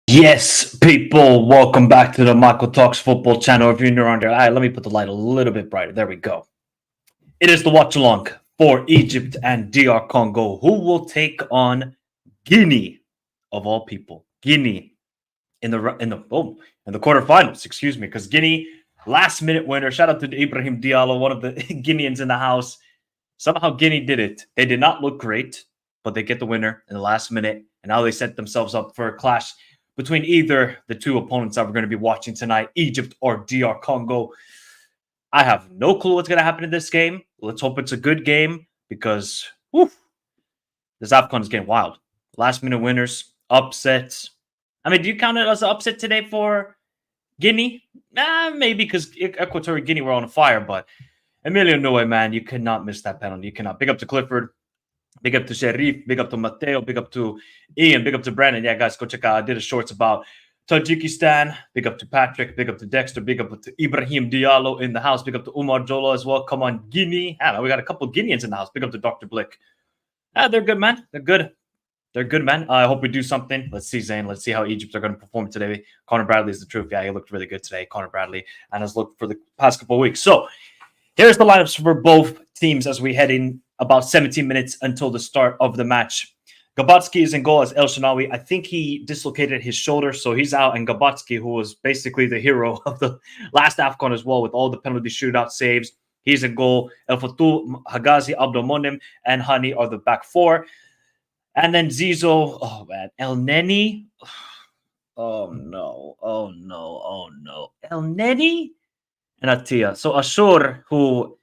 Yes, people, welcome back to the Michael Talks Football channel. If you're new around here, all right, let me put the light a little bit brighter. There we go. It is the Watchalong for Egypt and DR Congo, who will take on Guinea, of all people. Guinea in the quarterfinals, excuse me, because Guinea, last minute winner. Shout out to Ibrahim Diallo, one of the Guineans in the house. Somehow Guinea did it. They did not look great, but they get the winner in the last minute, and now they set themselves up for a clash between either the two opponents that we're going to be watching tonight, Egypt or DR Congo. I have no clue what's going to happen in this game. Let's hope it's a good game because this Afcon is getting wild. Last-minute winners, upsets. I mean, do you count it as an upset today for Guinea? Maybe because Equatorial Guinea were on fire, but Emilio Noe, man, you cannot miss that penalty. You cannot. Big up to Clifford. Big up to Sharif, big up to Mateo, big up to Ian, big up to Brandon. Yeah, guys, go check out. I did a shorts about Tajikistan. Big up to Patrick, big up to Dexter, big up to Ibrahim Diallo in the house. Big up to Umar Jolo as well. Come on, Guinea. We got a couple of Guineans in the house. Big up to Dr. Blick. They're good, man. They're good. They're good, man. I hope we do something. Let's see, Zane. Let's see how Egypt are going to perform today. Connor Bradley is the truth. Yeah, he looked really good today, Connor Bradley, and has looked for the past couple of weeks. So here's the lineups for both teams as we head in about 17 minutes until the start of the match. Gabatsky is in goal as El Shanawi. I think he dislocated his shoulder, so he's out. And Gabatsky, who was basically the hero of the last Afcon as well, with all the penalty shootout saves, he's in goal. El Fatou, Hagazi, Abdelmonem, and Hani are the back four. And then Zizo, oh man, El Neni. Oh no. El Neni and Atia. So Ashur, who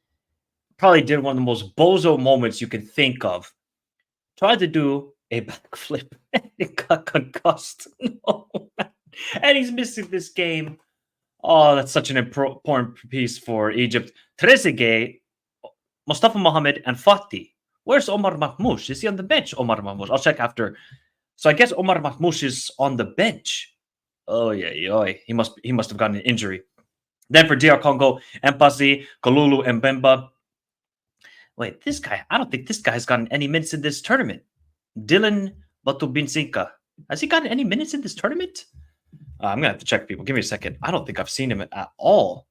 probably did one of the most bozo moments you can think of, tried to do a backflip and it got concussed. No, man. And he's missing this game. Oh, that's such an important piece for Egypt. Trezeguet, Mustafa Mohamed, and Fatih. Where's Omar Mahmoush? Is he on the bench? Omar Mahmoush. I'll check after. So I guess Omar Mahmoush is on the bench. Oh yeah. He must have gotten an injury. Then for DR Congo, Mpazi, Kalulu, and Bemba. Wait, this guy, I don't think this guy has gotten any minutes in this tournament. Dylan Batubinsinka. Has he gotten any minutes in this tournament? I'm going to have to check, people. Give me a second. I don't think I've seen him at all.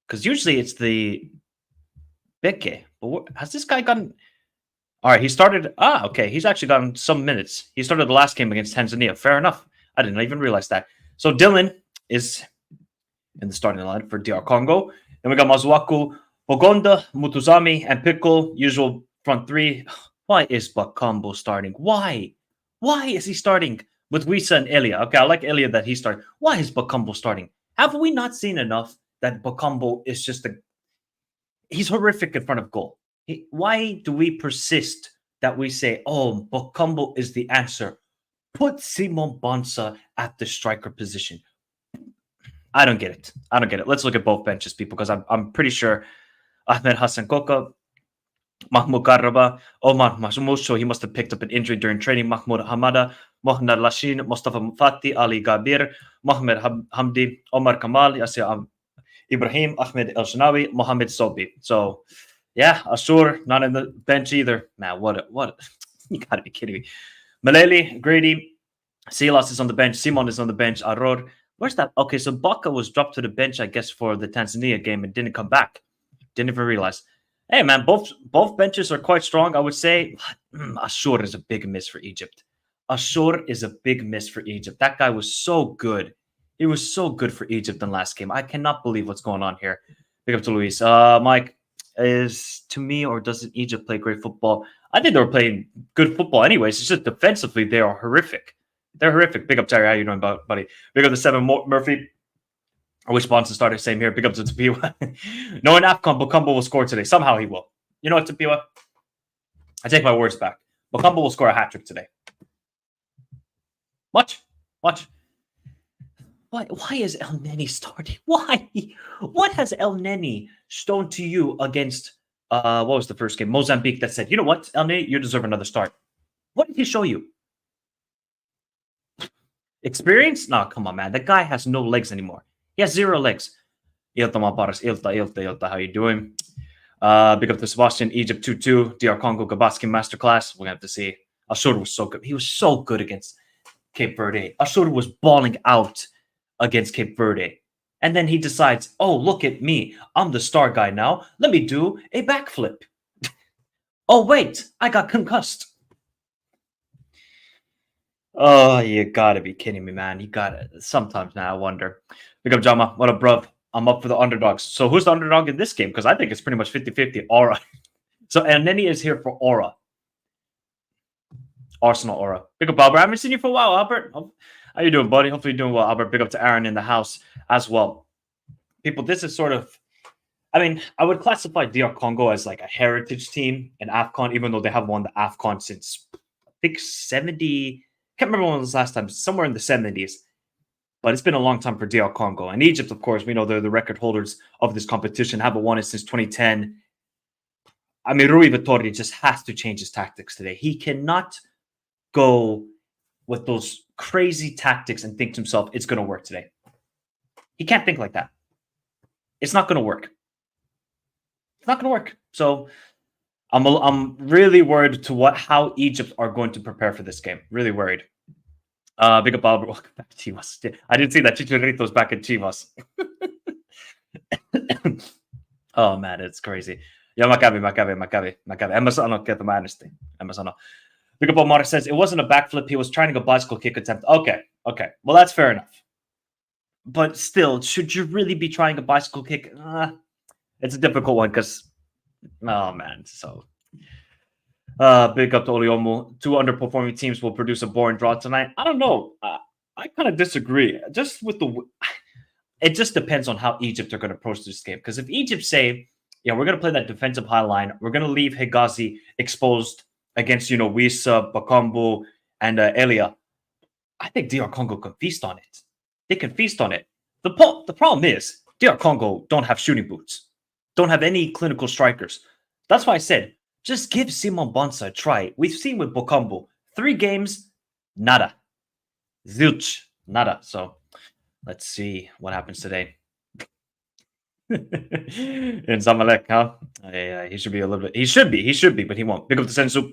Because usually it's the Beke. But has this guy gotten... All right, he started... okay. He's actually gotten some minutes. He started the last game against Tanzania. Fair enough. I didn't even realize that. So Dylan is in the starting line for DR Congo. Then we got Mazuaku, Bogonda, Mutuzami, and Pickle. Usual front three. Why is Bakambu starting? Why? Why is he starting with Wisa and Elia? Okay, I like Elia that he started. Why is Bakambu starting? Have we not seen enough that Bakambu is just he's horrific in front of goal? Why do we persist that we say, oh, Bakambu is the answer? Put Simon Bonsa at the striker position. I don't get it. I don't get it. Let's look at both benches, people, because I'm pretty sure Ahmed Hassan Koka, Mahmoud Karaba, Omar Masmusho, he must have picked up an injury during training. Mahmoud Hamada, Mohamed Lashin, Mustafa Mufati, Ali Gabir, Mohamed Hamdi, Omar Kamal, Yasir Ibrahim, Ahmed El Shanawi, Mohamed Sobi. So, yeah, Ashur not in the bench either. Man, what? You gotta be kidding me. Maleli, Grady, Silas is on the bench. Simon is on the bench. Aror. Where's that? Okay, so Baka was dropped to the bench, I guess, for the Tanzania game and didn't come back. Didn't even realize. Hey, man, both benches are quite strong, I would say. Ashur is a big miss for Egypt. Ashur is a big miss for Egypt. That guy was so good. He was so good for Egypt in last game. I cannot believe what's going on here. Big up to Luis. Mike, is to me, or doesn't Egypt play great football? I think they were playing good football anyways. It's just defensively, they are horrific. They're horrific. Big up, Terry. How you doing, buddy? Big up to 7 Murphy. I wish Bonson started. Same here. Big up to Tapiwa. Knowing Afcon, Bakumbo will score today. Somehow he will. You know what, Tapiwa? I take my words back. Bakumbo will score a hat-trick today. Watch. Why is El Neni starting? Why? What has El Neni shown to you against, what was the first game? Mozambique that said, you know what, El Neni, you deserve another start. What did he show you? Experience? No, come on, man. That guy has no legs anymore. He has 0 legs. Ilta, how you doing? Big up to Sebastian. Egypt 2-2. DR Congo, Gabaski Masterclass. We're going to have to see. Ashur was so good. He was so good against Cape Verde. Ashur was balling out against Cape Verde. And then he decides, oh, look at me. I'm the star guy now. Let me do a backflip. Oh, wait. I got concussed. Oh, you gotta be kidding me, man. You gotta. Sometimes now I wonder. Big up, Jama. What up, bruv? I'm up for the underdogs. So who's the underdog in this game? Because I think it's pretty much 50-50. Aura. So, and Neni is here for Aura. Arsenal Aura. Big up, Albert. I haven't seen you for a while, Albert. How you doing, buddy? Hopefully you're doing well, Albert. Big up to Aaron in the house as well. People, this is sort of... I mean, I would classify DR Congo as like a heritage team in Afcon, even though they haven't won the Afcon since, I think, 70... Can't remember when it was last time, somewhere in the 70s. But it's been a long time for DR Congo. And Egypt, of course, we know they're the record holders of this competition, haven't won it since 2010. I mean, Rui Vittori just has to change his tactics today. He cannot go with those crazy tactics and think to himself, it's going to work today. He can't think like that. It's not going to work. It's not going to work. So I'm really worried to how Egypt are going to prepare for this game. Really worried. Big up, Albert. Welcome back to Chivas. I didn't see that Chicharito's back in Chivas. Oh, man, it's crazy. Yeah, Maccabi. Emerson, get the majesty. Emerson. Big up, Omar says, it wasn't a backflip. He was trying to go bicycle kick attempt. Okay. Well, that's fair enough. But still, should you really be trying a bicycle kick? It's a difficult one because... Oh, man. So, big up to Oliomu. 2 underperforming teams will produce a boring draw tonight. I don't know. I kind of disagree. Just with it just depends on how Egypt are going to approach this game. Because if Egypt say, yeah, we're going to play that defensive high line, we're going to leave Hegazi exposed against, Wisa, Bakambu, and Elia, I think DR Congo can feast on it. They can feast on it. The problem is DR Congo don't have shooting boots. Don't have any clinical strikers. That's why I said, just give Simon Bonsa a try. We've seen with Bakambu, 3 games, nada. Zilch, nada. So let's see what happens today. In Zamalek, huh? Yeah, he should be a little bit. He should be, but he won't. Pick up the Sensu.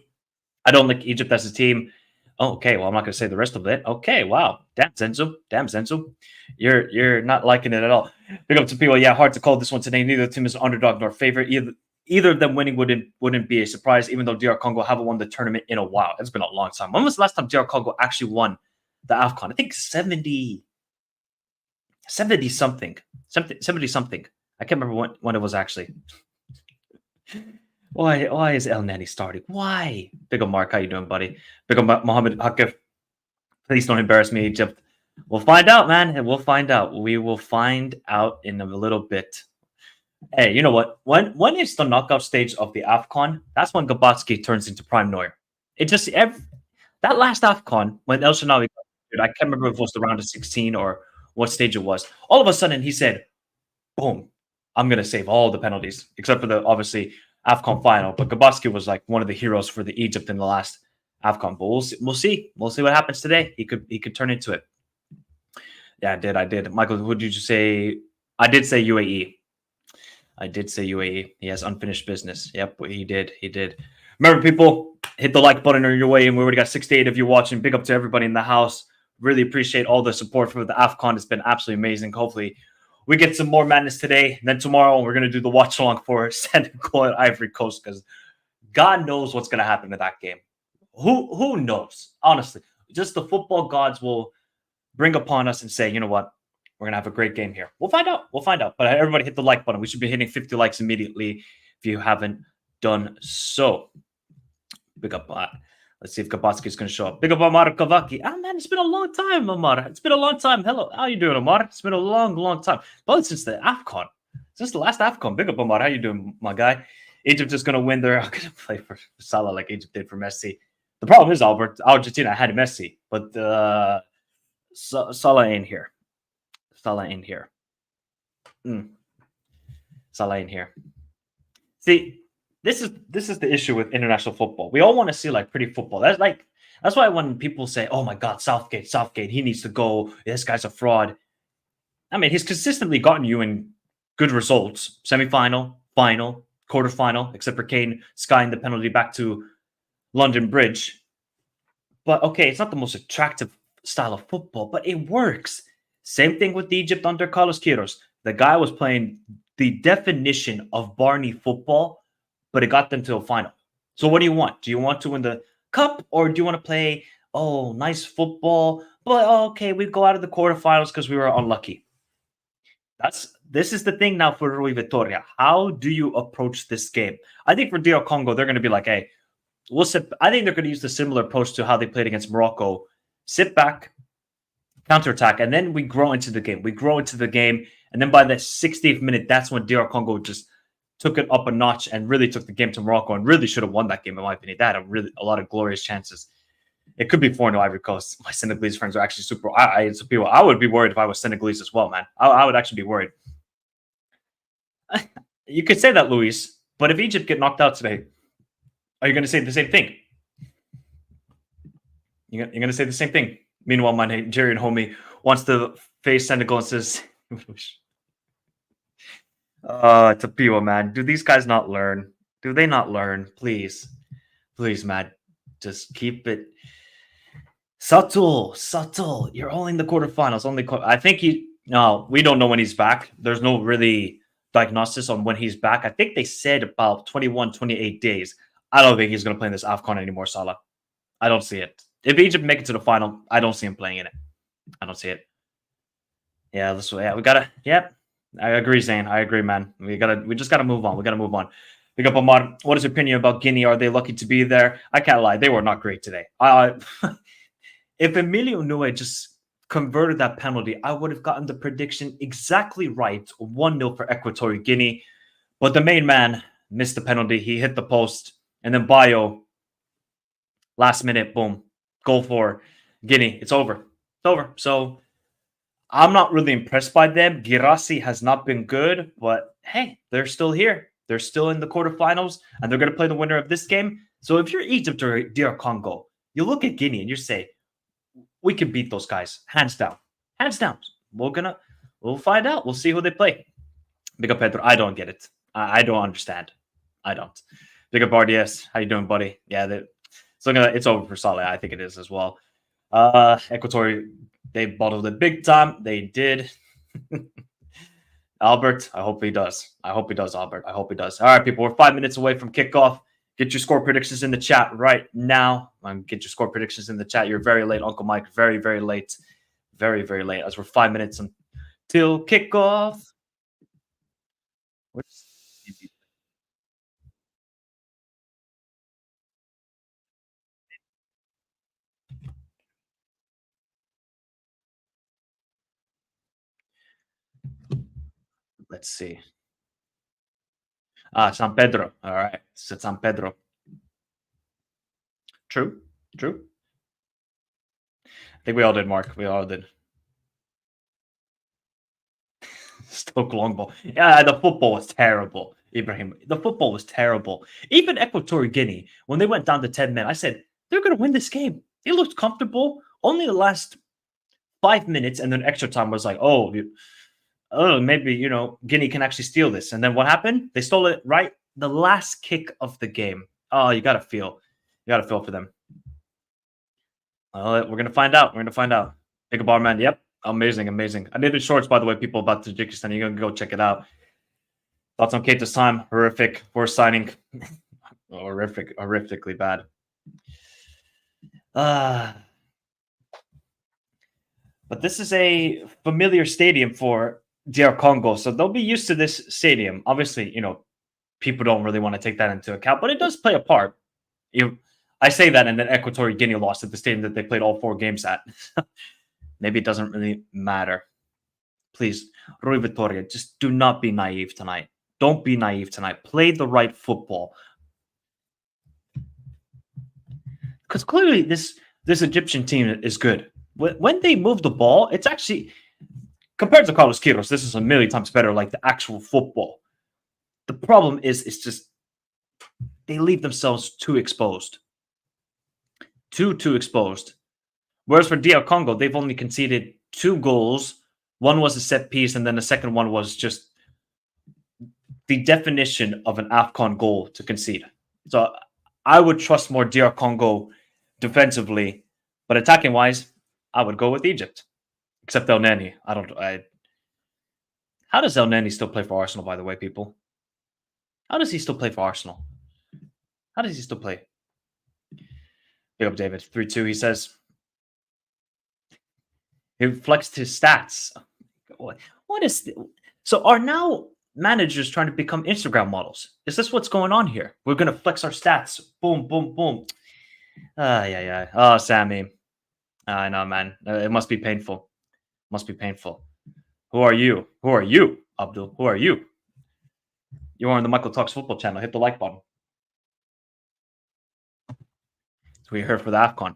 I don't like Egypt as a team. Oh, okay, well, I'm not going to say the rest of it. Okay, wow. Damn, Sensu. You're not liking it at all. Pick up to people. Yeah, hard to call this one today. Neither team is an underdog nor favorite. Either of them winning wouldn't be a surprise, even though DR Congo haven't won the tournament in a while. It's been a long time. When was the last time DR Congo actually won the Afcon? I think 70 something. 70 something. I can't remember when it was actually. Why is El Nani starting? Why? Big up Mark, how you doing, buddy? Big up Mohammed Hakif. Please don't embarrass me, Egypt. We'll find out, man. We'll find out. We will find out in a little bit. Hey, you know what? When it's the knockout stage of the Afcon, that's when Gabatsky turns into Prime Neuer. It just that last Afcon when El Shanawi, I can't remember if it was the round of 16 or what stage it was. All of a sudden, he said, "Boom, I'm gonna save all the penalties except for the obviously Afcon final." But Gabatsky was like one of the heroes for the Egypt in the last Afcon. But we'll see. We'll see what happens today. He could turn into it. Yeah, I did. Michael, what did you say? I did say UAE. I did say UAE. He has unfinished business. Yep, he did. He did. Remember, people, hit the like button on your way. And we already got 68 of you watching. Big up to everybody in the house. Really appreciate all the support for the AFCON. It's been absolutely amazing. Hopefully, we get some more madness today. And then tomorrow, we're going to do the watch along for Senegal and Ivory Coast because God knows what's going to happen to that game. Who knows? Honestly, just the football gods will bring upon us and say, you know what? We're going to have a great game here. We'll find out. We'll find out. But everybody hit the like button. We should be hitting 50 likes immediately if you haven't done so. Big up. Let's see if Gabatsky is going to show up. Big up Amar Kavaki. Ah, man, it's been a long time, Amar. It's been a long time. Hello. How you doing, Amar? It's been a long time. But since the AFCON. Since the last AFCON. Big up, Amar. How you doing, my guy? Egypt is going to win there. I'm going to play for Salah like Egypt did for Messi. The problem is, Albert, Argentina had Messi. But Salah ain't here. Salah in here. Salah in here. See, this is the issue with international football. We all want to see like pretty football. That's why when people say, "Oh my God, Southgate, he needs to go. This guy's a fraud." I mean, he's consistently gotten you in good results: semifinal, final, quarterfinal, except for Kane skying the penalty back to London Bridge. But okay, it's not the most attractive style of football, but it works. Same thing with Egypt under Carlos Queiroz. The guy was playing the definition of Barney football, but it got them to a final. So what do you want? Do you want to win the cup or do you want to play, nice football, but okay, we go out of the quarterfinals because we were unlucky? This is the thing now for Rui Vitoria. How do you approach this game? I think for DR Congo, they're going to be like, hey, I think they're going to use the similar approach to how they played against Morocco. Sit back, counterattack, and then we grow into the game. And then by the 60th minute, that's when DR Congo just took it up a notch and really took the game to Morocco and really should have won that game, in my opinion. They had a lot of glorious chances. It could be 4-0 Ivory Coast. My Senegalese friends are actually super. I would be worried if I was Senegalese as well, man. I would actually be worried. You could say that, Luis, but if Egypt get knocked out today, are you going to say the same thing? You're going to say the same thing. Meanwhile, my Nigerian homie wants to face Senegal and says, Tapio, man. Do these guys not learn? Do they not learn? Please, man. Just keep it subtle. You're only in the quarterfinals. I think we don't know when he's back. There's no really diagnosis on when he's back. I think they said about 21, 28 days. I don't think he's going to play in this AFCON anymore, Salah. I don't see it. If Egypt make it to the final, I don't see him playing in it. I don't see it. Yeah, we gotta. Yep, I agree, Zane. I agree, man. We just gotta move on. We gotta move on. Big up, Amar. What is your opinion about Guinea? Are they lucky to be there? I can't lie. They were not great today. If Emilio Nue just converted that penalty, I would have gotten the prediction exactly right. 1-0 for Equatorial Guinea. But the main man missed the penalty. He hit the post. And then Bayo, last minute, boom. Goal for Guinea. It's over. So I'm not really impressed by them. Girassi has not been good, but hey, they're still here. They're still in the quarterfinals, and they're going to play the winner of this game. So if you're Egypt or DR Congo, you look at Guinea and you say, we can beat those guys. Hands down. We'll find out. We'll see who they play. Big up, Pedro. I don't get it. I don't understand. I don't. Big up, RDS. How you doing, buddy? Yeah, it's over for Salah. I think it is as well. Equatorial, they bottled it big time. They did. Albert, I hope he does. Albert. I hope he does. All right, people, we're 5 minutes away from kickoff. Get your score predictions in the chat right now. Get your score predictions in the chat. You're very late, Uncle Mike. Very, very late. Very, very late. As we're 5 minutes and till kickoff. Where's- Let's see. Ah, San Pedro. All right. It's San Pedro. True. True. I think we all did, Mark. We all did. Stoke long ball. Yeah, the football was terrible, Ibrahim. The football was terrible. Even Equatorial Guinea, when they went down to 10 men, I said, they're going to win this game. They looked comfortable. Only the last 5 minutes and then extra time was like, oh, maybe, Guinea can actually steal this. And then what happened? They stole it right the last kick of the game. Oh, you got to feel. You got to feel for them. We're going to find out. We're going to find out. Big bar man. Yep. Amazing, amazing. I did the shorts, by the way, people, about Tajikistan. You're going to go check it out. Thoughts on Keita's time? Horrific. Worst signing. Horrifically bad. But this is a familiar stadium for DR Congo, so they'll be used to this stadium. Obviously, people don't really want to take that into account, but it does play a part. I say that, and then Equatorial Guinea lost at the stadium that they played all 4 games at. Maybe it doesn't really matter. Please, Rui Vitoria, just do not be naive tonight. Don't be naive tonight. Play the right football. Because clearly this Egyptian team is good. When they move the ball, it's actually, compared to Carlos Queiroz, this is a million times better, like the actual football. The problem is, it's just they leave themselves too exposed. Too exposed. Whereas for DR Congo, they've only conceded 2 goals. One was a set piece, and then the second one was just the definition of an Afcon goal to concede. So I would trust more DR Congo defensively, but attacking wise, I would go with Egypt. Except El Neni. How does El Neni still play for Arsenal, by the way, people? How does he still play for Arsenal? How does he still play? Big up David. 3-2, he says. He flexed his stats. What is... So are now managers trying to become Instagram models? Is this what's going on here? We're going to flex our stats. Boom, boom, boom. Yeah. Oh, Sammy. I know, man. It must be painful. Must be painful. Who are you? Who are you, Abdul? Who are you? You are on the Michael Talks Football channel. Hit the like button. So we're here for the Afcon.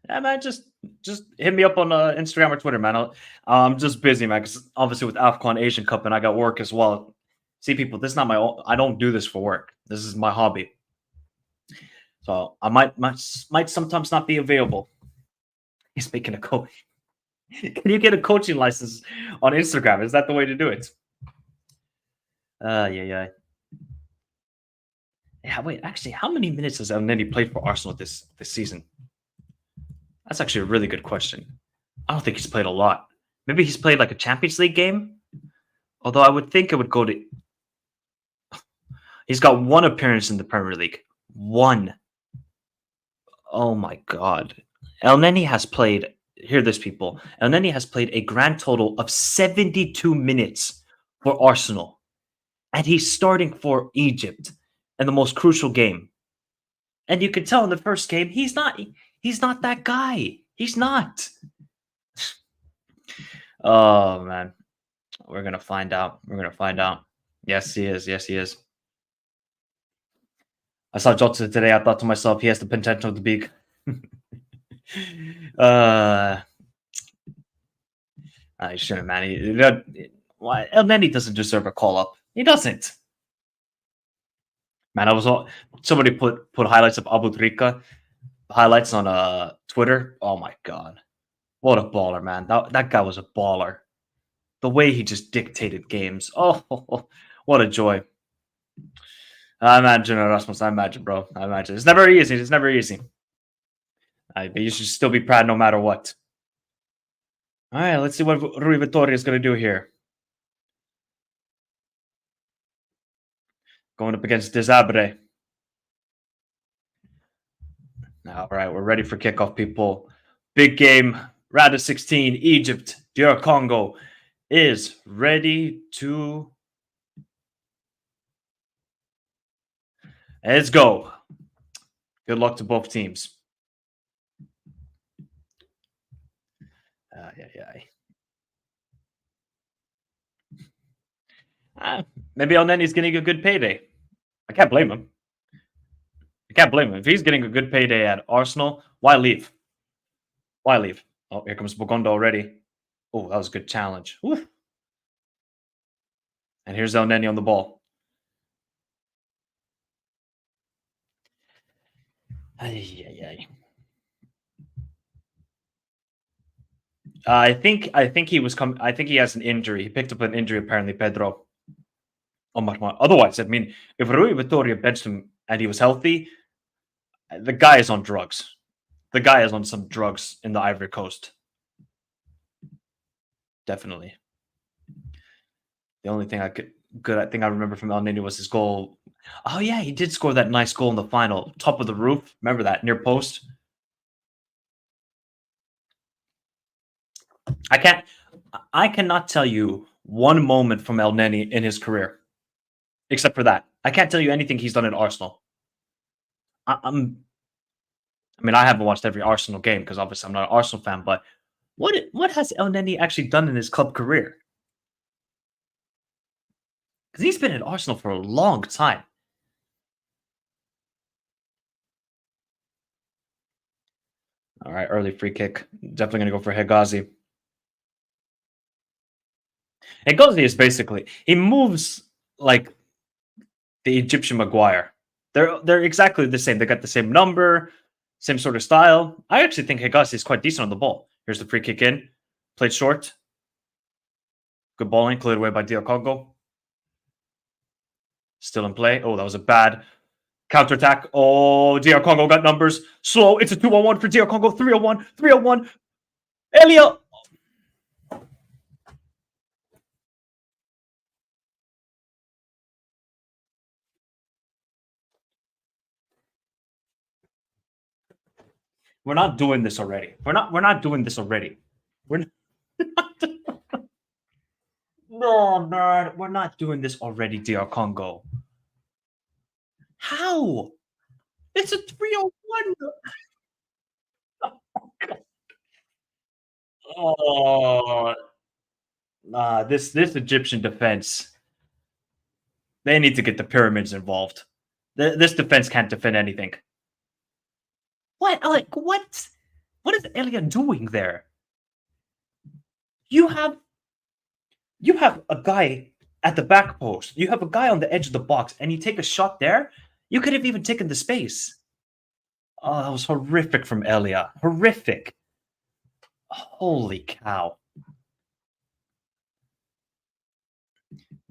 Yeah, man, just hit me up on Instagram or Twitter, man. I'm just busy, man, because obviously with Afcon Asian Cup and I got work as well. See, people, this is not my own. I don't do this for work. This is my hobby. So I might sometimes not be available. He's making a coach. Can you get a coaching license on Instagram? Is that the way to do it? Yeah. Yeah, wait, actually, how many minutes has El Neni played for Arsenal this season? That's actually a really good question. I don't think he's played a lot. Maybe he's played like a Champions League game. Although I would think it would go to... He's got 1 appearance in the Premier League. 1. Oh my God. El Neni has played... Hear this, people. El Neni has played a grand total of 72 minutes for Arsenal. And he's starting for Egypt in the most crucial game. And you can tell in the first game, he's not that guy. He's not. Oh, man. We're going to find out. We're going to find out. Yes, he is. Yes, he is. I saw Jota today. I thought to myself, he has the potential to be... I shouldn't, man. El Neni doesn't deserve a call-up. He doesn't. Man, somebody put highlights of Abu Trika highlights on Twitter. Oh my God, what a baller, man! That guy was a baller. The way he just dictated games. Oh, what a joy! I imagine, Erasmus. I imagine, bro. I imagine. It's never easy. It's never easy. But you should still be proud no matter what. All right, let's see what Rui Vittoria is going to do here. Going up against Desabre. All right, we're ready for kickoff, people. Big game. Round of 16. Egypt, DR Congo is ready to. Let's go. Good luck to both teams. Yeah. Maybe El Nenny's getting a good payday. I can't blame him. I can't blame him. If he's getting a good payday at Arsenal, why leave? Why leave? Oh, here comes Bogondo already. Oh, that was a good challenge. Woo. And here's El Neni on the ball. Ay. I think he was coming. I think he has an injury. He picked up an injury apparently, Pedro. Oh my god. Otherwise, I mean, if Rui Vittoria benched him and he was healthy, the guy is on drugs. The guy is on some drugs in the Ivory Coast. Definitely. The only thing I think I remember from El Nino was his goal. Oh yeah, he did score that nice goal in the final, top of the roof. Remember that near post? I cannot tell you one moment from El Neni in his career, except for that. I can't tell you anything he's done at Arsenal. I mean, I haven't watched every Arsenal game because obviously I'm not an Arsenal fan. But what has El Neni actually done in his club career? Because he's been at Arsenal for a long time. All right, early free kick. Definitely going to go for Hegazi. Hegazi is basically he moves like the Egyptian Maguire. They're exactly the same. They got the same number, same sort of style. I actually think Hegazi is quite decent on the ball. Here's the free kick in, played short. Good balling, cleared away by DR Congo. Still in play. Oh, that was a bad counterattack. Oh, DR Congo got numbers. Slow. It's a 2-on-1 for DR Congo. 3-on-1. 3-on-1. Elia. We're not doing this already. We're not doing this already. We're not, no, nerd. We're not doing this already, DR Congo. How? It's a 3-on-1. Oh, this Egyptian defense. They need to get the pyramids involved. This defense can't defend anything. What? Like what? What is Elia doing there? You have a guy at the back post. You have a guy on the edge of the box, and you take a shot there. You could have even taken the space. Oh, that was horrific from Elia. Horrific. Holy cow.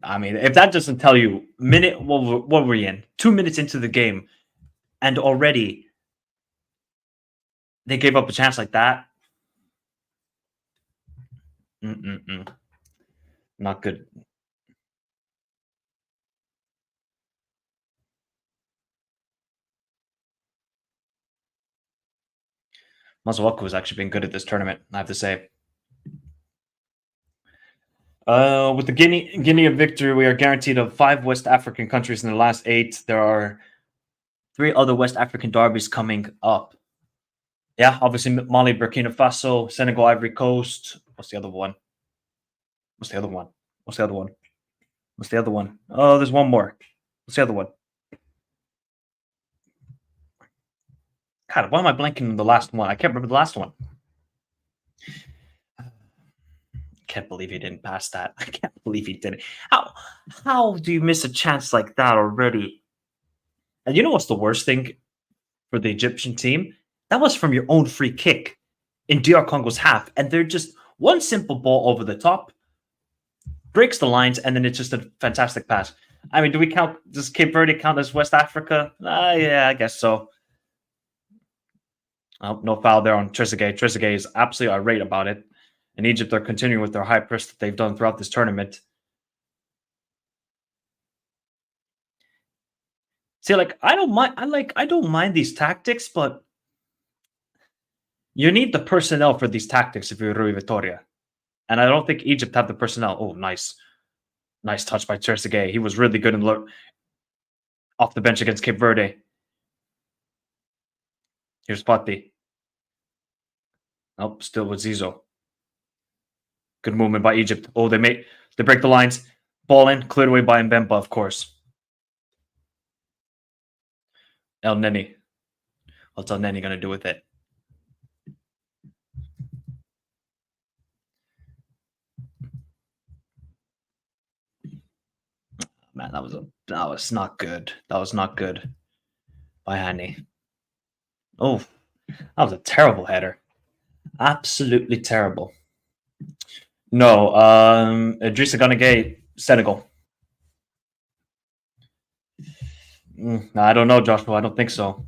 I mean, if that doesn't tell you, what were we in? 2 minutes into the game, and already they gave up a chance like that. Not good. Mazuaku has actually been good at this tournament, I have to say. With the Guinea victory, we are guaranteed of 5 West African countries in the last 8. There are 3 other West African derbies coming up. Yeah, obviously Mali, Burkina Faso, Senegal, Ivory Coast. What's the other one? What's the other one? What's the other one? What's the other one? Oh, there's one more. What's the other one? God, why am I blanking on the last one? I can't remember the last one. Can't believe he didn't pass that. I can't believe he didn't. How do you miss a chance like that already? And you know what's the worst thing for the Egyptian team? That was from your own free kick in DR Congo's half, and they're just one simple ball over the top, breaks the lines, and then it's just a fantastic pass. I mean, does Cape Verde count as West Africa? Yeah, I guess so. Oh, no foul there on Trezeguet. Trezeguet is absolutely irate about it. In Egypt, they're continuing with their high press that they've done throughout this tournament. See, like I don't mind these tactics, but You need the personnel for these tactics if you're Rui Vitoria. And I don't think Egypt have the personnel. Oh, nice. Nice touch by Trezeguet. He was really good off the bench against Cape Verde. Here's Patti. Nope, still with Zizo. Good movement by Egypt. Oh, they break the lines. Ball in, cleared away by Mbemba, of course. El Neni. What's El Neni gonna do with it? Man, that was not good. That was not good by Hani. Oh, that was a terrible header. Absolutely terrible. No, Idrissa Gana Gueye, Senegal. I don't know, Joshua. I don't think so.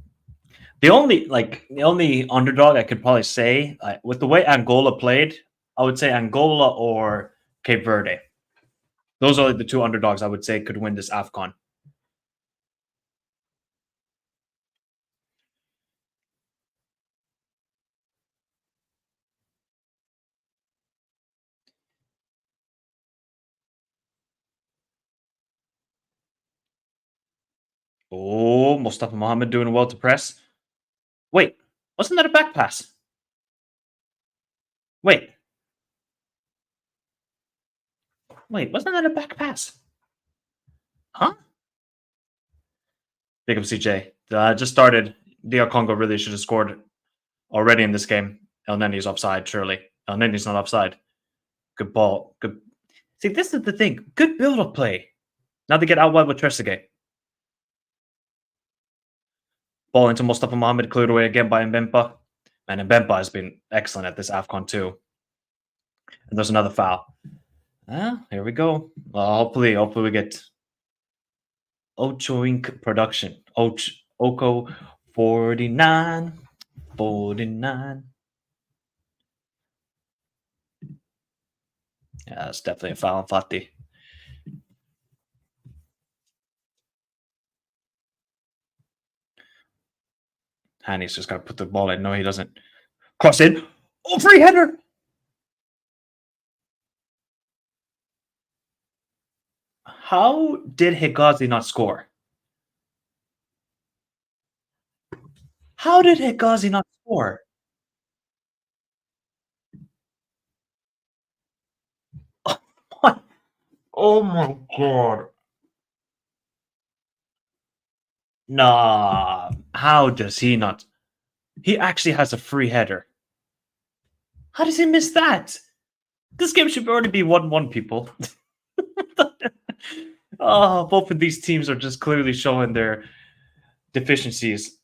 The only underdog I could probably say, with the way Angola played, I would say Angola or Cape Verde. Those are the two underdogs I would say could win this Afcon. Oh, Mustafa Mohammed doing well to press. Wait, wasn't that a back pass? Wait, wasn't that a back pass? Huh? Big up CJ. Just started. DR Congo really should have scored already in this game. El Neni's offside, surely. El Neni's not offside. Good ball. Good. See, this is the thing. Good build-up play. Now they get out wide with Trezeguet. Ball into Mustafa Mohammed, cleared away again by Mbemba. And Mbemba has been excellent at this Afcon too. And there's another foul. Here we go. Hopefully we get Ocho Inc. production. Oko 49. 49. Yeah, it's definitely a foul on Fati. Hani's just got to put the ball in. No, he doesn't. Cross in. Oh, free header. How did Hegazi not score? How did Hegazi not score? Oh my god. Nah. How does he not? He actually has a free header. How does he miss that? This game should already be 1-1, people. Oh, both of these teams are just clearly showing their deficiencies.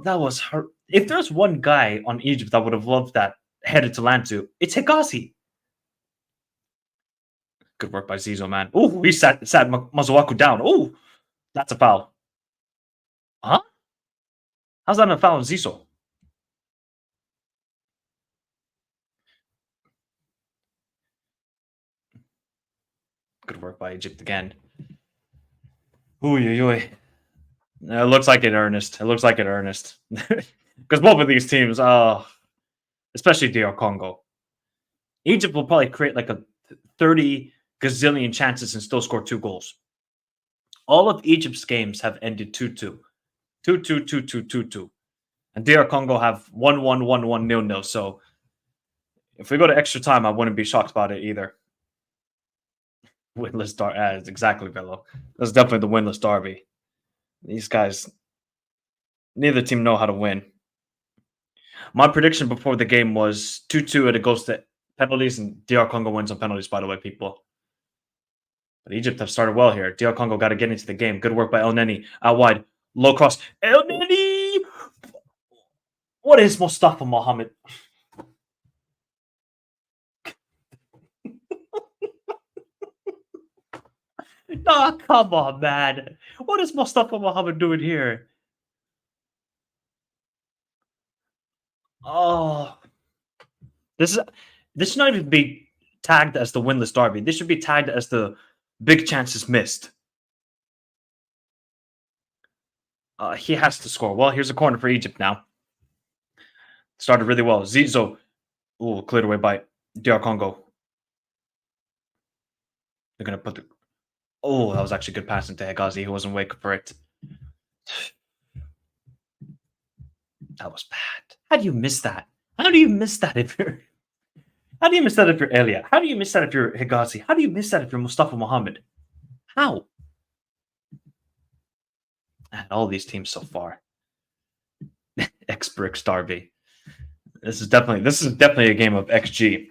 That was hurt. If there's one guy on Egypt that would have loved that headed to land to, it's Hegazi. Good work by Zizo, man. Oh, he sat Mazuaku down. Oh, that's a foul. Huh? How's that a foul on Zizo? Good work by Egypt again. Ooh. It looks like it, Ernest. It looks like it, Ernest. Because both of these teams, especially DR Congo, Egypt will probably create like a 30 gazillion chances and still score 2 goals. All of Egypt's games have ended 2-2. 2-2, 2-2, 2-2. And DR Congo have 1-1, 1-1, 0-0. So if we go to extra time, I wouldn't be shocked about it either. Winless derby. Exactly, Bello. That's definitely the winless derby. These guys, neither team know how to win. My prediction before the game was 2-2 and it goes to penalties, and DR Congo wins on penalties, by the way, people. But Egypt have started well here. DR Congo got to get into the game. Good work by El Neni. Out wide. Low cross. El Neni! What is Mustafa Mohammed? Nah, come on, man. What is Mustafa Mohammed doing here? Oh, this should not even be tagged as the winless derby. This should be tagged as the big chances missed. He has to score. Well, here's a corner for Egypt now. Started really well. Zizo. Ooh, cleared away by DR Congo. They're gonna put the. Oh, that was actually good pass into Hegazi. He wasn't waiting for it. That was bad. How do you miss that? How do you miss that if you're? How do you miss that if you're Elia? How do you miss that if you're Hegazi? How do you miss that if you're Mustafa Mohammed? How? And all these teams so far. X-Brick Starby. This is definitely a game of XG.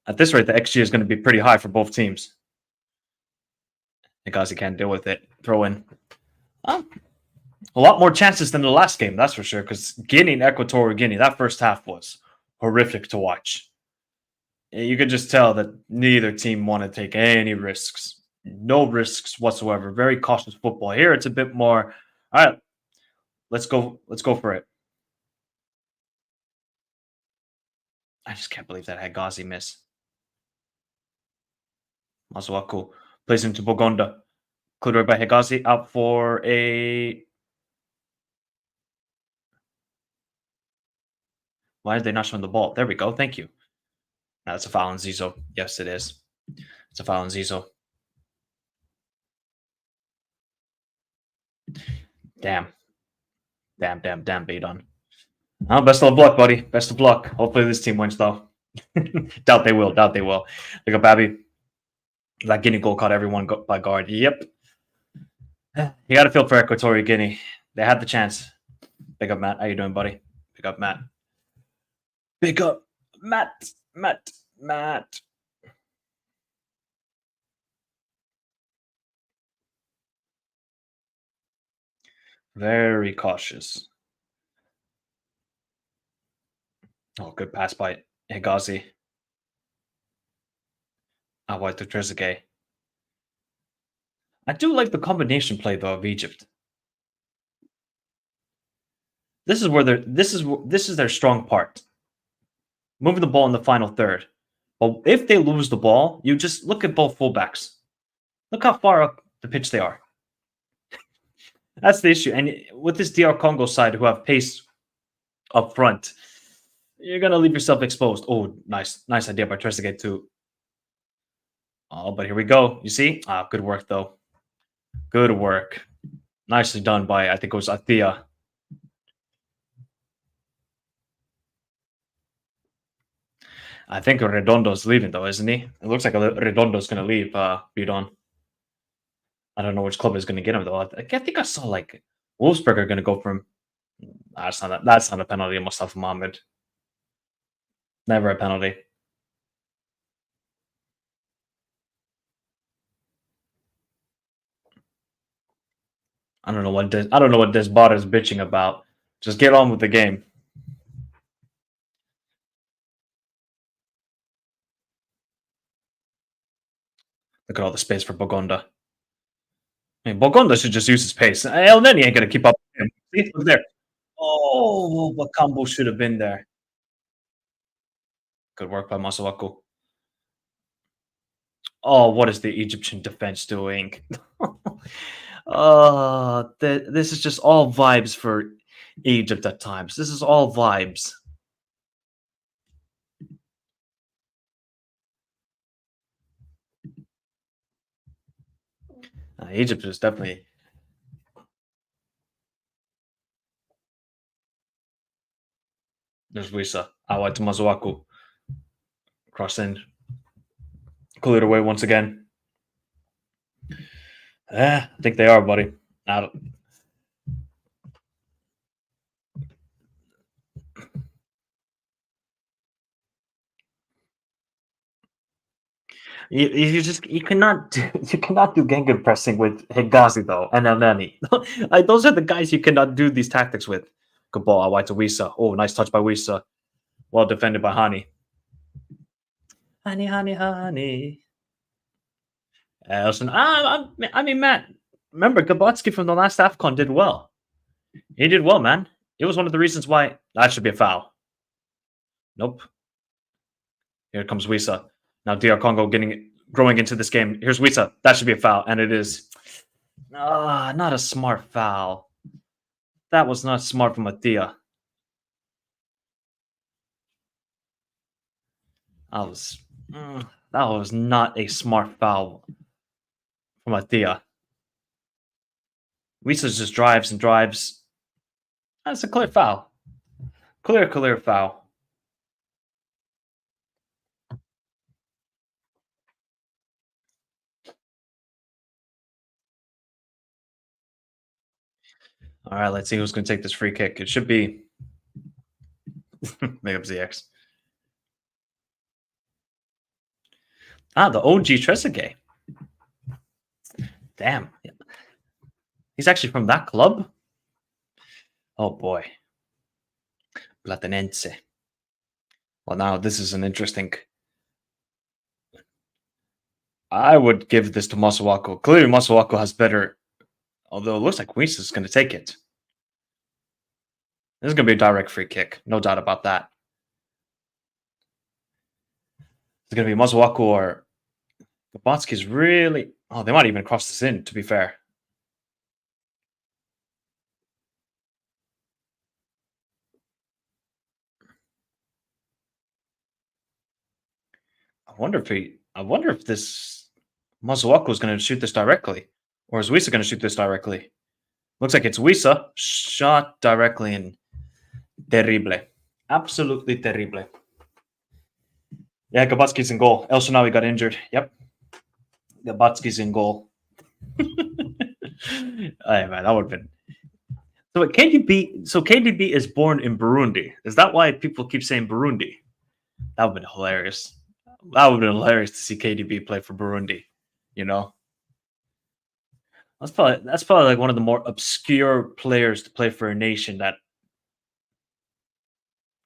At this rate, the XG is going to be pretty high for both teams. Hegazi can't deal with it. Throw in. A lot more chances than the last game, that's for sure. Because Guinea and Equatorial Guinea, that first half was horrific to watch. You could just tell that neither team wanted to take any risks. No risks whatsoever. Very cautious football. Here, it's a bit more. All right, let's go. Let's go for it. I just can't believe that Hegazi miss. Masuaku plays into Bogonda. Cleared by Hegazi. Out for a. Why are they not showing the ball? There we go. Thank you. Now it's a foul on Zizo. Yes, it is. It's a foul on Zizo. Damn. Baydon. Oh, best of luck, buddy. Best of luck. Hopefully this team wins, though. Doubt they will. Look at Babby. That Guinea goal caught everyone by guard. Yep. You got to feel for Equatorial Guinea. They had the chance. Big up, Matt. How you doing, buddy? Big up, Matt. Big up, Matt. Very cautious. Oh, good pass by Hegazi. Away to Trezeguet. I do like the combination play though of Egypt. This is their strong part. Moving the ball in the final third. But if they lose the ball, you just look at both fullbacks. Look how far up the pitch they are. That's the issue. And with this DR Congo side who have pace up front, you're gonna leave yourself exposed. Oh, nice idea by Trezeguet too. Oh, but here we go. You see? Good work though. Good work. Nicely done by, I think it was Athia. I think Redondo's leaving though, isn't he? It looks like Redondo's going to leave, Bidon. I don't know which club is going to get him though. I think I saw like Wolfsburg are going to go for him. That's not a penalty, Mustafa Mohammed. Never a penalty. I don't know what this bot is bitching about. Just get on with the game. Look at all the space for Bogonda. I mean, Bogonda should just use his pace. El Neni ain't going to keep up with him. See? Look there. Oh, Bakambu should have been there. Good work by Masuaku. Oh, what is the Egyptian defense doing? This is just all vibes for Egypt at times. This is all vibes. Egypt is definitely. There's Wisa. Awai to Masuaku. Cross in. Cleared away once again. I think they are, buddy. You cannot do Gengen pressing with Hegazi though and Elneny. Like, those are the guys you cannot do these tactics with. Good ball, Awai to Wisa. Oh, nice touch by Wisa. Well defended by Hani. Hani. Listen, I mean, Matt, remember, Gabotsky from the last Afcon did well. He did well, man. It was one of the reasons why that should be a foul. Nope. Here comes Wisa. Now DR Congo growing into this game. Here's Wisa. That should be a foul, and it is. Not a smart foul. That was not smart from Athia. That was that was not a smart foul from Atia. Wisa just drives and drives. That's a clear foul. Clear foul. All right, let's see who's going to take this free kick. It should be make up ZX. The OG Trezeguet. Damn. He's actually from that club? Oh, boy. Platenense. Well, now this is an interesting... I would give this to Masuaku. Clearly, Masuaku has better... Although it looks like Weiss is going to take it. This is going to be a direct free kick. No doubt about that. It's going to be Masuaku or... Gabotsky's really... Oh, they might even cross this in, to be fair. I wonder if this Masuaku is going to shoot this directly. Or is Wisa going to shoot this directly? Looks like it's Wisa. Shot directly in. Terrible. Absolutely terrible. Yeah, Gabotsky's in goal. El Shanawi got injured. Yep. Gabotsky's in goal. Hey, man, that would have been... So KDB is born in Burundi. Is that why people keep saying Burundi? That would have been hilarious. That would have been hilarious to see KDB play for Burundi. You know? That's probably like one of the more obscure players to play for a nation that...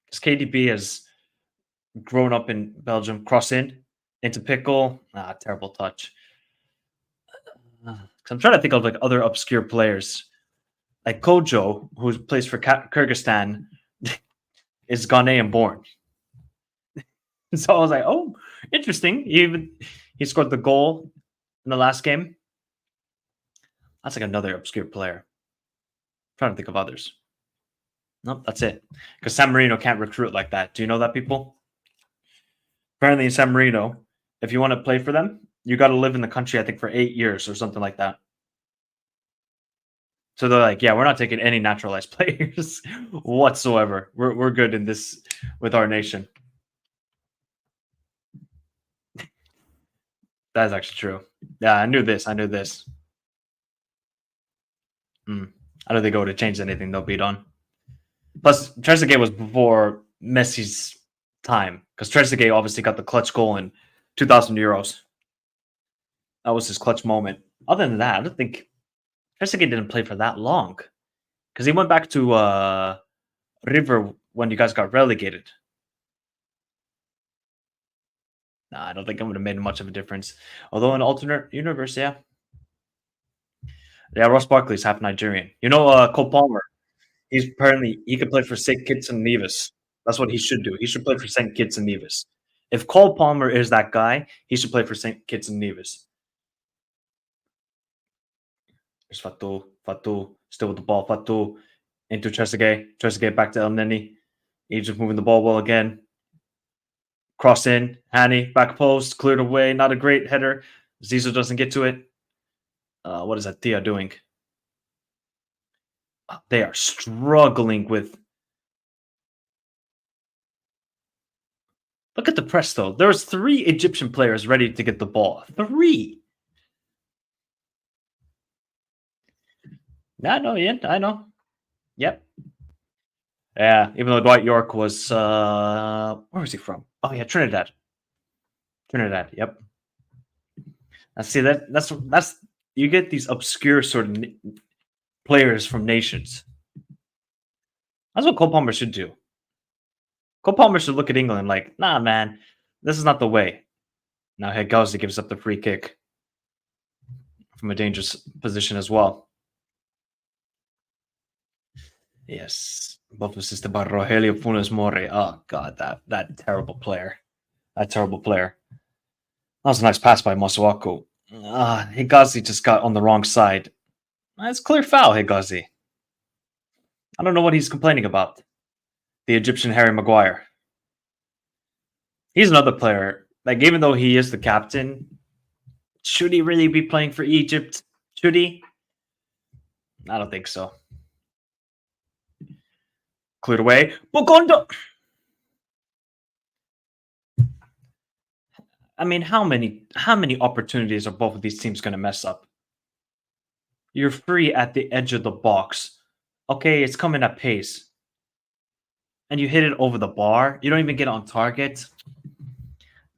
Because KDB has grown up in Belgium, cross in, into Pickle. Terrible touch. I'm trying to think of like other obscure players. Like Kojo, who plays for Kyrgyzstan, is Ghanaian born. So I was like, oh, interesting. He scored the goal in the last game. That's like another obscure player. I'm trying to think of others. Nope, that's it. Because San Marino can't recruit like that. Do you know that, people? Apparently in San Marino, if you want to play for them, you got to live in the country, I think, for 8 years or something like that. So they're like, yeah, we're not taking any naturalized players whatsoever. We're good in this with our nation. That is actually true. Yeah, I knew this. I don't think it would have changed anything they'll beat on. Plus, Trezeguet was before Messi's time because Trezeguet obviously got the clutch goal in 2,000 euros. That was his clutch moment. Other than that, I don't think Trezeguet didn't play for that long because he went back to River when you guys got relegated. I don't think it would have made much of a difference. Although in alternate universe, yeah. Yeah, Ross Barkley's half Nigerian. You know, Cole Palmer. He could play for St. Kitts and Nevis. That's what he should do. He should play for St. Kitts and Nevis. If Cole Palmer is that guy, he should play for St. Kitts and Nevis. There's Fatou, still with the ball. Fatou into Trezeguet. Trezeguet back to El Neni. Egypt moving the ball well again. Cross in. Hani, back post, cleared away. Not a great header. Zizou doesn't get to it. What is Atia doing? They are struggling with... Look at the press, though. There's 3 Egyptian players ready to get the ball. 3! I know. Yep. Yeah, even though Dwight York was... where was he from? Oh, yeah, Trinidad. Yep. I see that's you get these obscure sort of players from nations. That's what Cole Palmer should do. Cole Palmer should look at England like, nah, man, this is not the way. Now Hegazi gives up the free kick from a dangerous position as well. Yes. Both assisted by Rogelio Funes Mori. Oh, God, that terrible player. That terrible player. That was a nice pass by Masuaku. Hegazi just got on the wrong side. That's clear foul, Hegazi. I don't know what he's complaining about. The Egyptian Harry Maguire. He's another player. Like, even though he is the captain, should he really be playing for Egypt? Should he? I don't think so. Cleared away. Bogondo. I mean, how many opportunities are both of these teams going to mess up? You're free at the edge of the box. Okay, it's coming at pace. And you hit it over the bar. You don't even get on target.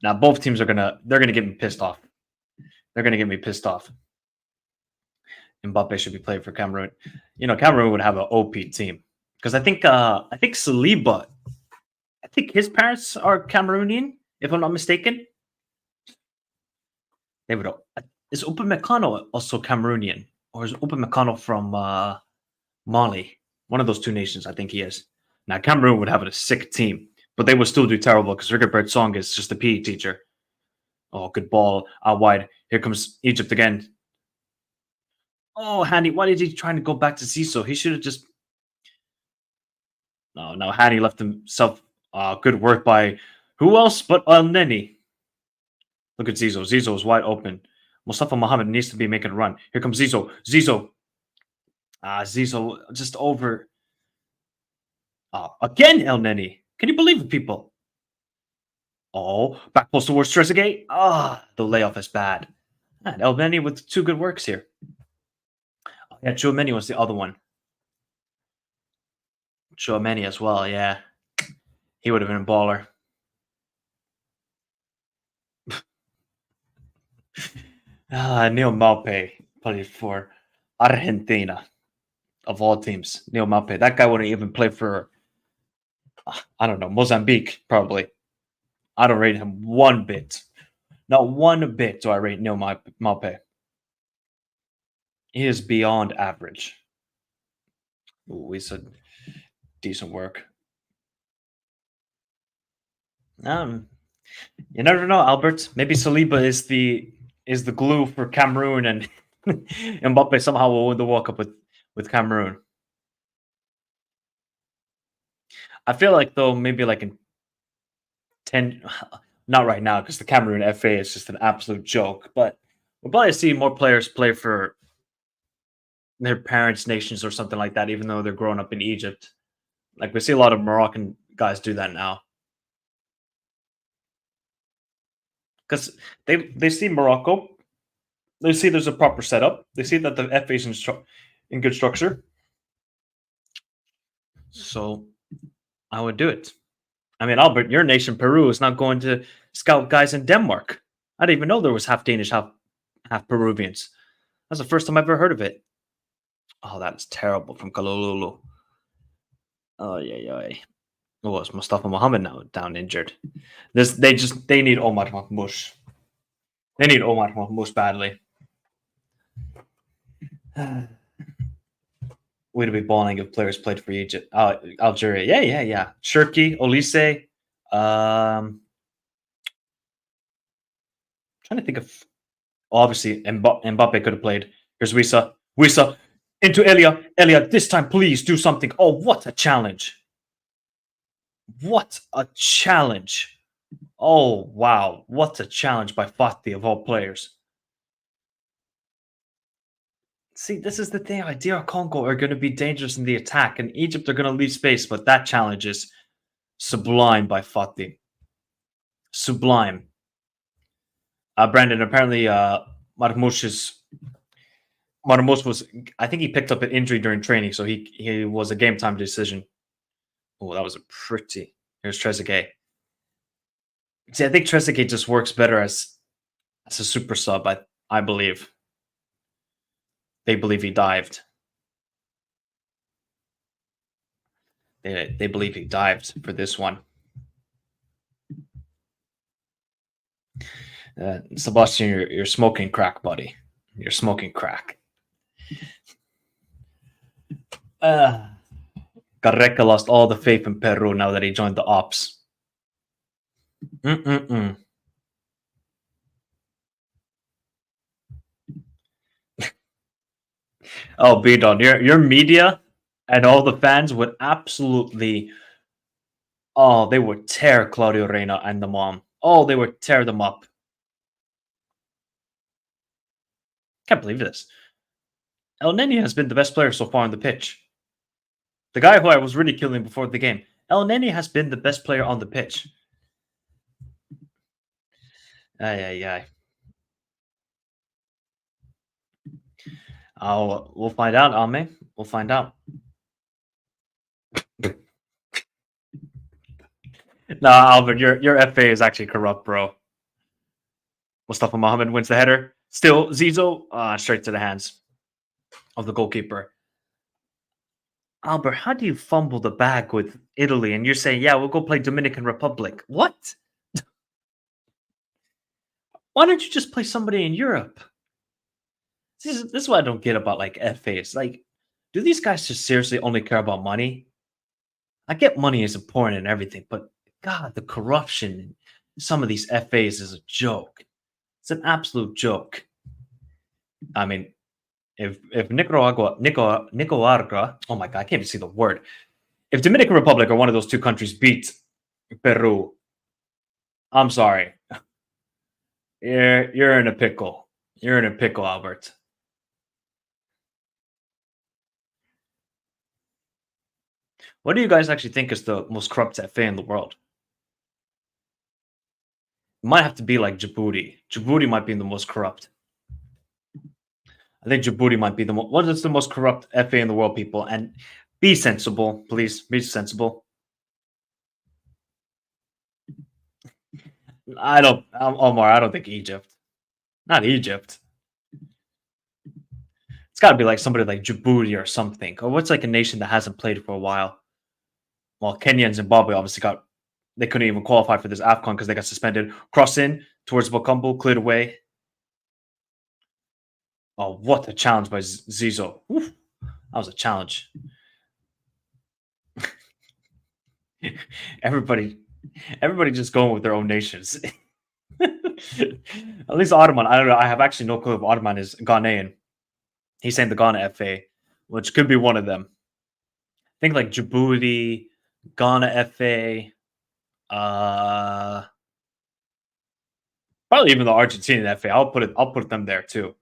Now both teams are they're gonna get me pissed off. They're gonna get me pissed off. Mbappe should be playing for Cameroon. You know, Cameroon would have an OP team. Because I think Saliba, I think his parents are Cameroonian, if I'm not mistaken. They would. Is Upamecano also Cameroonian, or is Upamecano from Mali? One of those two nations, I think he is. Now Cameroon would have a sick team, but they would still do terrible because Rigobert Song is just a PE teacher. Oh, good ball out wide. Here comes Egypt again. Oh, Hani, why did he try to go back to Zizo? He should have just. No, Hani left himself. Good work by who else but El Neni. Look at Zizo. Zizo is wide open. Mustafa Mohammed needs to be making a run. Here comes Zizo. Zizo. Zizo just over. Again, El Neni. Can you believe it, people? Oh, back post towards Trezeguet. The layoff is bad. And El Neni with two good works here. Yeah, Chouameni was the other one. Chouameni as well, yeah. He would have been a baller. Neil Maupay played for Argentina, of all teams. Neil Maupay. That guy wouldn't even play for, I don't know, Mozambique, probably. I don't rate him one bit. Not one bit do I rate Neil Maupay. He is beyond average. Ooh, he said decent work. You never know, Albert. Maybe Saliba is the glue for Cameroon, and Mbappe somehow will win the World Cup with Cameroon. I feel like though maybe like in 10, not right now because the Cameroon FA is just an absolute joke. But we'll probably see more players play for their parents' nations or something like that, even though they're growing up in Egypt. Like we see a lot of Moroccan guys do that now. Because they see Morocco, they see there's a proper setup, they see that the FA is in good structure. So I would do it. I mean, Albert, your nation, Peru, is not going to scout guys in Denmark. I didn't even know there was half Danish, half Peruvians. That's the first time I've ever heard of it. Oh, that's terrible from Kalululu. Oh, yeah. Oh, it's Mustafa Mohammed now down injured. They need Omar Mahmoush. They need Omar Mahmoush badly. We'd be balling if players played for Egypt. Algeria. Yeah. Shirky, Olise. Trying to think of. Obviously, Mbappe could have played. Here's Wissa. Wissa into Elia. Elia, this time, please do something. Oh, what a challenge. What a challenge. Oh, wow. What a challenge by Fati of all players. See, this is the thing. DR Congo are going to be dangerous in the attack, and Egypt are going to leave space, but that challenge is sublime by Fati. Sublime. Brandon, apparently Marmoush was, I think he picked up an injury during training, so he was a game time decision. Oh, that was a pretty. Here's Trezeguet. See, I think Trezeguet just works better as a super sub, I believe. They believe he dived. They believe he dived for this one. Sebastian, you're smoking crack, buddy. You're smoking crack. Carreca lost all the faith in Peru now that he joined the Ops. Oh, Bidon, your media and all the fans would absolutely, they would tear Claudio Reyna and the mom Oh, they would tear them up. Can't believe this. El Neni has been the best player so far on the pitch. The guy who I was ridiculing before the game. El Neni has been the best player on the pitch. Ay, ay, ay. Oh, we'll find out, Ame. We'll find out. Nah, Albert, your FA is actually corrupt, bro. Mustafa Mohammed wins the header. Still, Zizo, straight to the hands of the goalkeeper. Albert, how do you fumble the bag with Italy and you're saying, yeah, we'll go play Dominican Republic? What? Why don't you just play somebody in Europe? This is what I don't get about like FAs. Like, do these guys just seriously only care about money? I get money is important and everything, but God, the corruption in some of these FAs is a joke. It's an absolute joke. I mean, if Nicaragua, oh my God, I can't even see the word. If Dominican Republic or one of those two countries beat Peru, I'm sorry, you're in a pickle. You're in a pickle, Albert. What do you guys actually think is the most corrupt FA in the world? It might have to be like Djibouti. Djibouti might be the most corrupt. I think Djibouti might be the most. What is the most corrupt FA in the world, people? And be sensible, please. Be sensible. I don't, Omar. I don't think Egypt. Not Egypt. It's got to be like somebody like Djibouti or something. Or what's like a nation that hasn't played for a while? Well, Kenya and Zimbabwe obviously got. They couldn't even qualify for this Afcon because they got suspended. Cross in towards Bakumbu, cleared away. Oh, what a challenge by Zizo. Oof, that was a challenge. everybody, everybody just going with their own nations. At least Ottoman. I don't know. I have actually no clue if Ottoman is Ghanaian. He's saying the Ghana FA, which could be one of them. I think like Djibouti, Ghana FA, probably even the Argentinian FA. I'll put them there too.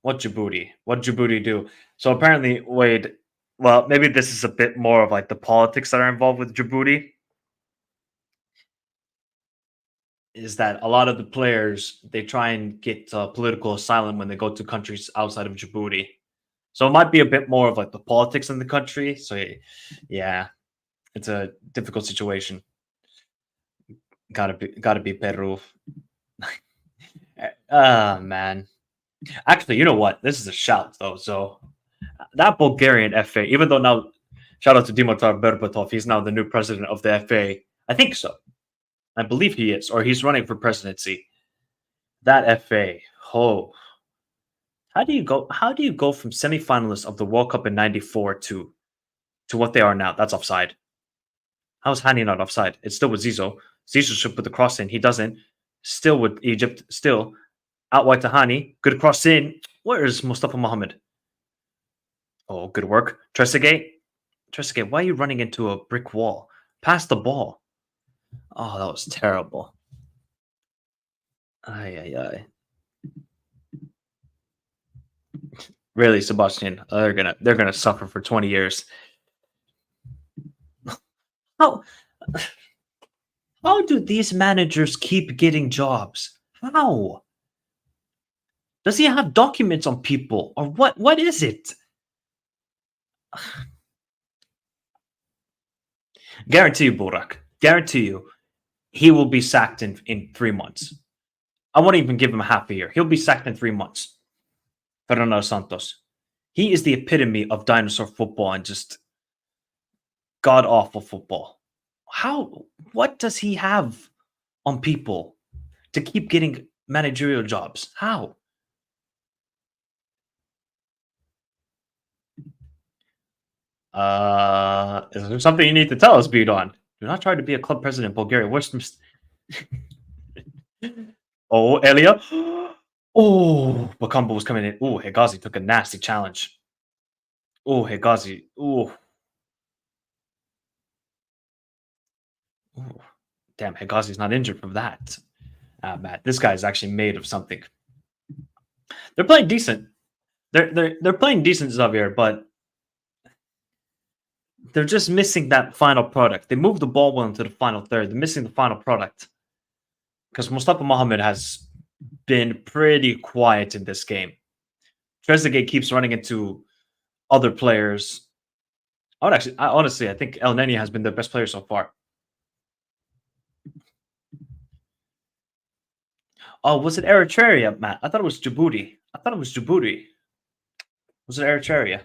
What Djibouti? What Djibouti do? So apparently, Wade. Well, maybe this is a bit more of like the politics that are involved with Djibouti. Is that a lot of the players they try and get political asylum when they go to countries outside of Djibouti. So it might be a bit more of like the politics in the country. So yeah, it's a difficult situation. Gotta be Peru. Man. Actually, you know what? This is a shout though. So that Bulgarian FA, even though now shout out to Dimitar Berbatov, he's now the new president of the FA. I think so. I believe he is, or he's running for presidency. That FA, oh, how do you go from semifinalists of the World Cup in '94 to what they are now? That's offside. How is Hani not offside? It's still with Zizo. Zizo should put the cross in. He doesn't. Still with Egypt. Still out wide to Hani. Good cross in. Where is Mustafa Mohammed? Oh, good work. Trezeguet. Trezeguet, why are you running into a brick wall? Pass the ball. Oh, that was terrible. Ay, ay, ay. Really, Sebastian, they're gonna suffer for 20 years. How how do these managers keep getting jobs? How? Does he have documents on people or what? What is it? Guarantee you, Burak. Guarantee you, he will be sacked in 3 months. I won't even give him half a year. He'll be sacked in 3 months. Fernando Santos. He is the epitome of dinosaur football and just god awful football. How? What does he have on people to keep getting managerial jobs? How? Is there something you need to tell us, Bidon? Do not try to be a club president in Bulgaria. What's oh, Elia? Oh, Bakumbu was coming in. Oh, Hegazi took a nasty challenge. Oh, Hegazi. Oh, damn, Hegazi's not injured from that. Matt, this guy's actually made of something. They're playing decent. They're playing decent, Xavier, but they're just missing that final product. They moved the ball well into the final third. They're missing the final product because Mustafa Mohamed has been pretty quiet in this game. Trezeguet keeps running into other players. Honestly, I think El Neni has been the best player so far. Oh, was it Eritrea, Matt? I thought it was Djibouti. Was it Eritrea?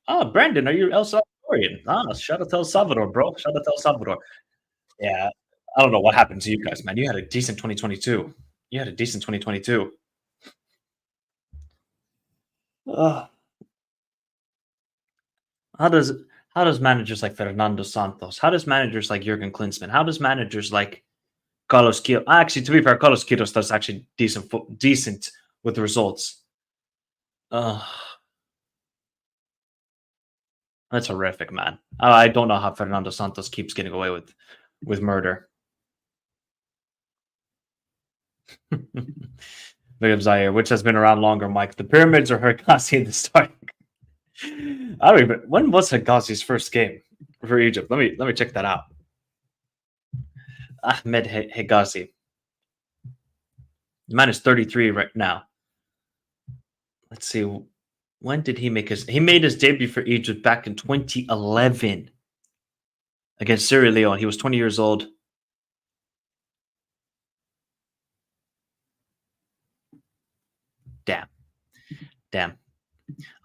Oh, Brandon, are you El Salvadorian? Shout out to El Salvador, bro. Shout out to El Salvador. Yeah, I don't know what happened to you guys, man. You had a decent 2022. You had a decent 2022. Uh, how does how does managers like Fernando Santos? How does managers like Jurgen Klinsmann? How does managers like Carlos Queiroz? Actually, to be fair, Carlos Queiroz does actually decent with the results. That's horrific, man. I don't know how Fernando Santos keeps getting away with murder. William Zaire, which has been around longer, Mike. The pyramids or Herkasi in the start? I don't even. When was Herkasi's first game for Egypt? Let me check that out. Ahmed Hegazi. The man is 33 right now. Let's see. When did he make his? He made his debut for Egypt back in 2011 against Sierra Leone. He was 20 years old. Damn.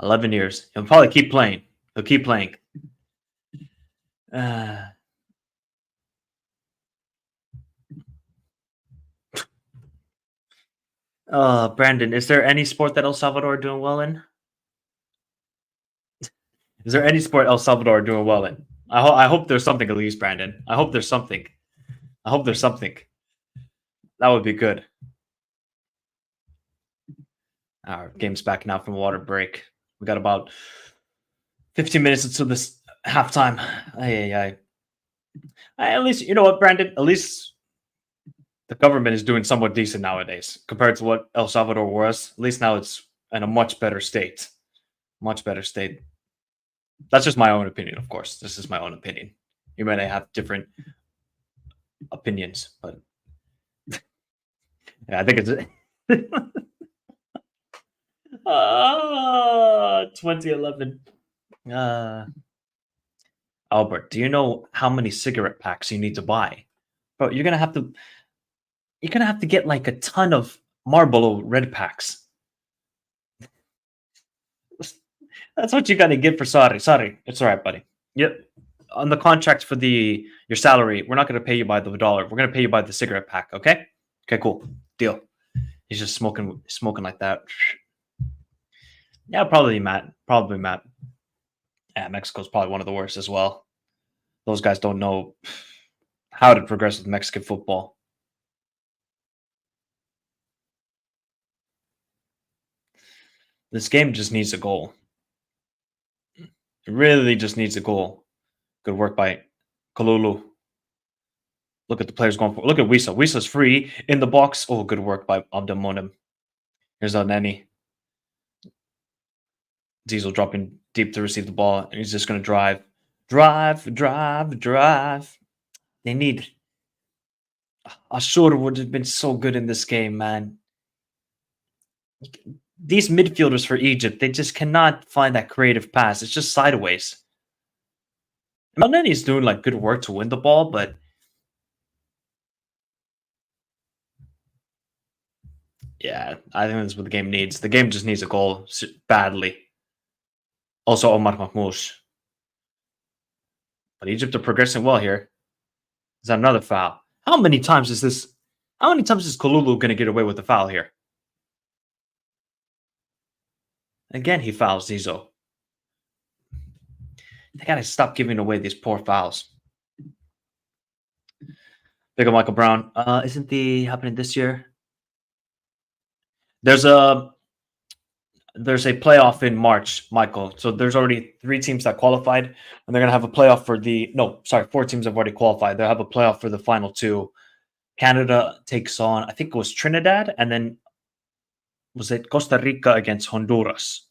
11 years. He'll probably keep playing. He'll keep playing. Brandon, is there any sport that El Salvador are doing well in? Is there any sport El Salvador are doing well in? I hope there's something at least, Brandon. I hope there's something. That would be good. Our game's back now from water break. We got about 15 minutes until this halftime. At least, you know what, Brandon? At least the government is doing somewhat decent nowadays compared to what El Salvador was. At least now it's in a much better state. Much better state. That's just my own opinion, of course. This is my own opinion. You might have different opinions, but yeah, I think it's 2011. Albert, do you know how many cigarette packs you need to buy? Bro, you're gonna have to get like a ton of Marlboro red packs. That's what you gotta get for sorry. It's all right, buddy. Yep. On the contract for your salary, we're not gonna pay you by the dollar. We're gonna pay you by the cigarette pack. Okay. Okay. Cool. Deal. He's just smoking like that. Yeah, probably Matt. Yeah, Mexico's probably one of the worst as well. Those guys don't know how to progress with Mexican football. This game just needs a goal. It really just needs a goal. Good work by Kalulu. Look at the players going for. Look at Wisa. Wisa's free in the box. Oh, good work by Abdelmonem. Here's El Neni. Diesel dropping deep to receive the ball. And he's just going to drive. They need. Ashur would have been so good in this game, man. These midfielders for Egypt, they just cannot find that creative pass. It's just sideways. El Neni's doing like good work to win the ball, but yeah, I think that's what the game needs. The game just needs a goal badly. Also, Omar Mahmoud. But Egypt are progressing well here. Is that another foul? How many times is Kalulu going to get away with the foul here? Again, he fouls Zizo. They got to stop giving away these poor fouls. Big up Michael Brown. Isn't the happening this year? There's a there's a playoff in March, Michael. So there's already 3 teams that qualified, and they're gonna have a playoff for the no, sorry, 4 teams have already qualified. They'll have a playoff for the final two. Canada takes on, I think it was Trinidad, and then was it Costa Rica against Honduras?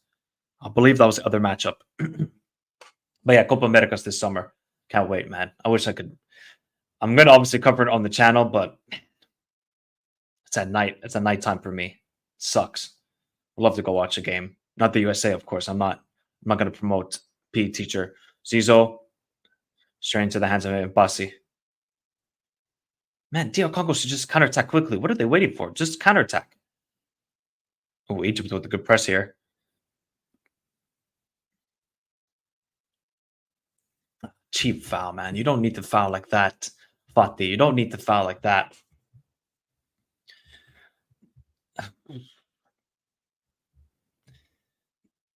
I believe that was the other matchup. But yeah, Copa Americas this summer. Can't wait, man. I wish I could. I'm gonna obviously cover it on the channel, but it's at night. It's a nighttime for me. Sucks. I'd love to go watch a game. Not the USA, of course. I'm not gonna promote PE teacher. Zizo straight into the hands of Mbasi. Man, DR Congo should just counterattack quickly. What are they waiting for? Just counterattack. Oh, Egypt with a good press here. Cheap foul, man. You don't need to foul like that. Fati, you don't need to foul like that.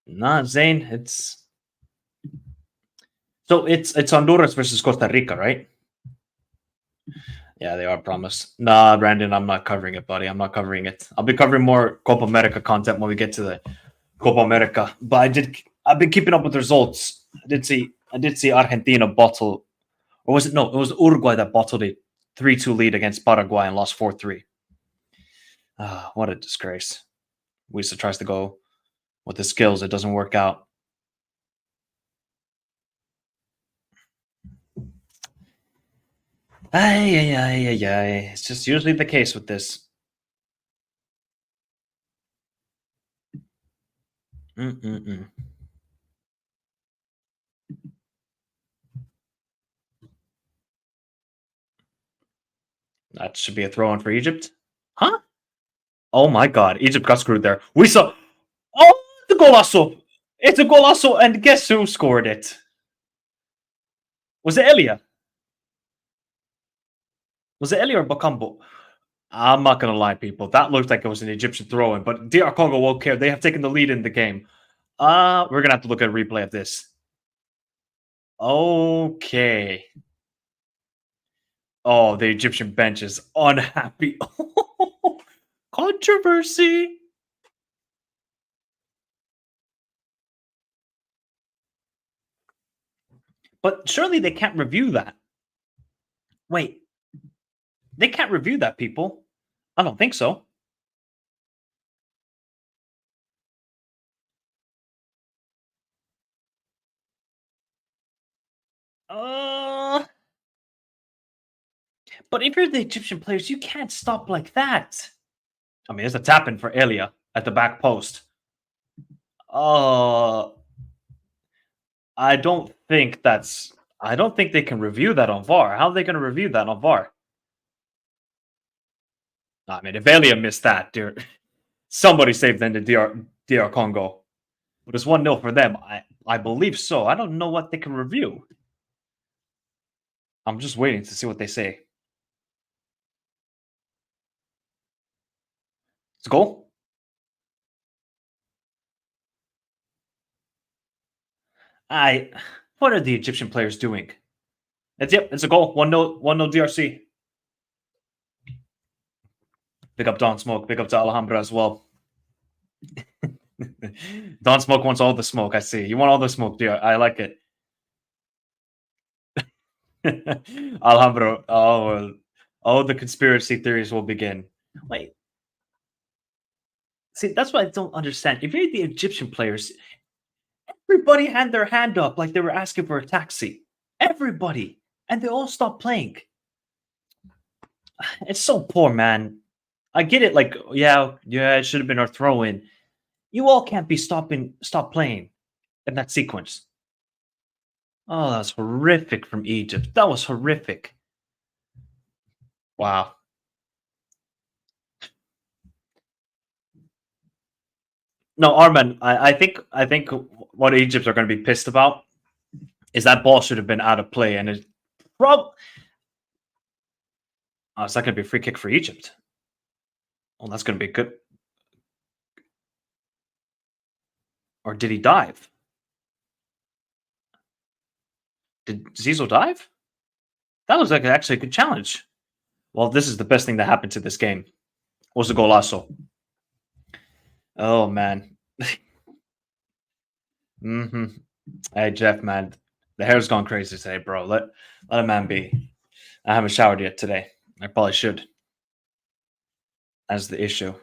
Nah, Zane, it's Honduras versus Costa Rica, right? Yeah, they are, promise. Nah, Brandon, I'm not covering it, buddy. I'm not covering it. I'll be covering more Copa America content when we get to the Copa America. But I've been keeping up with the results. I did see Argentina bottle, or was it no? It was Uruguay that bottled a 3-2 lead against Paraguay and lost 4-3. Ah, what a disgrace. Wisa tries to go with the skills. It doesn't work out. Ay. It's just usually the case with this. That should be a throw in for Egypt. Huh? Oh my god. Egypt got screwed there. We saw. Oh, the golazo. It's a golazo. And guess who scored it? Was it Elia? Was it Elia or Bakambu? I'm not going to lie, people. That looked like it was an Egyptian throw in, but DR Congo won't care. They have taken the lead in the game. We're going to have to look at a replay of this. Okay. Oh, the Egyptian bench is unhappy. Controversy. But surely they can't review that. Wait. They can't review that, people. I don't think so. But if you're the Egyptian players, you can't stop like that. I mean, there's a tap in for Elia at the back post. I don't think they can review that on VAR. How are they going to review that on VAR? I mean, if Elia missed that, somebody saved them to DR Congo. But it's 1-0 for them. I believe so. I don't know what they can review. I'm just waiting to see what they say. It's a goal. What are the Egyptian players doing? It's a goal. 1-0 DRC. Big up Don Smoke. Big up to Alhambra as well. Don Smoke wants all the smoke. I see. You want all the smoke, dear. I like it. Alhambra. Oh, the conspiracy theories will begin. Wait. See, that's what I don't understand. If you're the Egyptian players, everybody had their hand up like they were asking for a taxi. Everybody. And they all stopped playing. It's so poor, man. I get it. Like, yeah, it should have been our throw-in. You all can't be stop playing in that sequence. Oh, that's horrific from Egypt. That was horrific. Wow. No, Arman, I think what Egypt are going to be pissed about is that ball should have been out of play, and it's probably. Oh, is that going to be a free kick for Egypt? Oh, that's going to be good. Or did he dive? Did Zizou dive? That was like actually a good challenge. Well, this is the best thing that happened to this game. Was the golazo. Oh, man. Mm-hmm. Hey, Jeff, man. The hair's gone crazy today, bro. Let a man be. I haven't showered yet today. I probably should. That's the issue.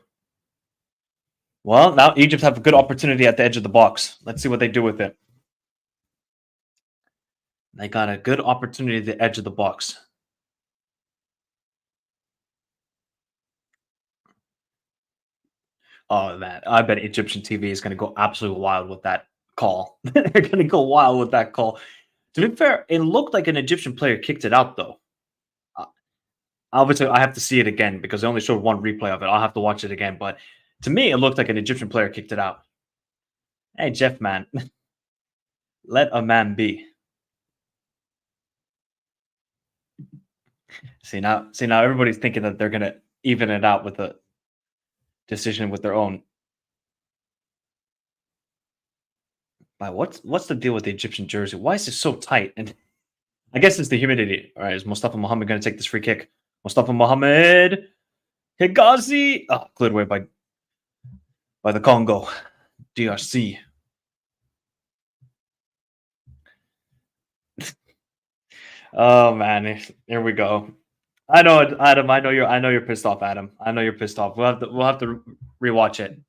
Well, now Egypt have a good opportunity at the edge of the box. Let's see what they do with it. They got a good opportunity at the edge of the box. Oh man, I bet Egyptian TV is going to go absolutely wild with that call. They're going to go wild with that call. To be fair, it looked like an Egyptian player kicked it out, though. Uh, Obviously, I have to see it again because they only showed one replay of it. I'll have to watch it again. But to me, it looked like an Egyptian player kicked it out. Hey, Jeff, man, let a man be. See now, everybody's thinking that they're going to even it out with a decision with their own. But what's the deal with the Egyptian jersey? Why is it so tight? And I guess it's the humidity. All right, is Mustafa Mohammed going to take this free kick? Mustafa Mohammed, Higazi, cleared away by the Congo, DRC. Oh man, here we go. I know it, Adam. I know you're pissed off, Adam. I know you're pissed off. We'll have to rewatch it.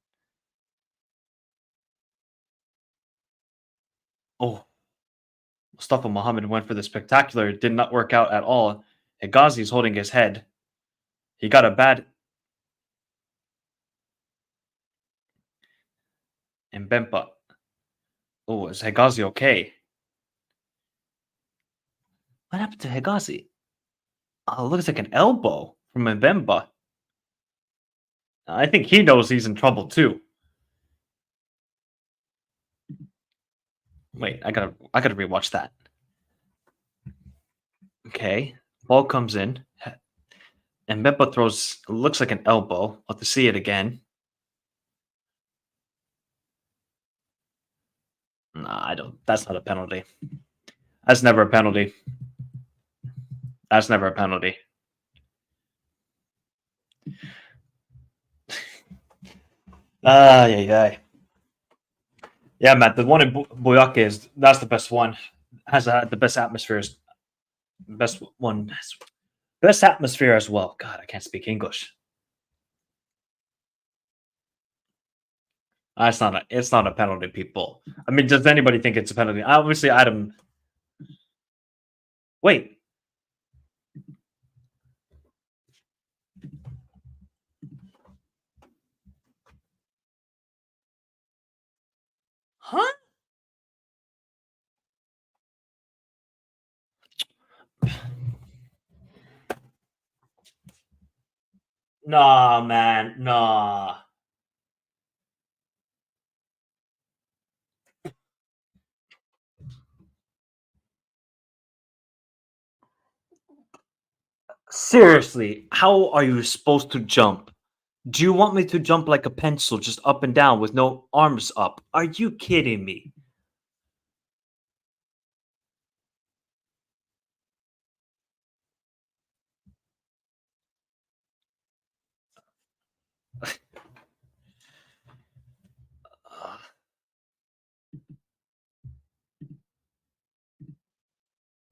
Oh, Mustafa Mohammed went for the spectacular. It did not work out at all. Higazi's holding his head. He got a bad Mbempa. Oh, is Higazi okay? What happened to Higazi? Oh, it looks like an elbow from Mbemba. I think he knows he's in trouble too. Wait, I gotta rewatch that. Okay, ball comes in, and Mbemba throws. Looks like an elbow. I'll have to see it again. Nah, I don't. That's not a penalty. That's never a penalty. That's never a penalty. Yeah, yeah. Yeah, Matt. The one in Boyake that's the best one. Has the best atmospheres. Best one. Best atmosphere as well. God, I can't speak English. It's not a. It's not a penalty, people. I mean, does anybody think it's a penalty? Obviously, Adam. Wait. Huh? Nah, man. Nah. Seriously, how are you supposed to jump? Do you want me to jump like a pencil, just up and down with no arms up? Are you kidding me?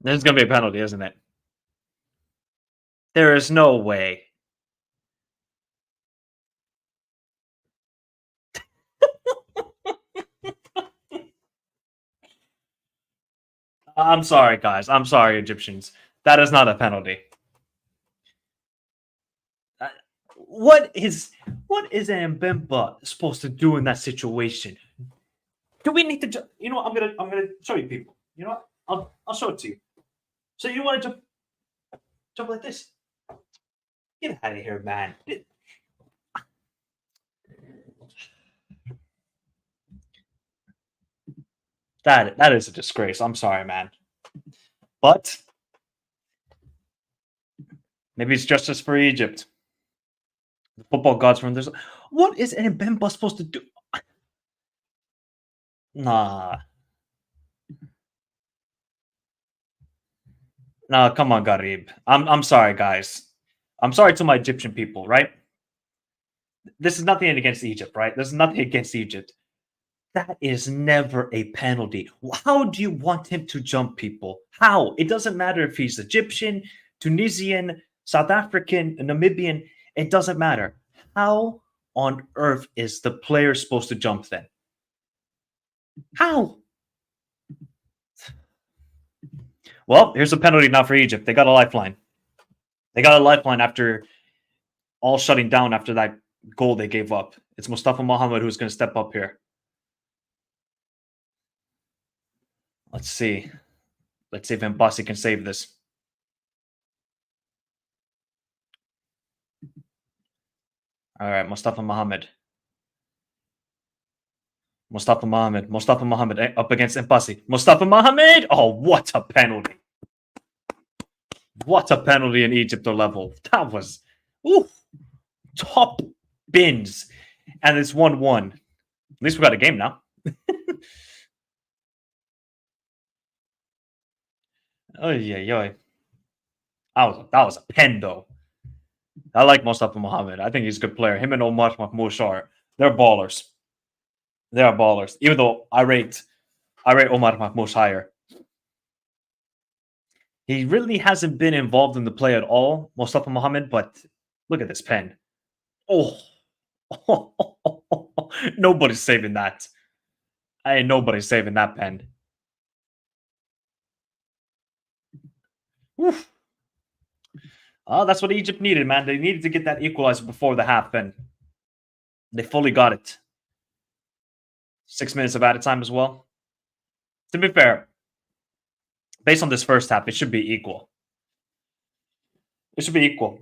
This is gonna be a penalty, isn't it? There is no way. I'm sorry, guys. I'm sorry, Egyptians. That is not a penalty. Uh, what is an Mbemba supposed to do in that situation? Do we need to? You know what? I'm gonna show you people. You know what? I'll show it to you. So you want to jump like this? Get out of here, man. That is a disgrace. I'm sorry, man. But maybe it's justice for Egypt. The football gods from this. What is an Mbemba supposed to do? Nah, nah. Come on, Garib. I'm sorry, guys. I'm sorry to my Egyptian people. Right? This is nothing against Egypt. Right? This is nothing against Egypt. That is never a penalty. How do you want him to jump people? How? It doesn't matter if he's Egyptian, Tunisian, South African, Namibian. It doesn't matter. How on earth is the player supposed to jump then? How? Well, here's a penalty now for Egypt. They got a lifeline. They got a lifeline after all shutting down after that goal they gave up. It's Mustafa Mohammed who's going to step up here. Let's see. Let's see if Mbasi can save this. All right, Mustafa Mohammed. Mustafa Mohammed up against Mbasi. Mustafa Mohammed! Oh, what a penalty. What a penalty in Egypt level. That was ooh, top bins. And it's 1-1. At least we got a game now. Oh, yeah. That was a pen, though. I like Mustafa Mohammed. I think he's a good player. Him and Omar Mahmoud they're ballers. They are ballers. Even though I rate Omar Mahmoud higher. He really hasn't been involved in the play at all, Mustafa Mohammed, but look at this pen. Oh. Nobody's saving that. Ain't nobody saving that pen. Oof. Oh, that's what Egypt needed, man. They needed to get that equalizer before the half, and they fully got it. 6 minutes of added time as well. To be fair, based on this first half, it should be equal. It should be equal.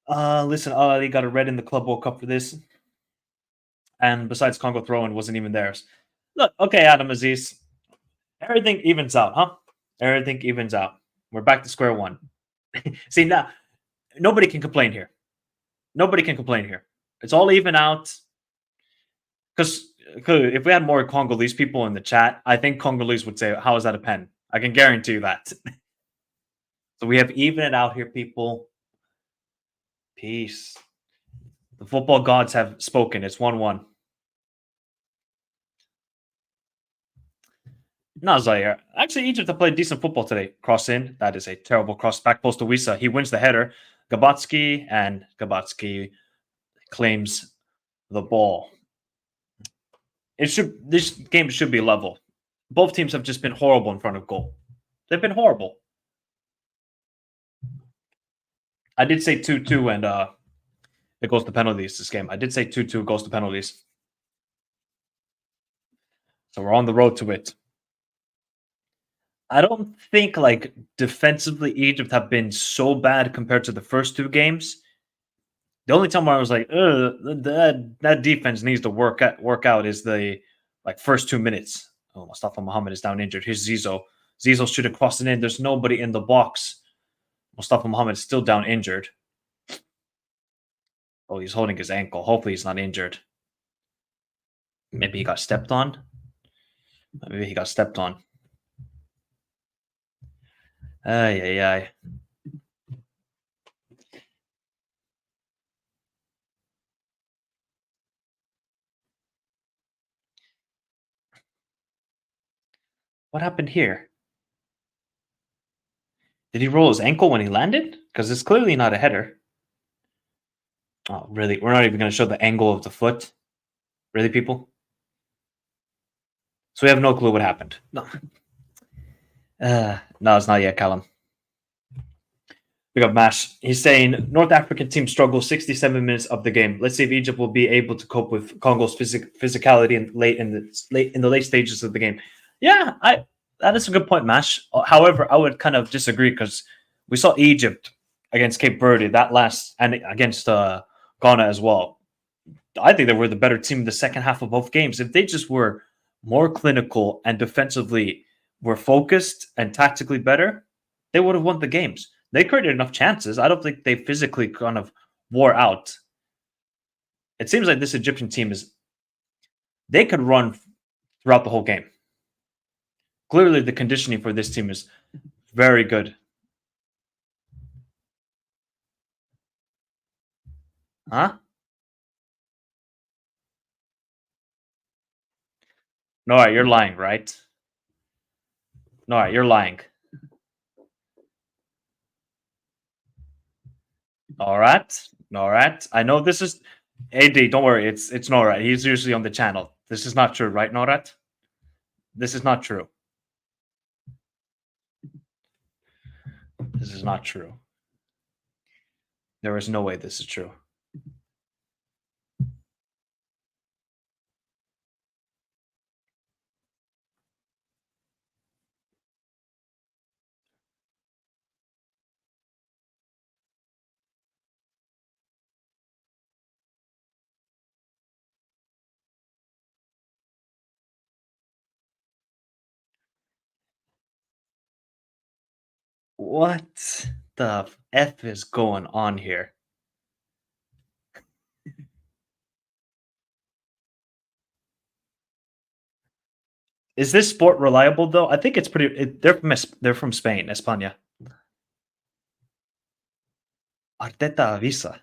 Listen, Ali got a red in the Club World Cup for this. And besides Congo throwing wasn't even theirs. Look, okay, Adam Aziz. Everything evens out, huh? Everything evens out. We're back to square one. See, now, nobody can complain here. Nobody can complain here. It's all even out. Because if we had more Congolese people in the chat, I think Congolese would say, how is that a pen? I can guarantee you that. So we have even it out here, people. Peace. The football gods have spoken. It's 1-1. No, Zaire. Actually, Egypt have played decent football today. Cross in. That is a terrible cross. Back post to Wisa. He wins the header. Gabatsky claims the ball. This game should be level. Both teams have just been horrible in front of goal. They've been horrible. I did say 2-2 and it goes to penalties this game. I did say 2-2 goes to penalties. So we're on the road to it. I don't think like defensively Egypt have been so bad compared to the first two games. The only time where I was like, that defense needs to work out is the like first 2 minutes. Oh, Mustafa Mohammed is down injured. Here's Zizo. Zizo should have crossed it in. There's nobody in the box. Mustafa Mohammed is still down injured. Oh, he's holding his ankle. Hopefully he's not injured. Maybe he got stepped on. Maybe he got stepped on. Ay. What happened here? Did he roll his ankle when he landed? Because it's clearly not a header. Oh, really? We're not even going to show the angle of the foot? Really, people? So we have no clue what happened. No. No, it's not yet, Callum. We got Mash. He's saying North African team struggles 67 minutes of the game. Let's see if Egypt will be able to cope with Congo's physicality in the late stages of the game. Yeah, that is a good point, Mash. However, I would kind of disagree because we saw Egypt against Cape Verde and against Ghana as well. I think they were the better team in the second half of both games. If they just were more clinical and defensively were focused and tactically better, they would have won the games. They created enough chances. I don't think they physically kind of wore out. It seems like this Egyptian team they could run throughout the whole game. Clearly, the conditioning for this team is very good. Huh? Nora, you're lying, right? Nora, you're lying. All right. All right. I know this is AD. Don't worry. It's Nora. He's usually on the channel. This is not true, right, Nora? This is not true. This is not true. There is no way this is true. What the F is going on here? Is this sport reliable though? I think it's pretty. They're from Spain, España. Arteta avisa.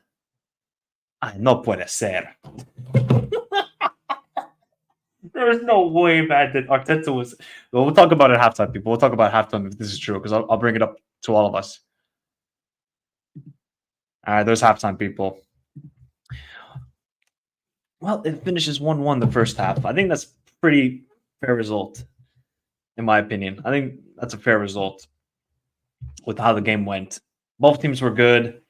Ay, no puede ser. There's no way, man, that Arteta was. Well, we'll talk about it at halftime, people. We'll talk about halftime if this is true, because I'll bring it up to all of us. All right, there's halftime, people. Well, it finishes 1-1 the first half. I think that's pretty fair result, in my opinion. I think that's a fair result with how the game went. Both teams were good.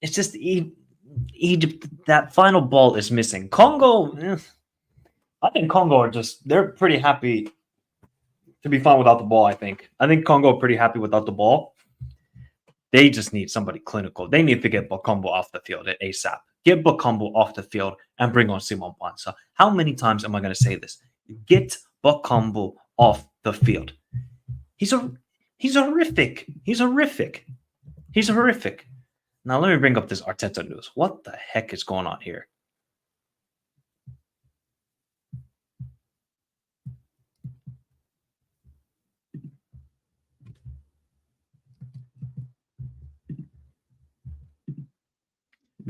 It's just Egypt. That final ball is missing. Congo. I think Congo are they're pretty happy to be fine without the ball. I think Congo are pretty happy without the ball. They just need somebody clinical. They need to get Bakambu off the field at ASAP. Get Bakambu off the field and bring on Simon Panza. How many times am I going to say this? Get Bakambu off the field. He's horrific. He's horrific. He's horrific. Now let me bring up this Arteta news. What the heck is going on here?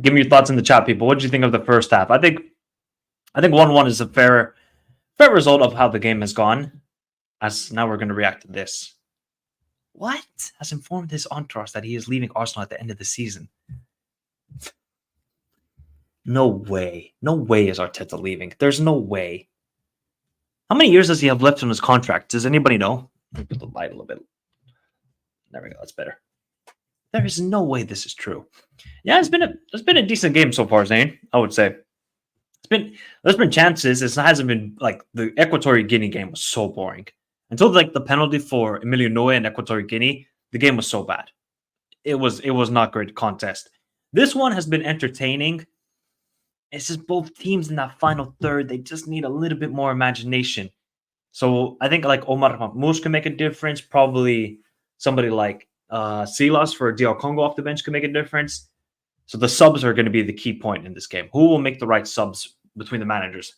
Give me your thoughts in the chat, people. What did you think of the first half? I think 1-1 is a fair result of how the game has gone. As now we're going to react to this. What has informed his entourage that he is leaving Arsenal at the end of the season? No way. No way is Arteta leaving. There's no way. How many years does he have left on his contract? Does anybody know? Let me put the light a little bit. There we go. That's better. There is no way this is true. Yeah, it's been a decent game so far, Zane. I would say there's been chances. It hasn't been like the Equatorial Guinea game was so boring until like the penalty for Emilio Noe in Equatorial Guinea. The game was so bad. It was not great contest. This one has been entertaining. It's just both teams in that final third. They just need a little bit more imagination. So I think like Omar Mahmoud can make a difference. Probably somebody like Silas for DR Congo off the bench can make a difference. So the subs are going to be the key point in this game. Who will make the right subs between the managers?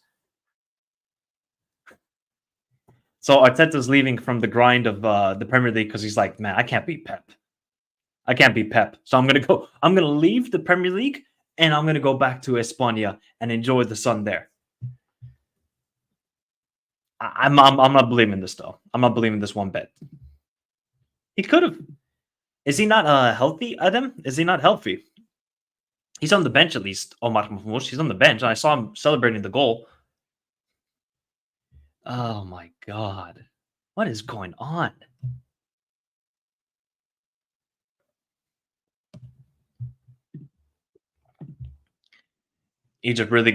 So Arteta's leaving from the grind of the Premier League because he's like, man, I can't beat Pep. I can't beat Pep. So I'm going to leave the Premier League and I'm going to go back to España and enjoy the sun there. I'm not believing this, though. I'm not believing this one bit. He could have. Is he not healthy, Adam? Is he not healthy? He's on the bench at least. Omar Mahmoud. He's on the bench. I saw him celebrating the goal. Oh my God. What is going on? Egypt really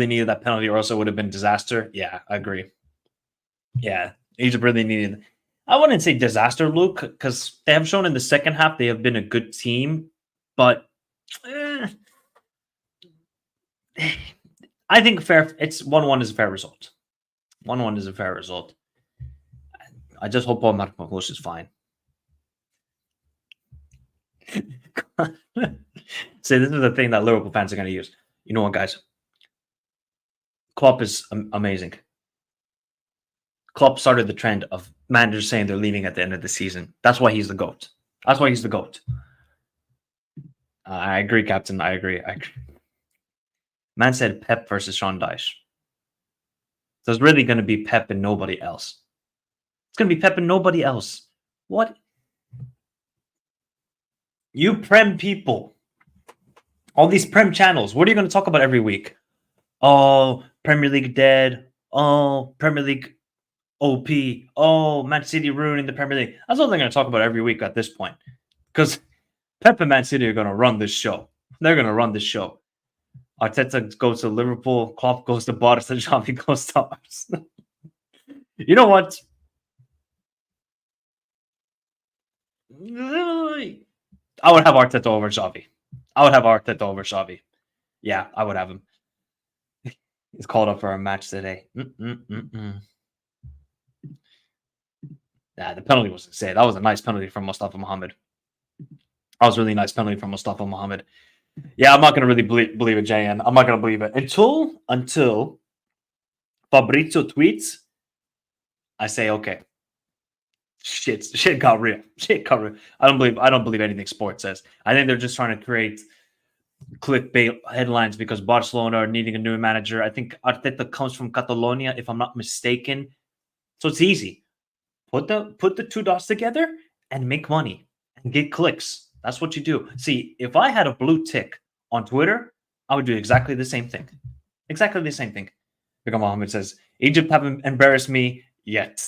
needed that penalty or else it would have been disaster. Yeah, I agree. Yeah, Egypt really needed. I wouldn't say disaster, Luke, because they have shown in the second half they have been a good team, but I think it's 1-1 is a fair result. 1-1 is a fair result. I just hope Paul Marcos is fine. See, this is the thing that Liverpool fans are going to use. You know what, guys? Klopp is amazing. Klopp started the trend of managers saying they're leaving at the end of the season. That's why he's the GOAT. That's why he's the GOAT. I agree, Captain. I agree. Man said Pep versus Sean Dyche. So it's really going to be Pep and nobody else. It's going to be Pep and nobody else. What? You Prem people, all these Prem channels, what are you going to talk about every week? Oh, Premier League dead. Oh, Premier League OP. Oh, Man City ruining the Premier League. That's all they're going to talk about every week at this point. Because Pep and Man City are going to run this show. They're going to run this show. Arteta goes to Liverpool. Klopp goes to Barca. Xavi goes to Arsenal. You know what? I would have Arteta over Xavi. Yeah, I would have him. He's called up for a match today. Nah, the penalty was insane. That was a nice penalty from Mustafa Mohamed. That was a really nice penalty from Mustafa Mohamed. Yeah, I'm not going to really believe it, JN. I'm not going to believe it. Until Fabrizio tweets, I say, okay. Shit got real. I don't believe anything sports says. I think they're just trying to create clickbait headlines because Barcelona are needing a new manager. I think Arteta comes from Catalonia, if I'm not mistaken. So it's easy. Put the two dots together and make money and get clicks. That's what you do. See, if I had a blue tick on Twitter, I would do exactly the same thing. Exactly the same thing. Bigam Mohammed says, Egypt haven't embarrassed me yet.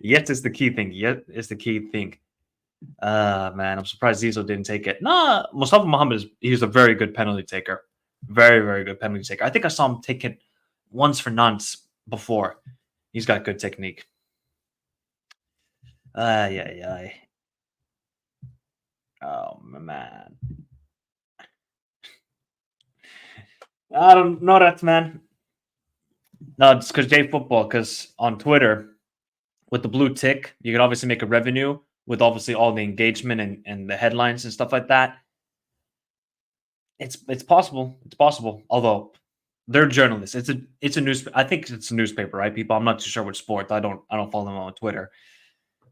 Yet is the key thing. Man, I'm surprised Zizou didn't take it. Nah, Mustafa Mohamed he's a very good penalty taker. Very, very good penalty taker. I think I saw him take it once for Nantes before. He's got good technique. Yeah. Oh, man. I don't know that, man. No, it's because JFootball, because on Twitter, with the blue tick, you can obviously make a revenue with obviously all the engagement and the headlines and stuff like that. It's possible. It's possible. Although they're journalists. It's a news. I think it's a newspaper, right, people? I'm not too sure which sport. I don't follow them on Twitter.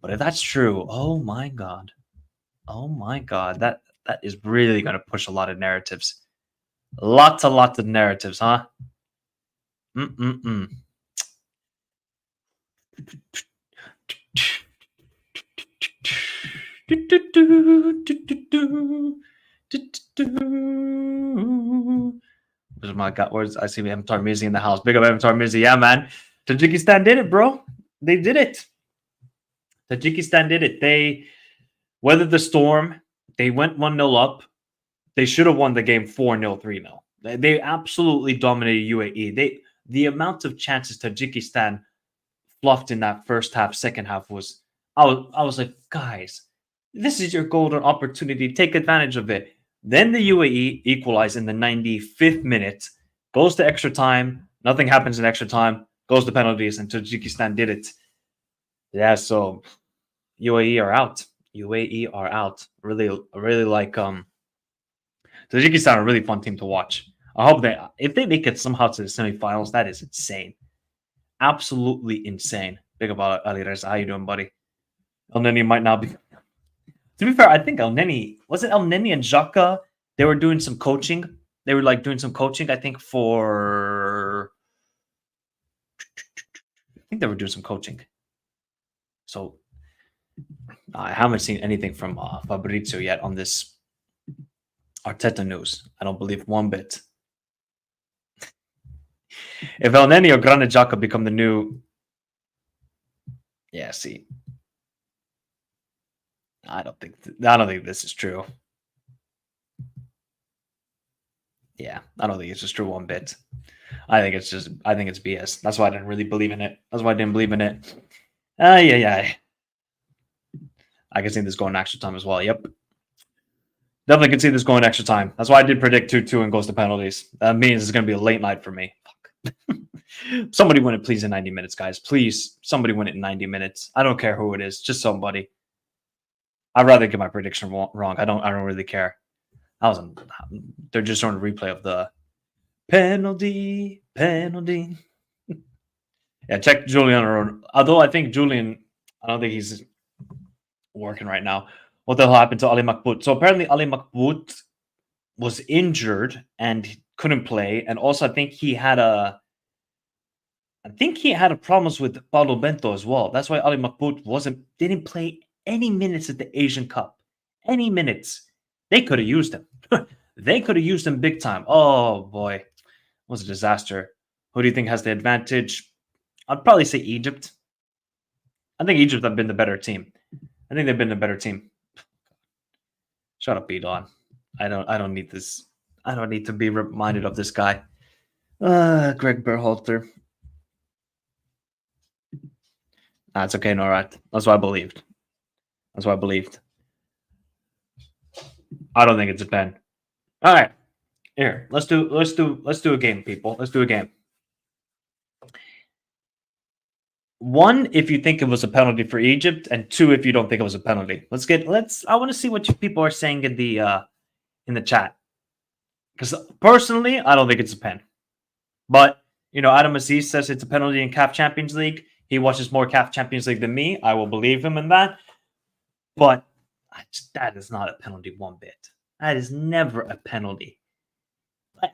But if that's true, oh my god, that is really going to push a lot of narratives. Lots of narratives, huh? Where's my god? I see Avatar Mizi in the house. Big up Avatar Mizi. Yeah, man. Tajikistan did it, bro. They did it. Tajikistan did it. They weathered the storm. They went 1-0 up. They should have won the game 4-0, 3-0. They absolutely dominated UAE. The amount of chances Tajikistan fluffed in that first half, second half was I was like, guys, this is your golden opportunity. Take advantage of it. Then the UAE equalized in the 95th minute, goes to extra time. Nothing happens in extra time. Goes to penalties, and Tajikistan did it. Yeah, so UAE are out. Really like Tajikistan are a really fun team to watch. I hope if they make it somehow to the semifinals, that is insane. Absolutely insane. Big about Ali Reza. How you doing, buddy? El Neni might not be. To be fair, I think El Neni and Xhaka. They were doing some coaching. They were doing some coaching. I think they were doing some coaching. So I haven't seen anything from Fabrizio yet on this Arteta news. I don't believe one bit. If El Neni or Granit Xhaka become the new, see, I don't think this is true. Yeah, I don't think it's just true one bit. I think it's BS. That's why I didn't really believe in it. Yeah. I can see this going extra time as well. Yep. Definitely can see this going extra time. That's why I did predict 2-2 and goes to penalties. That means it's going to be a late night for me. Somebody win it, please, in 90 minutes, guys. Please, somebody win it in 90 minutes. I don't care who it is. Just somebody. I'd rather get my prediction wrong. I don't really care. They're just showing a replay of the penalty. Yeah, check Julian. Although I think Julian, I don't think he's working right now. What the hell happened to Ali Makbout? So apparently Ali Makbout was injured and couldn't play. And also I think he had a I think he had a problems with Paulo Bento as well. That's why Ali Makbout didn't play any minutes at the Asian Cup. Any minutes. They could have used him. They could have used him big time. Oh boy. It was a disaster. Who do you think has the advantage? I'd probably say Egypt. I think Egypt have been the better team. I think they've been the better team. Shut up, Edon. I don't need this. I don't need to be reminded of this guy. Greg Berhalter. That's okay, no, right. That's what I believed. That's what I believed. I don't think it's a pen. All right. Here, let's do a game, people. Let's do a game. One, if you think it was a penalty for Egypt, and two, if you don't think it was a penalty. I want to see what people are saying in the chat. Because personally, I don't think it's a pen. But Adam Aziz says it's a penalty in CAF Champions League. He watches more CAF Champions League than me. I will believe him in that. But that is not a penalty one bit. That is never a penalty.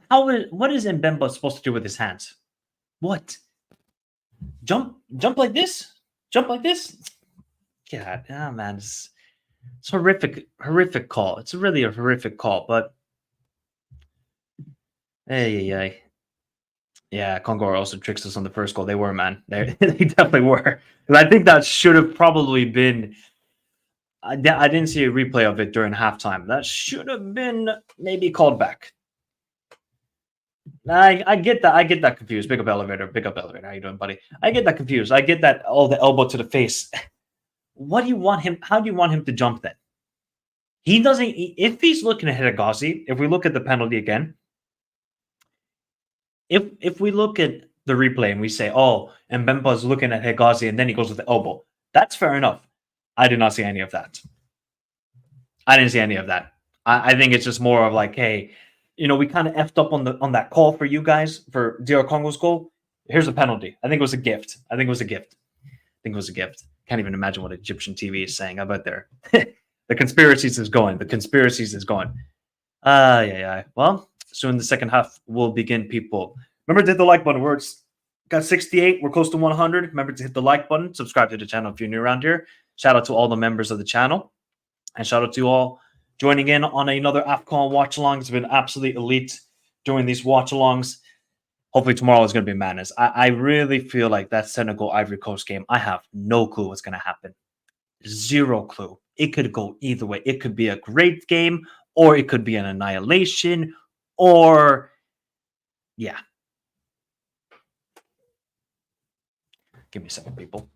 What is Mbemba supposed to do with his hands? What? Jump like this? Jump like this? Yeah, man, it's horrific call. It's really a horrific call, but hey. Yeah, Congo also tricks us on the first goal. They were, man. They definitely were. I think that should have probably been. I didn't see a replay of it during halftime. That should have been maybe called back. I get that. I get that confused. Big up elevator. How you doing, buddy? I get that confused. I get that. The elbow to the face. What do you want him? How do you want him to jump then? He doesn't. If he's looking at Hegazi, if we look at the penalty again, if we look at the replay and we say, oh, and Mbemba's looking at Hegazi and then he goes with the elbow, that's fair enough. I did not see any of that. I didn't see any of that. I think it's just more of like, hey, we kind of effed up on that call for you guys for DR Congo's goal. Here's a penalty. I think it was a gift. Can't even imagine what Egyptian TV is saying. I bet they're the conspiracies is going. Yeah. Well, soon the second half will begin, people. Remember to hit the like button. We're got 68. We're close to 100. Remember to hit the like button. Subscribe to the channel if you're new around here. Shout out to all the members of the channel. And shout out to you all joining in on another Afcon watch-along. It's been absolutely elite doing these watch-alongs. Hopefully tomorrow is going to be madness. I really feel like that Senegal-Ivory Coast game, I have no clue what's going to happen. Zero clue. It could go either way. It could be a great game, or it could be an annihilation, or yeah. Give me a second, people.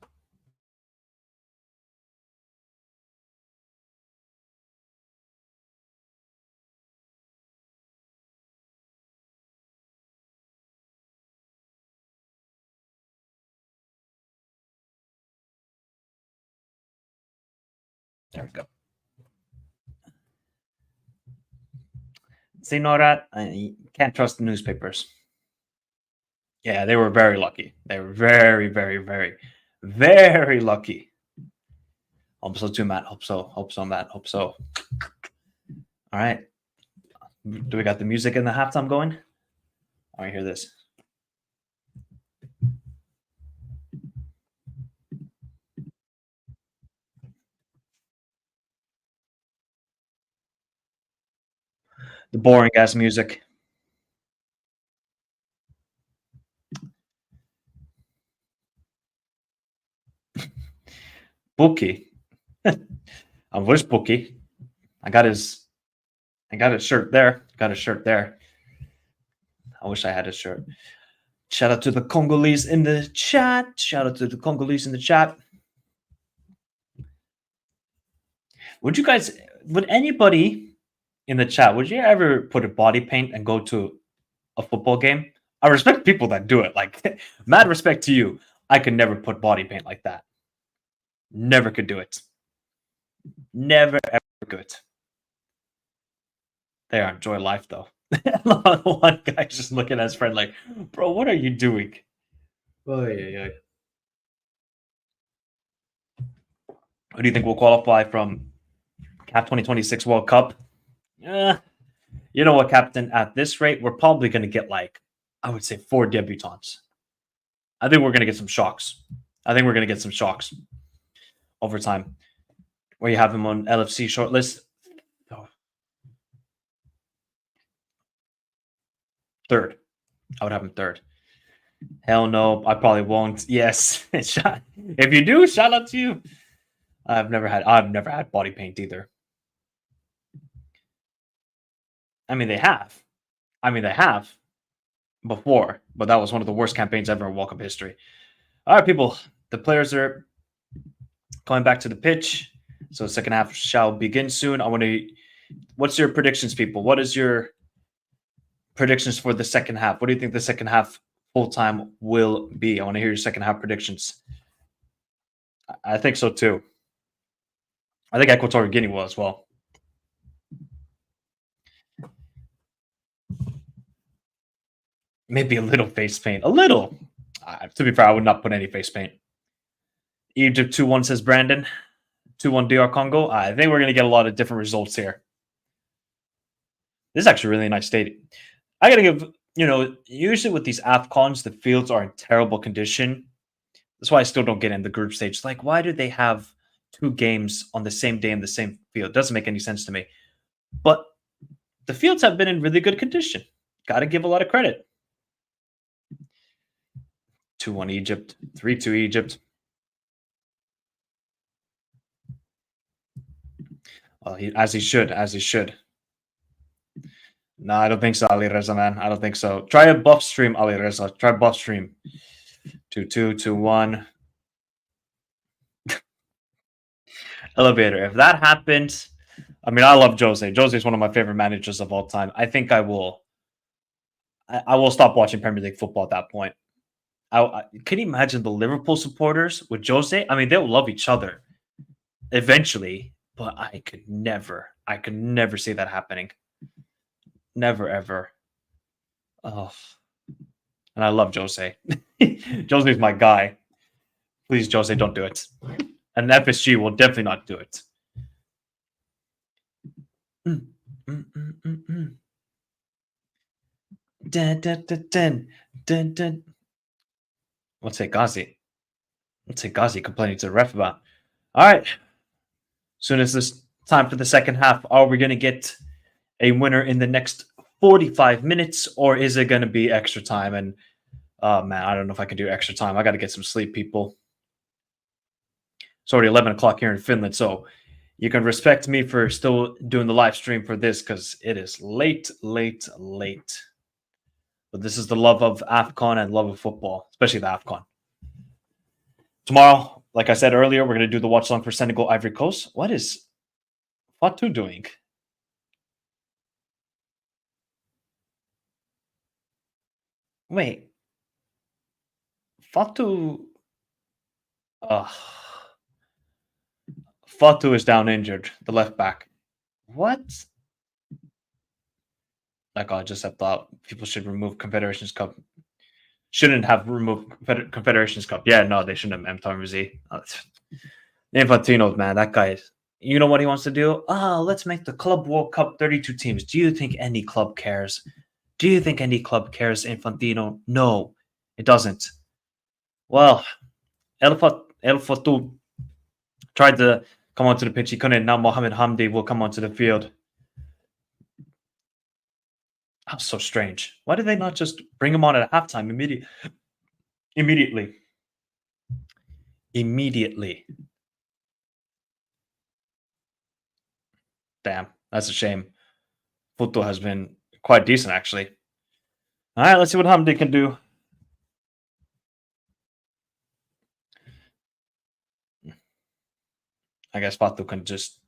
There we go. See, Norat, you can't trust the newspapers. Yeah, they were very lucky. They were very, very, very, very lucky. Hope so too, Matt. Hope so, Matt. Hope so. All right. Do we got the music in the halftime going? All right, hear this. The boring ass music. Bookie. I wish Bookie. I got his shirt there. I wish I had his shirt. Shout out to the Congolese in the chat. Would anybody in the chat, would you ever put a body paint and go to a football game? I respect people that do it. Like, mad respect to you. I could never put body paint like that. Never could do it. Never, ever could. There, enjoy life, though. One guy's just looking at his friend like, bro, what are you doing? Oh, yeah. Who do you think will qualify from CAF 2026 World Cup? You know what, Captain? At this rate, we're probably going to get, like, I would say 4 debutants. I think we're going to get some shocks. I think we're going to get some shocks over time. Where you have him on LFC shortlist. Oh, third. I would have him third. Hell no, I probably won't. Yes. If you do, shout out to you. I've never had body paint either. I mean, they have. They have before, but that was one of the worst campaigns ever in World Cup history. All right, people. The players are going back to the pitch, so the second half shall begin soon. I want to. What's your predictions, people? What is your predictions for the second half? What do you think the second half full time will be? I want to hear your second half predictions. I think so too. I think Equatorial Guinea will as well. Maybe a little face paint. A little. To be fair, I would not put any face paint. Egypt 2-1 says Brandon. 2-1 DR Congo. I think we're going to get a lot of different results here. This is actually a really nice stadium. I got to give, usually with these Afcons, the fields are in terrible condition. That's why I still don't get in the group stage. Like, why do they have 2 games on the same day in the same field? It doesn't make any sense to me. But the fields have been in really good condition. Got to give a lot of credit. 2-1 Egypt, 3-2 Egypt. Well, as he should. No, I don't think so, Ali Reza, man. I don't think so. Try a buff stream, Ali Reza. Try buff stream. 2-2, 2-1. Elevator. If that happens, I love Jose. Jose is one of my favorite managers of all time. I think I will stop watching Premier League football at that point. Can you imagine the Liverpool supporters with Jose? They'll love each other eventually, but I could never see that happening. Never, ever. Oh. And I love Jose. Jose is my guy. Please, Jose, don't do it. And FSG will definitely not do it. Dun, dun, dun, dun, dun, dun. What's it, Ghazi? What's it, Ghazi complaining to the ref about? All right. Soon as this time for the second half, are we going to get a winner in the next 45 minutes, or is it going to be extra time? And man, I don't know if I can do extra time. I got to get some sleep, people. It's already 11 o'clock here in Finland, so you can respect me for still doing the live stream for this because it is late. But this is the love of Afcon and love of football, especially the Afcon. Tomorrow, like I said earlier, we're going to do the watch along for Senegal, Ivory Coast. What is Fatu doing? Wait. Fatu... Fatu is down injured, the left back. What? Like, I just have thought people should remove Confederations Cup. Shouldn't have removed Confederations Cup. Yeah, no, they shouldn't have. MTRZ. Infantino, man, that guy. You know what he wants to do? Let's make the Club World Cup 32 teams. Do you think any club cares? Infantino? No, it doesn't. Well, El Fatou tried to come onto the pitch. He couldn't. Now Mohamed Hamdi will come onto the field. That's so strange. Why did they not just bring him on at halftime immediately? Damn, that's a shame. Futo has been quite decent, actually. All right, let's see what Hamdi can do. I guess Fatu can just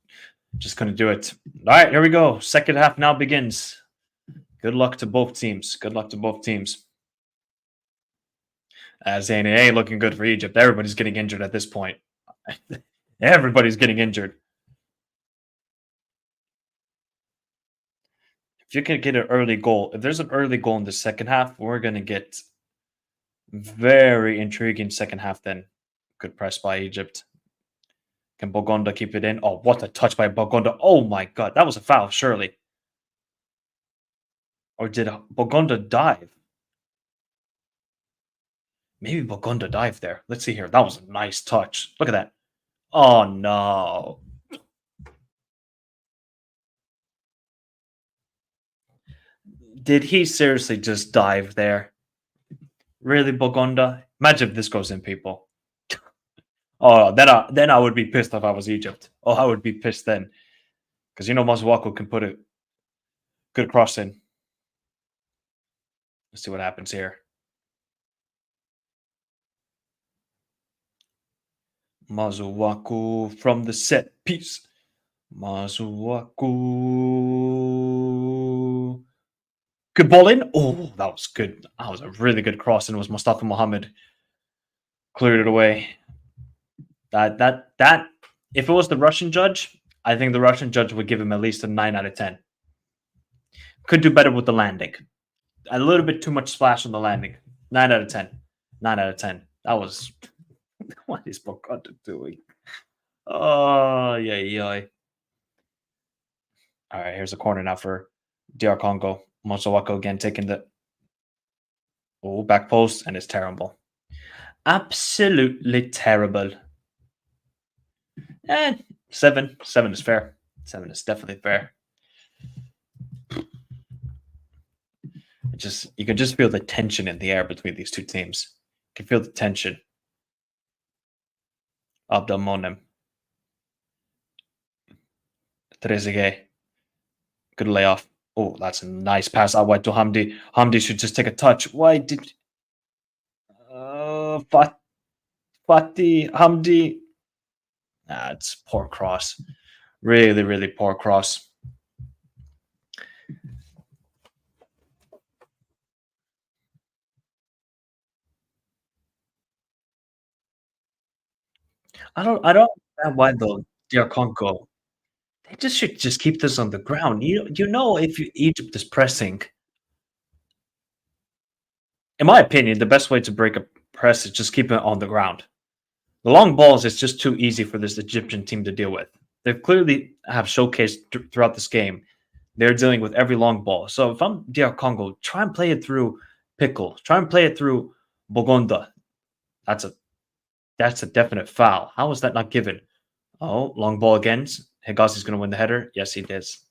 couldn't do it. All right, here we go. Second half now begins. Good luck to both teams. Zane ain't looking good for Egypt. Everybody's getting injured at this point. Everybody's getting injured. If you can get an early goal, if there's an early goal in the second half, we're going to get very intriguing second half then. Good press by Egypt. Can Bogonda keep it in? Oh, what a touch by Bogonda. Oh my God, that was a foul, surely. Or did Bogonda dive? Maybe Bogunda dived there. Let's see here. That was a nice touch. Look at that. Oh no. Did he seriously just dive there? Really, Bogunda? Imagine if this goes in, people. Oh, then I would be pissed if I was Egypt. Oh, I would be pissed then. Because Mazuaku can put a good cross in. Let's see what happens here. Mazuaku from the set piece. Mazuaku. Good ball in. Oh, that was good. That was a really good cross, and it was Mustafa Mohammed cleared it away. That. If it was the Russian judge, I think the Russian judge would give him at least a 9 out of 10. Could do better with the landing. A little bit too much splash on the landing. 9 out of 10. 9 out of 10. That was. What is Bogota doing? Oh, yeah, yeah. All right, here's a corner now for DR Congo. Mosawako again taking the back post, and it's terrible. Absolutely terrible. And 7. 7 is fair. 7 is definitely fair. You can just feel the tension in the air between these two teams. You can feel the tension. Abdelmonem. Trezeguet. Good layoff. Oh, that's a nice pass out wide to Hamdi. Hamdi should just take a touch. Why did Fatih Hamdi? It's poor cross. Really, really poor cross. I don't understand why though, dear Congo. They just should just keep this on the ground. If Egypt is pressing, in my opinion, the best way to break a press is just keep it on the ground. The long balls is just too easy for this Egyptian team to deal with. They clearly have showcased throughout this game. They're dealing with every long ball. So if I'm DR Congo, try and play it through Pickle. Try and play it through Bogonda. That's a definite foul. How is that not given? Oh, long ball again. Hegazi's going to win the header. Yes, he does.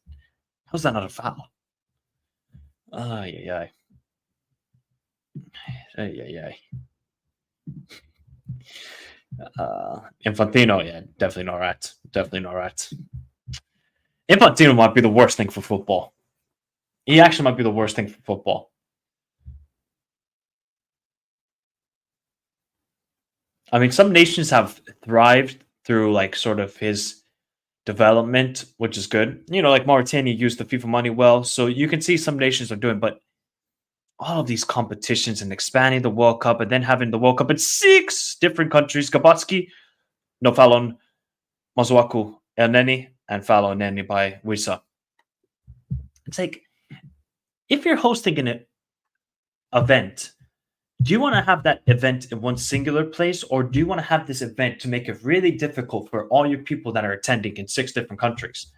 How's that not a foul? Ay, ay, ay. Ay, ay, ay. Infantino, yeah, definitely not right. Definitely not right. Infantino might be the worst thing for football. He actually might be the worst thing for football. I mean, some nations have thrived through like sort of his development, which is good. Like Mauritania used the FIFA money well, so you can see some nations are doing. But all of these competitions and expanding the World Cup and then having the World Cup in 6 different countries, Gabatski, no foul on Mazuaku Elneny, and foul on Neni by Wisa. It's like, if you're hosting an event, do you want to have that event in one singular place, or do you want to have this event to make it really difficult for all your people that are attending in 6 different countries?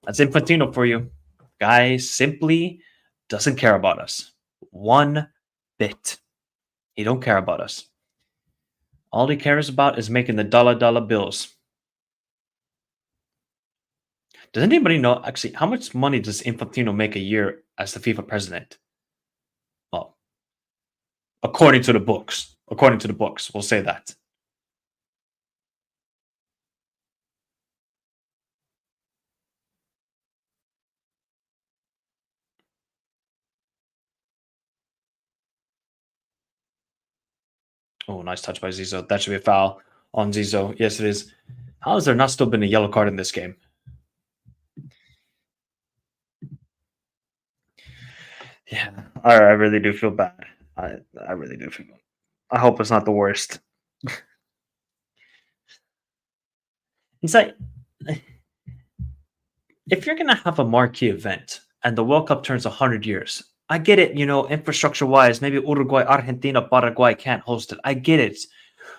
That's Infantino for you. Guy simply doesn't care about us. One bit. He don't care about us. All he cares about is making the dollar bills. Does anybody know, actually, how much money does Infantino make a year as the FIFA president? Well, according to the books. According to the books, we'll say that. Oh, nice touch by Zizo. That should be a foul on Zizo. Yes, it is. How has there not still been a yellow card in this game? Yeah, I really do feel bad. I really do feel bad. I hope it's not the worst. It's like, if you're going to have a marquee event and the World Cup turns 100 years, I get it, infrastructure wise, maybe Uruguay, Argentina, Paraguay can't host it. I get it.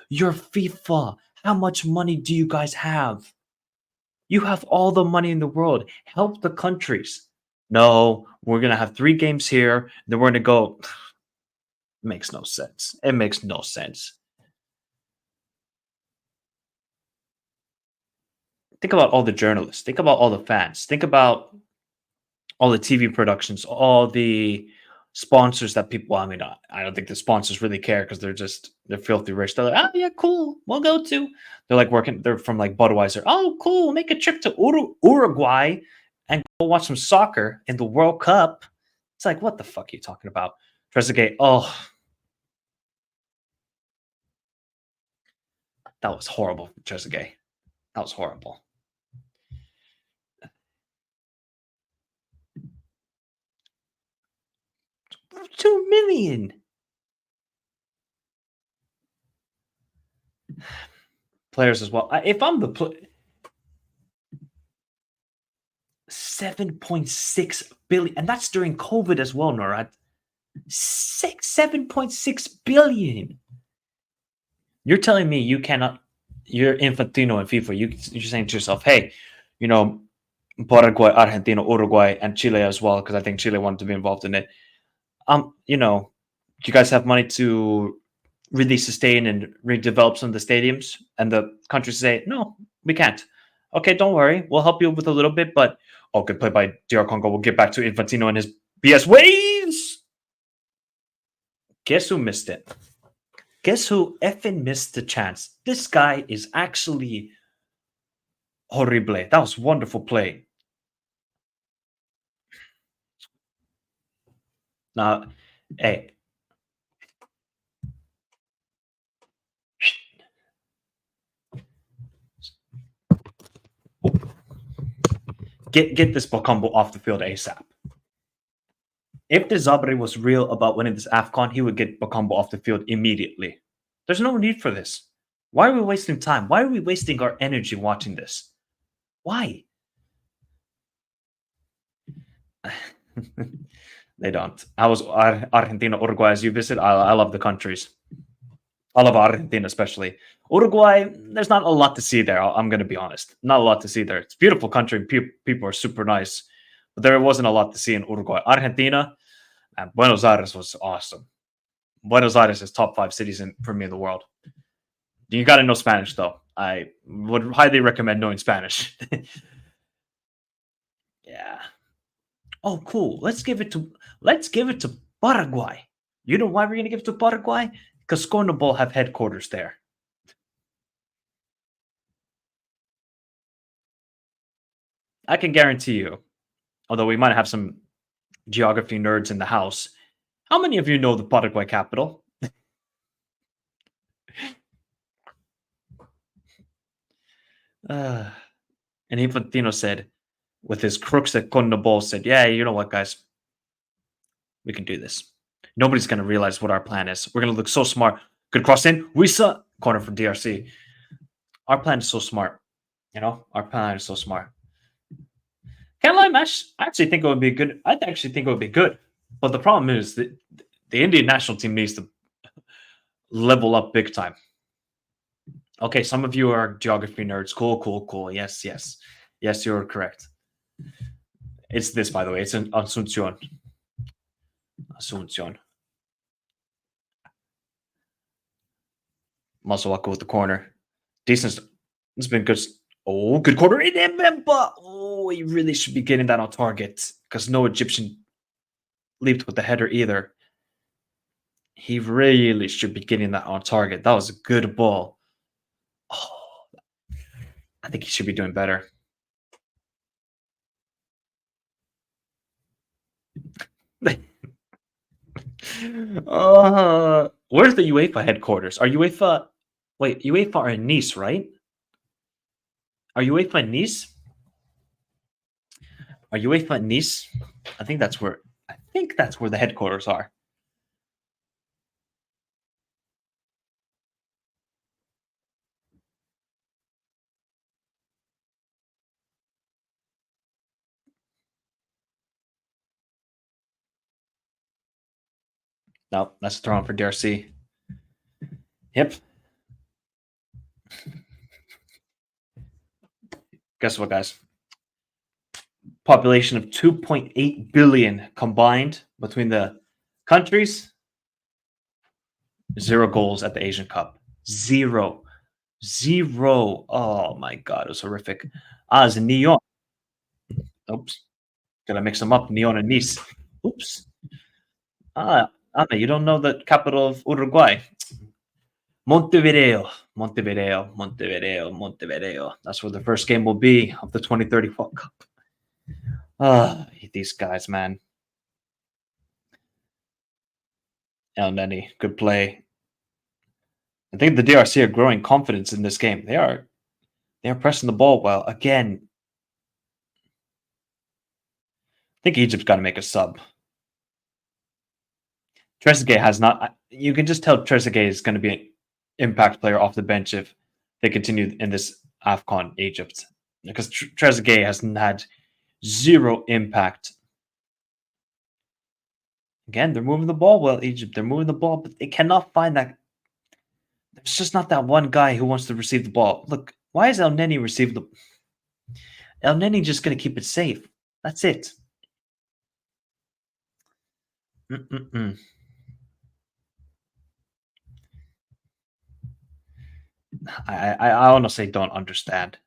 You're FIFA. How much money do you guys have? You have all the money in the world. Help the countries. No, we're going to have 3 games here. Then we're going to go. Makes no sense. It makes no sense. Think about all the journalists. Think about all the fans. Think about all the TV productions, all the sponsors that people. Well, I mean, I don't think the sponsors really care because they're filthy rich. They're like, oh yeah, cool, we'll go to. They're like working. They're from like Budweiser. Oh, cool, make a trip to Uruguay and go watch some soccer in the World Cup. It's like, what the fuck are you talking about? Trezeguet. Oh, that was horrible, Trezeguet. That was horrible. 2 million players as well. If I'm the 7.6 billion, and that's during COVID as well, Norad. 7.6 billion. You're telling me you cannot. You're Infantino in FIFA. You're saying to yourself, hey, you know, Paraguay, Argentina, Uruguay, and Chile as well, because I think Chile wanted to be involved in it. You know, do you guys have money to really sustain and redevelop some of the stadiums? And the countries say, no, we can't. Okay, don't worry. We'll help you with a little bit, but good play by DR Congo. We'll get back to Infantino and his BS ways. Guess who missed it? Guess who effing missed the chance? This guy is actually horrible. That was wonderful play. Now, hey, get this Bakambu off the field ASAP. If the Zabri was real about winning this Afcon, he would get Bakambu off the field immediately. There's no need for this. Why are we wasting time? Why are we wasting our energy watching this? Why? They don't. How was Argentina, Uruguay as you visit? I love the countries. I love Argentina especially. Uruguay, there's not a lot to see there. I'm going to be honest. Not a lot to see there. It's a beautiful country. People are super nice. But there wasn't a lot to see in Uruguay. Argentina and Buenos Aires was awesome. Buenos Aires is top 5 cities for me in the world. You got to know Spanish, though. I would highly recommend knowing Spanish. Yeah. Oh, cool. Let's give it to Paraguay. You know why we're gonna give it to Paraguay? Because Congo have headquarters there. I can guarantee you, although we might have some geography nerds in the house, how many of you know the Paraguay capital? And Infantino said, with his crooks at Congo, said, yeah, you know what, guys? We can do this. Nobody's going to realize what our plan is. We're going to look so smart. Good cross in. We saw corner for DRC. Our plan is so smart. You know, our plan is so smart. Can't lie, Mesh. I actually think it would be good. I actually think it would be good. But the problem is that the Indian national team needs to level up big time. Okay, some of you are geography nerds. Cool, cool, cool. Yes, yes. Yes, you're correct. It's this, by the way. It's an Asuncion. Asuncion. Masuaku with the corner. Decent. It's been good. Oh, good corner in him, but he really should be getting that on target because no Egyptian leaped with the header either. He really should be getting that on target. That was a good ball. Oh, I think he should be doing better. Where's the UEFA headquarters? Are UEFA? Wait, UEFA are in Nice, right? Are UEFA in Nice? Are UEFA in Nice? I think that's where the headquarters are. No, that's a throw on for DRC. Yep. Guess what, guys? Population of 2.8 billion combined between the countries. Zero goals at the Asian Cup. Zero. Zero. Oh my god, it was horrific. Ah, it's Neon. Oops. Gotta mix them up. Neon and Nice. Oops. Ah, Anna, you don't know the capital of Uruguay. Montevideo. Montevideo. Montevideo. Montevideo. That's where the first game will be of the 2030 World Cup. Ah, these guys, man. El Neni, good play. I think the DRC are growing confidence in this game. They are pressing the ball well. Again, I think Egypt's got to make a sub. Trezeguet has not. You can just tell Trezeguet is going to be an impact player off the bench if they continue in this Afcon Egypt, because Trezeguet has had zero impact. Again, they're moving the ball well, Egypt. They're moving the ball, but they cannot find that. There's just not that one guy who wants to receive the ball. Look, why is El Neni receive the? El Neni just going to keep it safe. That's it. Mm-mm-mm. I honestly don't understand.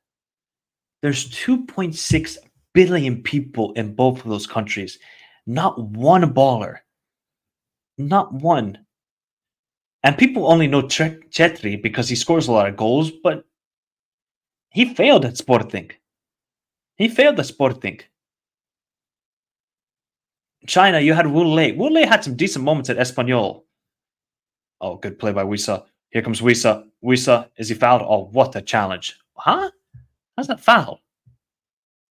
There's 2.6 billion people in both of those countries. Not one baller. Not one. And people only know Chetri because he scores a lot of goals, but he failed at Sporting. He failed at Sporting. China, you had Wu Lei. Wu Lei had some decent moments at Espanyol. Oh, good play by Wisa. Here comes Wisa. Wisa, is he fouled? Oh, what a challenge. Huh? How's that foul?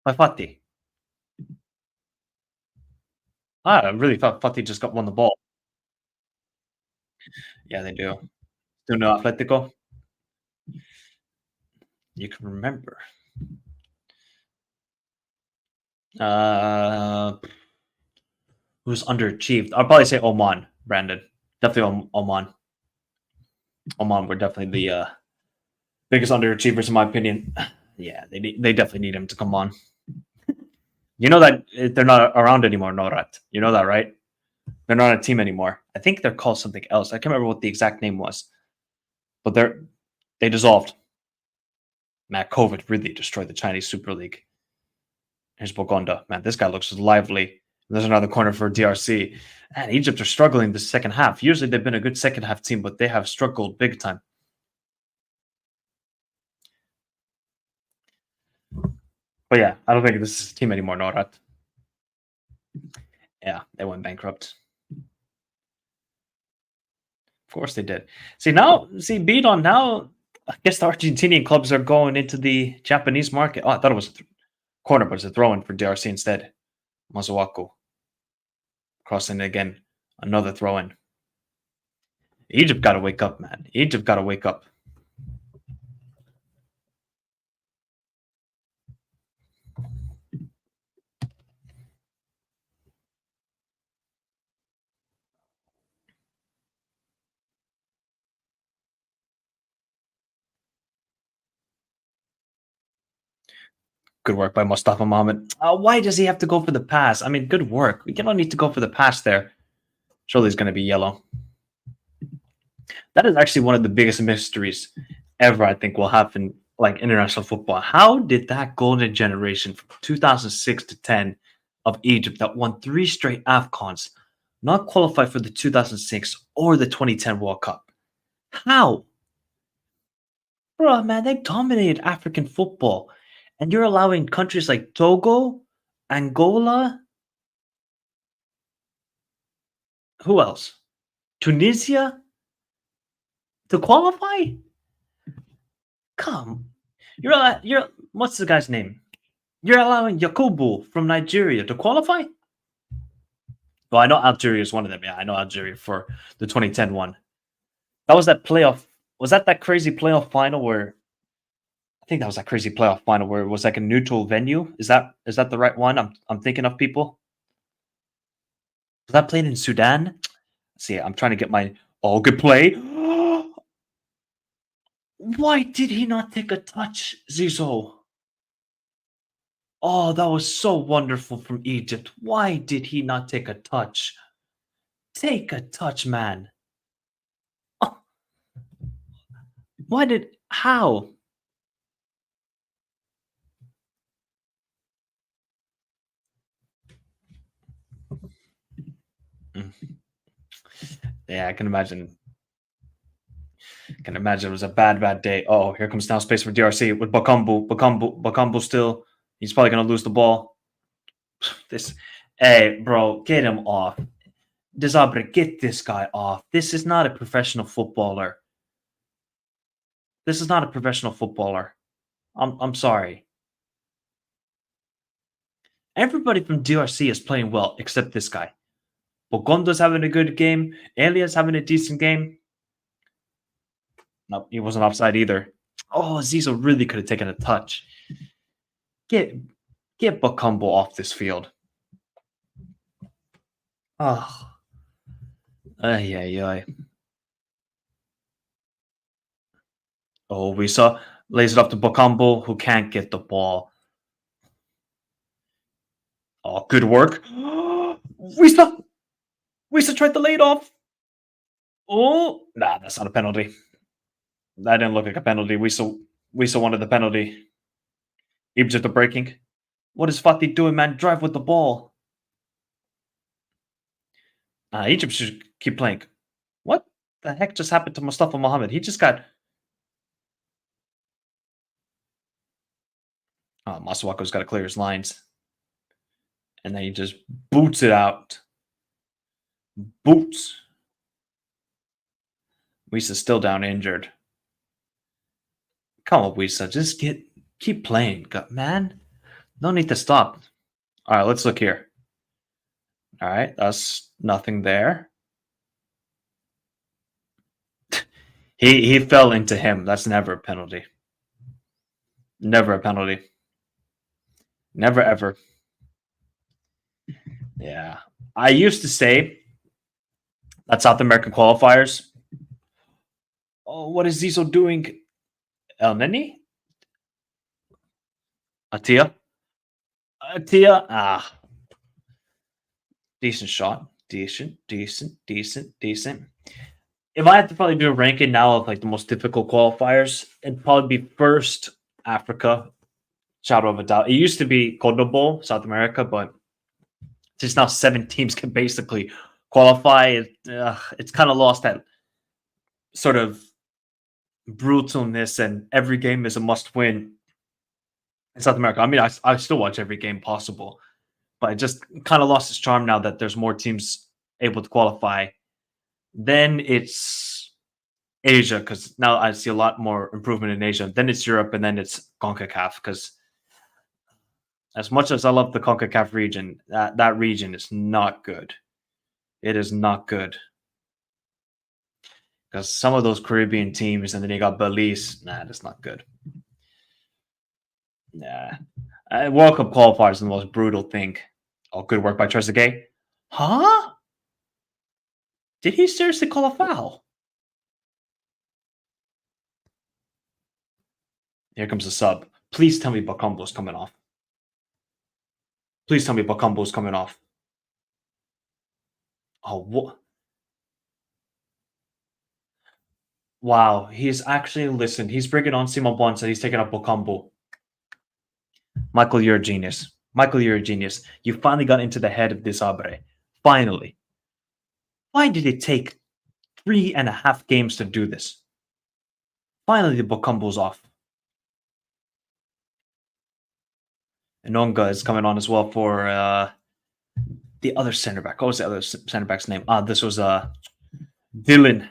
By Fati. I really thought Fati just got won the ball. Yeah, they do. Do no Atletico. You can remember. Uh, who's underachieved? I'll probably say Oman, Brandon. Definitely Oman. Oman were definitely the biggest underachievers in my opinion. Yeah, they definitely need him to come on. You know that they're not around anymore, Norat. You know that, right? They're not a team anymore. I think they're called something else. I can't remember what the exact name was, but they dissolved. Man, COVID really destroyed the Chinese Super League. Here's Bogonda. Man, this guy looks lively. There's another corner for DRC. And Egypt are struggling the second half. Usually they've been a good second half team, but they have struggled big time. But yeah, I don't think this is a team anymore, Norat. Yeah, they went bankrupt. Of course they did. Beat on now. I guess the Argentinian clubs are going into the Japanese market. Oh, I thought it was a corner, but it's a throw-in for DRC instead. Mazuaku crossing again. Another throw-in. Egypt got to wake up, man. Egypt got to wake up. Good work by Mustafa Mohammed. Why does he have to go for the pass? I mean, good work. We don't need to go for the pass there. Surely it's going to be yellow. That is actually one of the biggest mysteries ever, I think, will happen like international football. How did that golden generation from 2006 to 10 of Egypt that won 3 straight Afcons not qualify for the 2006 or the 2010 World Cup? How? Bro, man, they dominated African football. And you're allowing countries like Togo, Angola, who else? Tunisia to qualify? Come. You're what's the guy's name? You're allowing Yakubu from Nigeria to qualify? Well, I know Algeria is one of them. Yeah, I know Algeria for the 2010 one. That was that playoff. Was that crazy playoff final where I think that was that crazy playoff final where it was like a neutral venue? Is that the right one? I'm thinking of people. Was that played in Sudan? See, I'm trying to get my good play. Why did he not take a touch, Zizo? Oh, that was so wonderful from Egypt. Why did he not take a touch? Take a touch, man. Why did how? Mm. Yeah, I can imagine. Can imagine it was a bad day. Oh, here comes now space for DRC with Bakambu. Bakambu still. He's probably gonna lose the ball. This, hey, bro, get him off. Desabre, get this guy off. This is not a professional footballer. This is not a professional footballer. I'm sorry. Everybody from DRC is playing well except this guy. Bogondo's having a good game. Elias having a decent game. No, he wasn't offside either. Oh, Zizo really could have taken a touch. Get get Bakambu off this field. Oh, ay, ay, ay. Oh, we saw lays it up to Bakambu, who can't get the ball. Oh, good work. Wisa tried to lay it off. Oh, nah, that's not a penalty. That didn't look like a penalty. Wisa wanted the penalty. Egypt are breaking. What is Fatih doing, man? Drive with the ball. Egypt should keep playing. What the heck just happened to Mustafa Mohammed? He just got. Oh, Masuako's got to clear his lines. And then he just boots it out. Boots. Wisa's still down injured. Come on, Wisa. Just keep playing, man. No need to stop. All right, let's look here. All right, that's nothing there. He fell into him. That's never a penalty. Never a penalty. Never ever. Yeah. I used to say that South American qualifiers. Oh, what is Zizo doing? El Neni? Atia? Atia? Decent shot. Decent. If I had to probably do a ranking now of like the most difficult qualifiers, it'd probably be first Africa, shadow of a doubt. It used to be Congo, South America, but just now 7 teams can basically qualify. It's kind of lost that sort of brutalness, and every game is a must-win in South America. I mean, I still watch every game possible, but it just kind of lost its charm now that there's more teams able to qualify. Then it's Asia, because now I see a lot more improvement in Asia. Then it's Europe, and then it's CONCACAF, because as much as I love the CONCACAF region, that region is not good. It is not good. Because some of those Caribbean teams, and then you got Belize, that's not good. Nah. World Cup qualifiers is the most brutal thing. Oh, good work by Trezeguet. Huh? Did he seriously call a foul? Here comes the sub. Please tell me Bakambu's coming off. Please tell me Bakambu's coming off. Oh, what? Wow, he's actually listened. He's bringing on Simon Bonds and he's taking up Bakambu. Michael, you're a genius. Michael, you're a genius. You finally got into the head of this Abre. Finally. Why did it take 3.5 games to do this? Finally, the Bakambu's off. Enonga is coming on as well for the other center back. What was the other center back's name? This was Dylan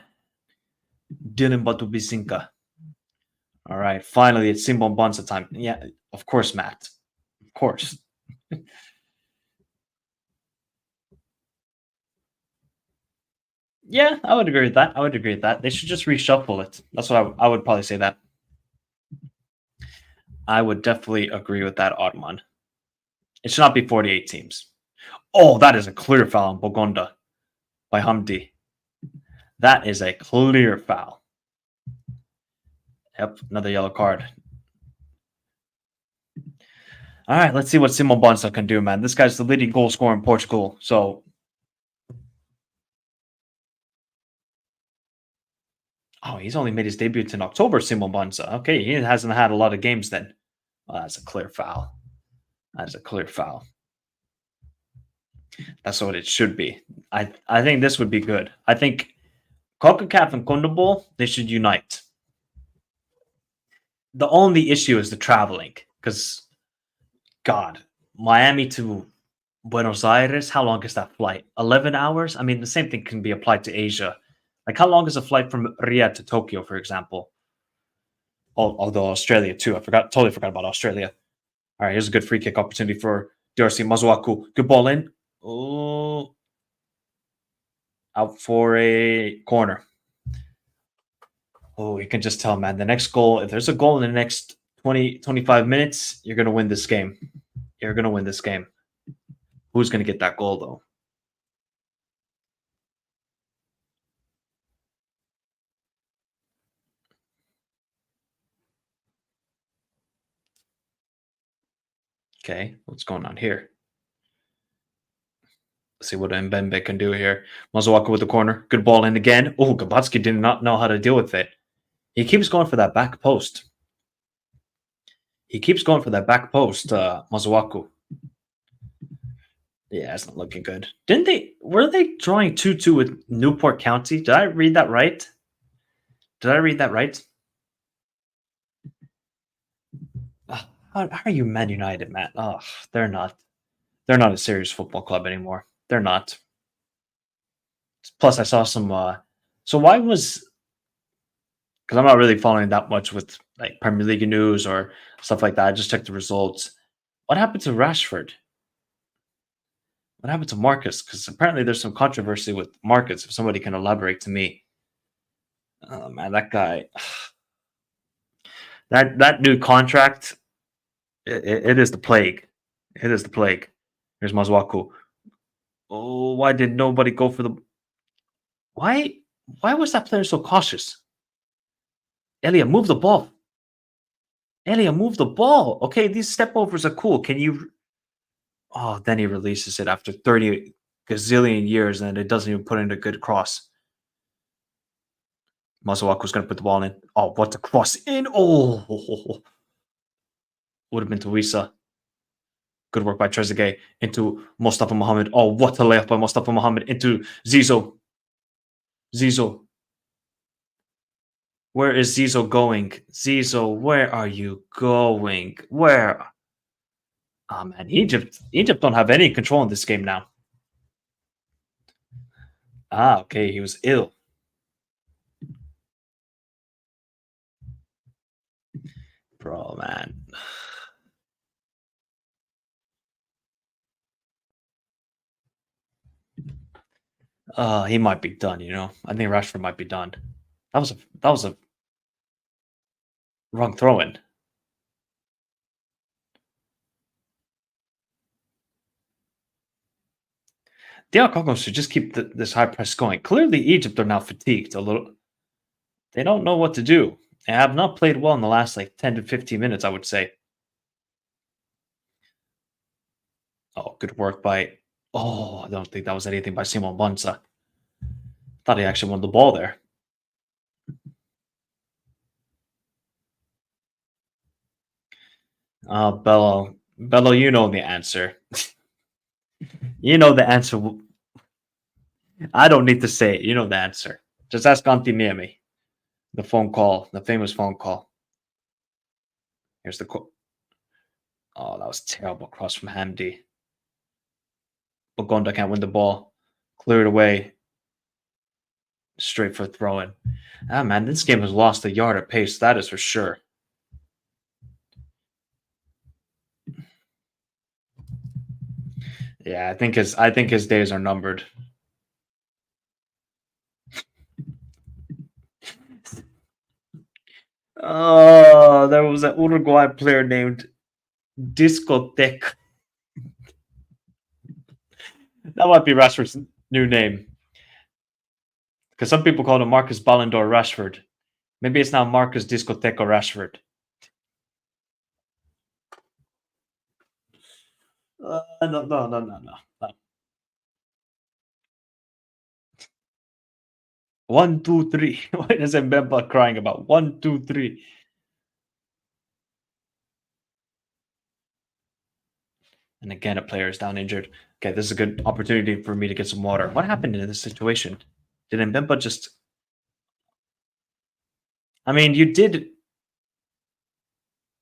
Batubisinka. All right, finally, it's Simbon Bonsa time. Yeah, of course, Matt. Of course. Yeah, I would agree with that. They should just reshuffle it. That's what I would probably say that. I would definitely agree with that, Ottoman. It should not be 48 teams. Oh, that is a clear foul on Bogonda by Hamdi. That is a clear foul. Yep, another yellow card. All right, let's see what Simon Bonsa can do, man. This guy's the leading goal scorer in Portugal. So, oh, he's only made his debut in October, Simon Banza. Okay, he hasn't had a lot of games then. Oh, that's a clear foul. That's a clear foul. That's what it should be. I think this would be good. I think CONCACAF and CONMEBOL, they should unite. The only issue is the traveling, because God, Miami to Buenos Aires, how long is that flight? 11 hours? I mean, the same thing can be applied to Asia. Like, how long is a flight from Riyadh to Tokyo, for example? Although Australia, too. Totally forgot about Australia. All right, here's a good free kick opportunity for DRC Mazuaku. Good ball in. Oh, out for a corner. Oh, you can just tell, man. The next goal, if there's a goal in the next 20, 25 minutes, you're going to win this game. You're going to win this game. Who's going to get that goal, though? Okay, what's going on here? Let's see what Mbembe can do here. Mazuaku with the corner. Good ball in again. Oh, Gabatsky did not know how to deal with it. He keeps going for that back post. He keeps going for that back post, Mazuaku. Yeah, it's not looking good. Were they drawing 2-2 with Newport County? Did I read that right? Ugh, how are you Man United, man? Oh, they're not. They're not a serious football club anymore. They're not. Plus, I saw some. So why was? Because I'm not really following that much with like Premier League news or stuff like that. I just checked the results. What happened to Rashford? What happened to Marcus? Because apparently there's some controversy with Marcus. If somebody can elaborate to me. Oh man, that guy. That new contract. It is the plague. It is the plague. Here's Mazuaku. Oh, why did nobody go for the? Why? Why was that player so cautious? Elia, move the ball. Elia, move the ball. Okay, these step overs are cool. Can you? Oh, then he releases it after 30 gazillion years, and it doesn't even put in a good cross. Mazuaku's going to put the ball in. Oh, what a cross in. Oh, would have been to Wisa. Good work by Trezeguet into Mustafa Mohammed. Oh, what a layup by Mustafa Mohammed into Zizo. Zizo. Where is Zizo going? Zizo, where are you going? Where? Oh man, Egypt don't have any control in this game now. Ah, okay, he was ill. Bro, man. He might be done, you know. I think Rashford might be done. That was a wrong throw in. DR Congo should just keep this high press going. Clearly, Egypt are now fatigued a little. They don't know what to do. They have not played well in the last like 10 to 15 minutes, I would say. Oh, good work by. Oh, I don't think that was anything by Simon Bonsa. Thought he actually won the ball there. Bello, you know the answer. You know the answer. I don't need to say it. You know the answer. Just ask Auntie Mimi. The phone call, the famous phone call. Here's the quote. Oh, that was terrible cross from Hamdi. Bogonda can't win the ball. Clear it away. Straight for throwing. Ah, man, this game has lost a yard of pace. That is for sure. Yeah, I think his days are numbered. Oh, there was an Uruguay player named Discotheque. That might be Rashford's new name. Because some people call him Marcus Ballon d'Or Rashford. Maybe it's now Marcus Discoteco Rashford. No. One, two, three. What is Mbemba crying about? One, two, three. And again, a player is down injured. Okay, this is a good opportunity for me to get some water. What happened in this situation? Did Mbemba just? I mean, you did.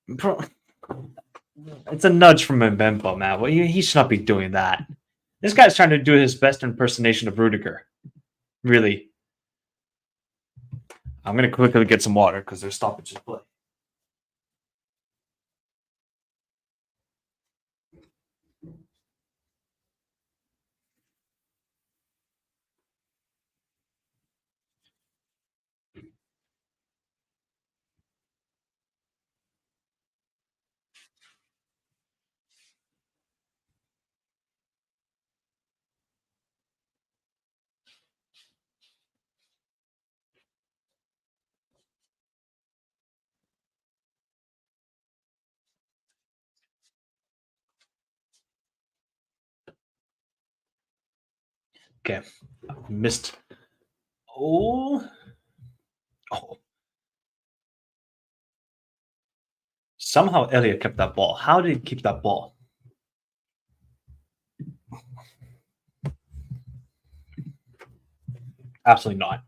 Bro, it's a nudge from Mbemba, man. Well, he should not be doing that. This guy's trying to do his best impersonation of Rudiger. Really. I'm gonna quickly get some water because there's stoppages play. Okay, missed. Oh, oh. Somehow Elliot kept that ball. How did he keep that ball? Absolutely not.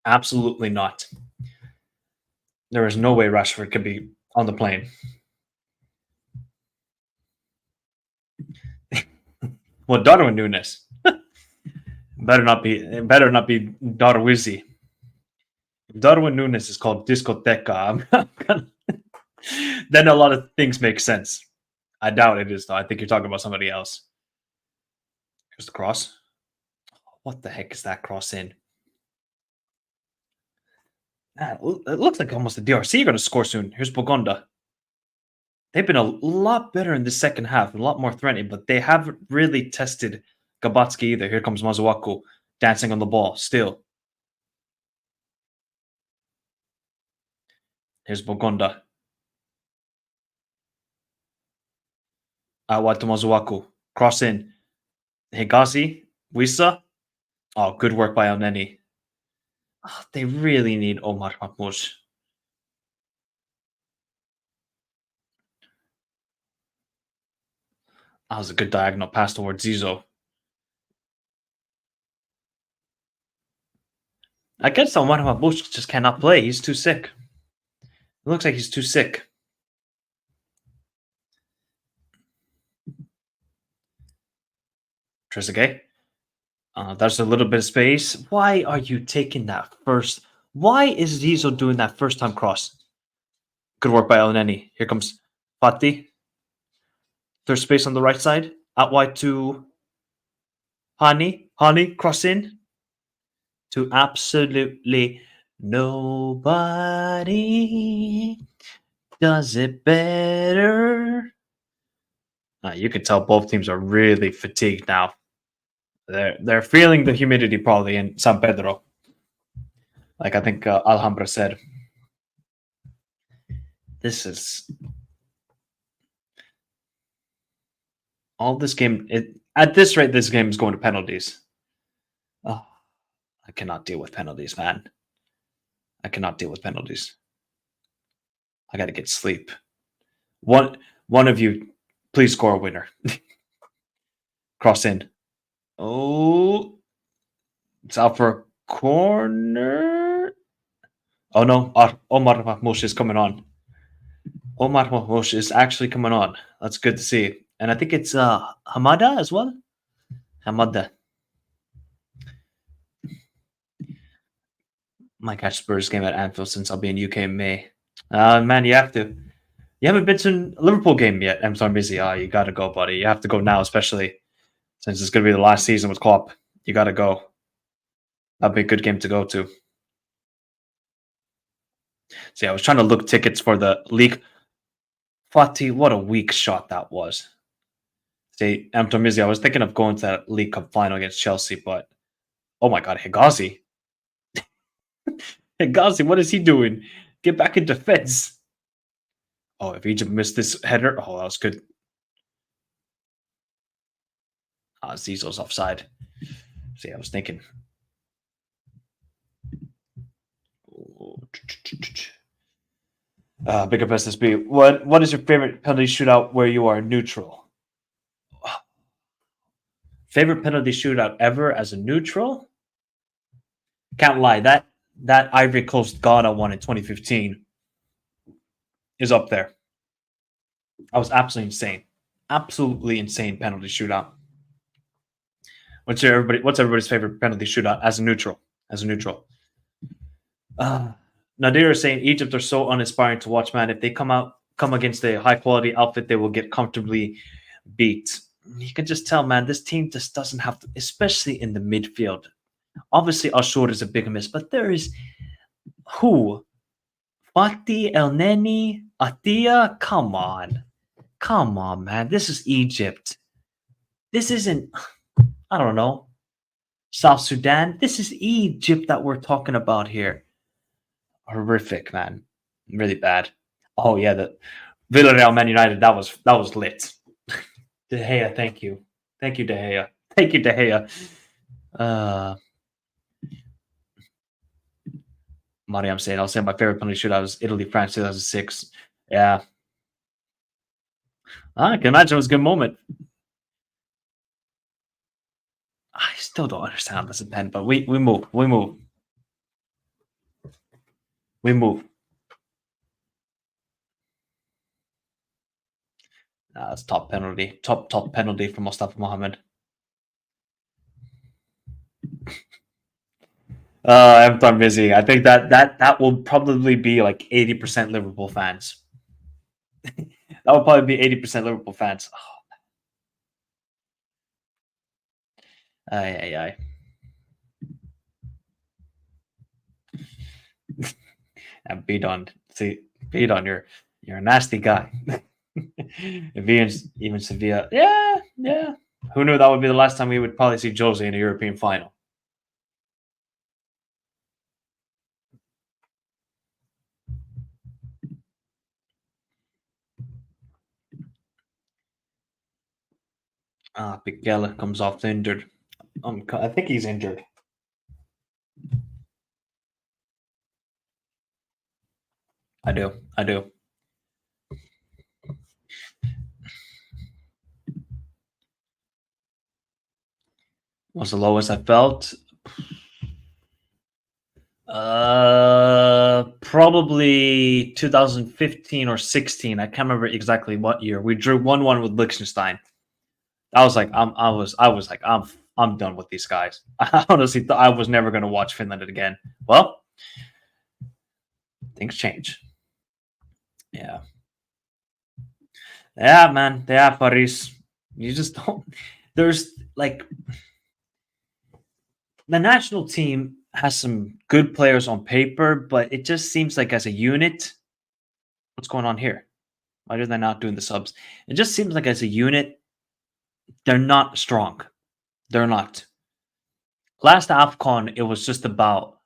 Absolutely not. There is no way Rashford could be on the plane. Well, Darwin Nunes better not be Darwizi. If Darwin Nunes is called Discoteca, then a lot of things make sense. I doubt it is though. I think you're talking about somebody else. Here's the cross. What the heck is that cross in? Man, it looks like almost the DRC are going to score soon. Here's Bogonda. They've been a lot better in the second half, a lot more threatening, but they haven't really tested Gabatski either. Here comes Mazuaku dancing on the ball still. Here's Bogonda. Awatu Mazuaku. Cross in. Higazi. Wisa. Oh, good work by Elneny. Oh, they really need Omar Mahmoud. That was a good diagonal pass towards Zizo. I guess Omar Mahmoud just cannot play. He's too sick. It looks like he's too sick. Trezeguet. There's a little bit of space. Why are you taking that first? Why is Zizo doing that first time cross? Good work by Elneny. Here comes Fati. There's space on the right side. Out wide to Hani. Hani, cross in to absolutely nobody does it better. You can tell both teams are really fatigued now. They're feeling the humidity probably in San Pedro. Like I think Alhambra said. This is all this game. At this rate, this game is going to penalties. Oh, I cannot deal with penalties, man. I cannot deal with penalties. I got to get sleep. One of you, please score a winner. Cross in. Oh, it's out for a corner. Oh no, Omar Mahmoud is coming on. Omar Mahmoud is actually coming on. That's good to see. And I think it's Hamada as well. Hamada. Might catch Spurs game at Anfield since I'll be in UK in May. Man, you have to. You haven't been to a Liverpool game yet. I'm sorry, busy. Oh, you got to go, buddy. You have to go now, especially since it's going to be the last season with Klopp. You got to go. That'd be a good game to go to. See, I was trying to look tickets for the league. Fati, what a weak shot that was. See, Mizzi, I was thinking of going to that League Cup final against Chelsea, but oh my God, Higazi. Higazi, what is he doing? Get back in defense. Oh, if Egypt missed this header, oh, that was good. Zizo's offside. See, I was thinking. Bigger business B. What is your favorite penalty shootout where you are neutral? Favorite penalty shootout ever as a neutral? Can't lie. That Ivory Coast Ghana one in 2015 is up there. I was absolutely insane. Absolutely insane penalty shootout. What's everybody's favorite penalty shootout as a neutral? As a neutral. Nadir is saying Egypt are so uninspiring to watch, man. If they come against a high quality outfit, they will get comfortably beat. You can just tell, man, this team just doesn't have to, especially in the midfield. Obviously, Ashur is a big miss, but there is who? Fatih El Neni, Atia? Come on, man. This is Egypt. This isn't, I don't know, South Sudan. This is Egypt that we're talking about here. Horrific, man. Really bad. Oh yeah, the Villarreal Man United. That was lit. De Gea, thank you, De Gea, thank you, De Gea. Mariam saying, I'll say my favorite penalty shootout was Italy France 2006. Yeah, I can imagine it was a good moment. I still don't understand this pen, but we move. That's top penalty. Top penalty from Mustafa Mohammed. I'm done busy. I think that will probably be like 80% Liverpool fans. That would probably be 80% Liverpool fans. Oh. Aye. And Bidon, see, Bidon, you're a nasty guy. Even Sevilla, yeah. Who knew that would be the last time we would probably see Jose in a European final? Piquela comes off injured. I think he's injured. I do. Was the lowest I felt? Probably 2015 or 16. I can't remember exactly what year. We drew 1-1 with Liechtenstein. I was like, I'm done with these guys. I honestly thought I was never going to watch Finland again. Well, things change. Yeah, man. Yeah, Paris. You just don't. There's like the national team has some good players on paper, but it just seems like as a unit, what's going on here? Why are they not doing the subs? It just seems like as a unit, they're not strong. They're not. Last Afcon, it was just about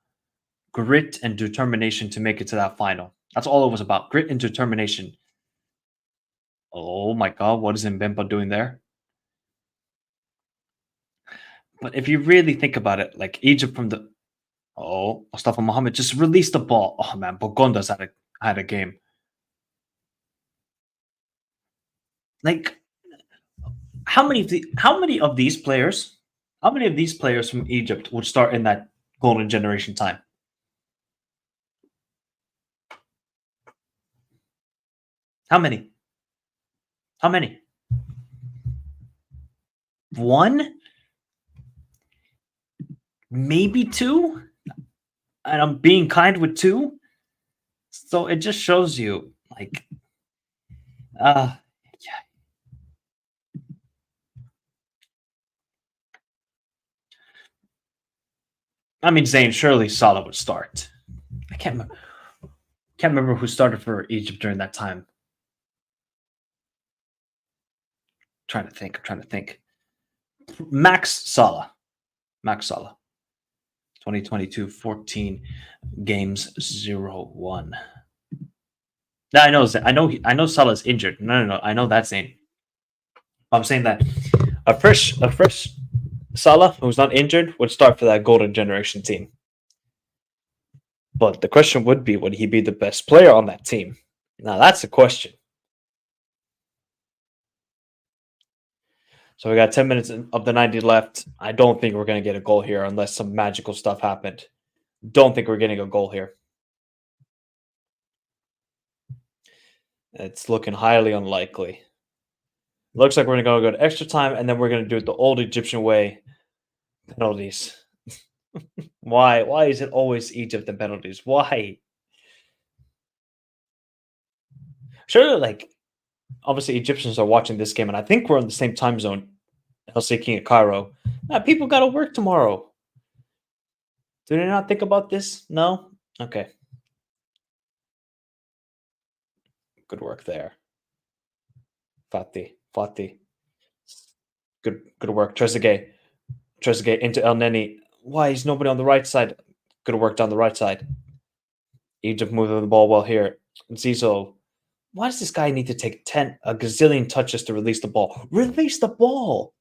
grit and determination to make it to that final. That's all it was about. Grit and determination. Oh my God, what is Mbemba doing there? But if you really think about it, like Egypt from the Mustafa Mohammed just released the ball. Oh man, Bogonda's had a game. Like how many of these players from Egypt would start in that golden generation time? How many? One? Maybe two? And I'm being kind with two. So it just shows you like yeah. I mean, Zayn, surely Salah would start. I can't remember who started for Egypt during that time. I'm trying to think. Max Salah. 2022, 14 games, 0-1. I know Salah's injured. No. I know that's Zayn. I'm saying that a fresh Salah who's not injured would start for that golden generation team. But the question would be, would he be the best player on that team? Now that's the question. So we got 10 minutes of the 90 left. I don't think we're going to get a goal here unless some magical stuff happened. Don't think we're getting a goal here. It's looking highly unlikely. Looks like we're going to go to extra time, and then we're going to do it the old Egyptian way. Penalties. Why? Why is it always Egypt and penalties? Why? Surely, like, obviously Egyptians are watching this game, and I think we're in the same time zone, Helsinki and Cairo. People got to work tomorrow. Do they not think about this? No? Okay. Good work there. Fati. Good work. Trezeguet into El Neni. Why is nobody on the right side? Good work down the right side. Egypt moving the ball well here. Zizo. Why does this guy need to take a gazillion touches to release the ball? Release the ball!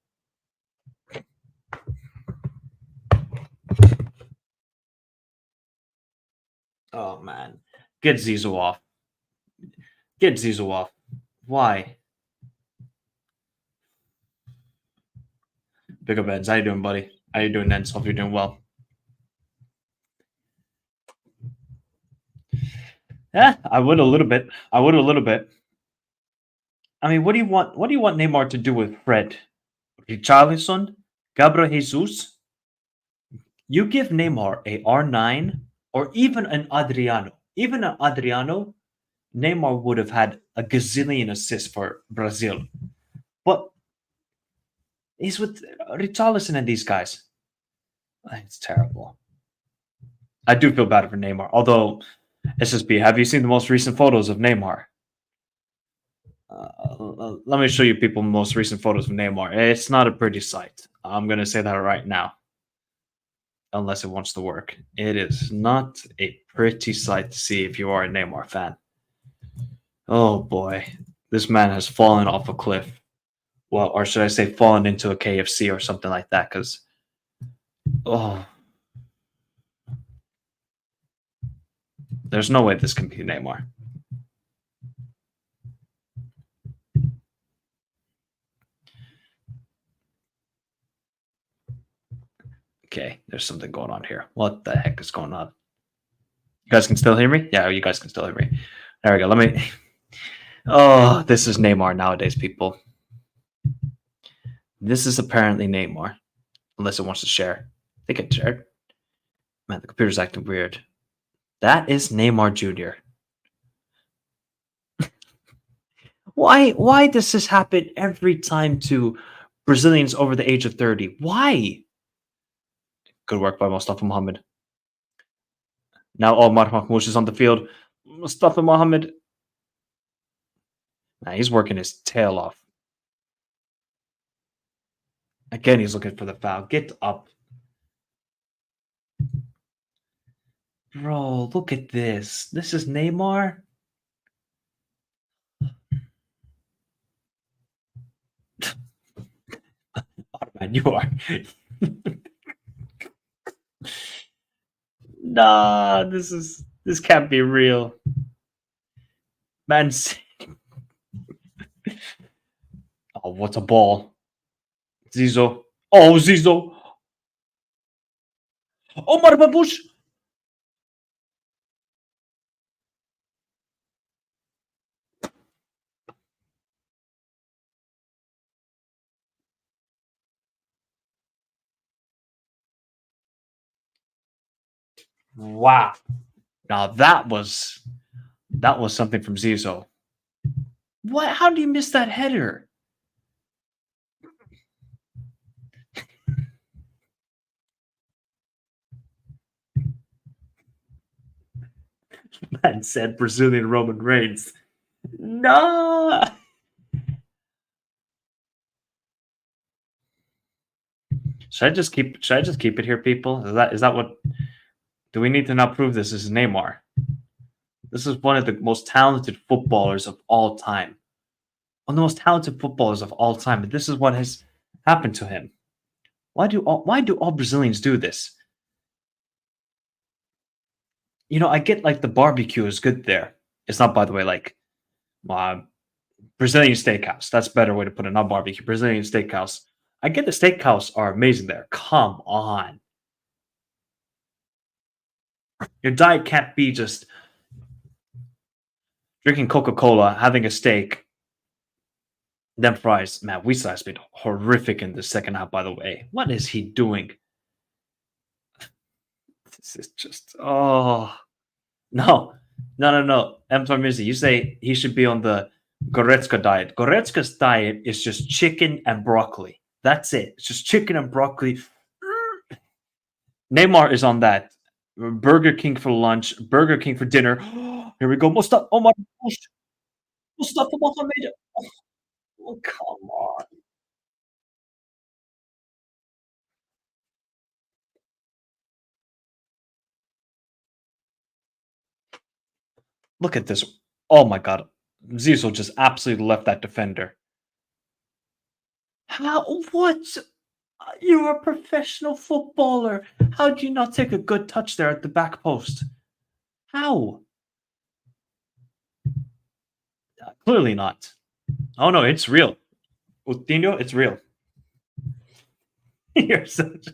Oh, man. Get Zizo off. Get Zizo off. Why? Big up, Eds. How you doing, buddy? How you doing, Nens? Hope you're doing well. Yeah, I would a little bit. I mean, what do you want? What do you want Neymar to do with Fred? Richarlison? Gabriel Jesus? You give Neymar a R9 or even an Adriano. Even an Adriano, Neymar would have had a gazillion assists for Brazil. But he's with Richarlison and these guys. It's terrible. I do feel bad for Neymar. Although, SSB, have you seen the most recent photos of Neymar? Let me show you people the most recent photos of Neymar. It's not a pretty sight. I'm going to say that right now. Unless it wants to work. It is not a pretty sight to see if you are a Neymar fan. Oh boy. This man has fallen off a cliff. Well, or should I say fallen into a KFC or something like that, because there's no way this can be Neymar. Okay, there's something going on here. What the heck is going on? You guys can still hear me? Yeah, you guys can still hear me. There we go. Let me. Oh, this is Neymar nowadays, people. This is apparently Neymar. Unless it wants to share. I think it shared. Man, the computer's acting weird. That is Neymar Jr. Why does this happen every time to Brazilians over the age of 30? Why? Good work by Mustafa Mohamed. Now Omar Mahmoud is on the field. Mustafa Mohamed. Nah, he's working his tail off. Again, he's looking for the foul. Get up. Bro, look at this. This is Neymar. Oh, man, you are. Nah, this can't be real. Man. Oh, what's a ball? Zizo. Oh, Zizo. Omar Babush. Wow. Now that was something from Zizo. What? How do you miss that header? Man said Brazilian Roman Reigns. No. Should I just keep it here, people? Is that what? Do we need to now prove this is Neymar? This is one of the most talented footballers of all time. One of the most talented footballers of all time. And this is what has happened to him. Why do all Brazilians do this? I get like the barbecue is good there. It's not, by the way, like uh, Brazilian steakhouse. That's a better way to put it. Not barbecue. Brazilian steakhouse. I get the steakhouse are amazing there. Come on, your diet can't be just drinking Coca Cola, having a steak, then fries. Man, Wisa has been horrific in the second half. By the way, what is he doing? This is just no, no. M. Mizzy, you say he should be on the Goretzka diet. Goretzka's diet is just chicken and broccoli. That's it. It's just chicken and broccoli. Neymar is on that. Burger King for lunch, Burger King for dinner. Here we go. Mustafa. Oh my gosh. Mustafa Mohamed. Oh, come on. Look at this. Oh my god. Zizou just absolutely left that defender. How? What? You're a professional footballer. How do you not take a good touch there at the back post? How? Clearly not. Oh no, it's real. Coutinho, it's real. You're such.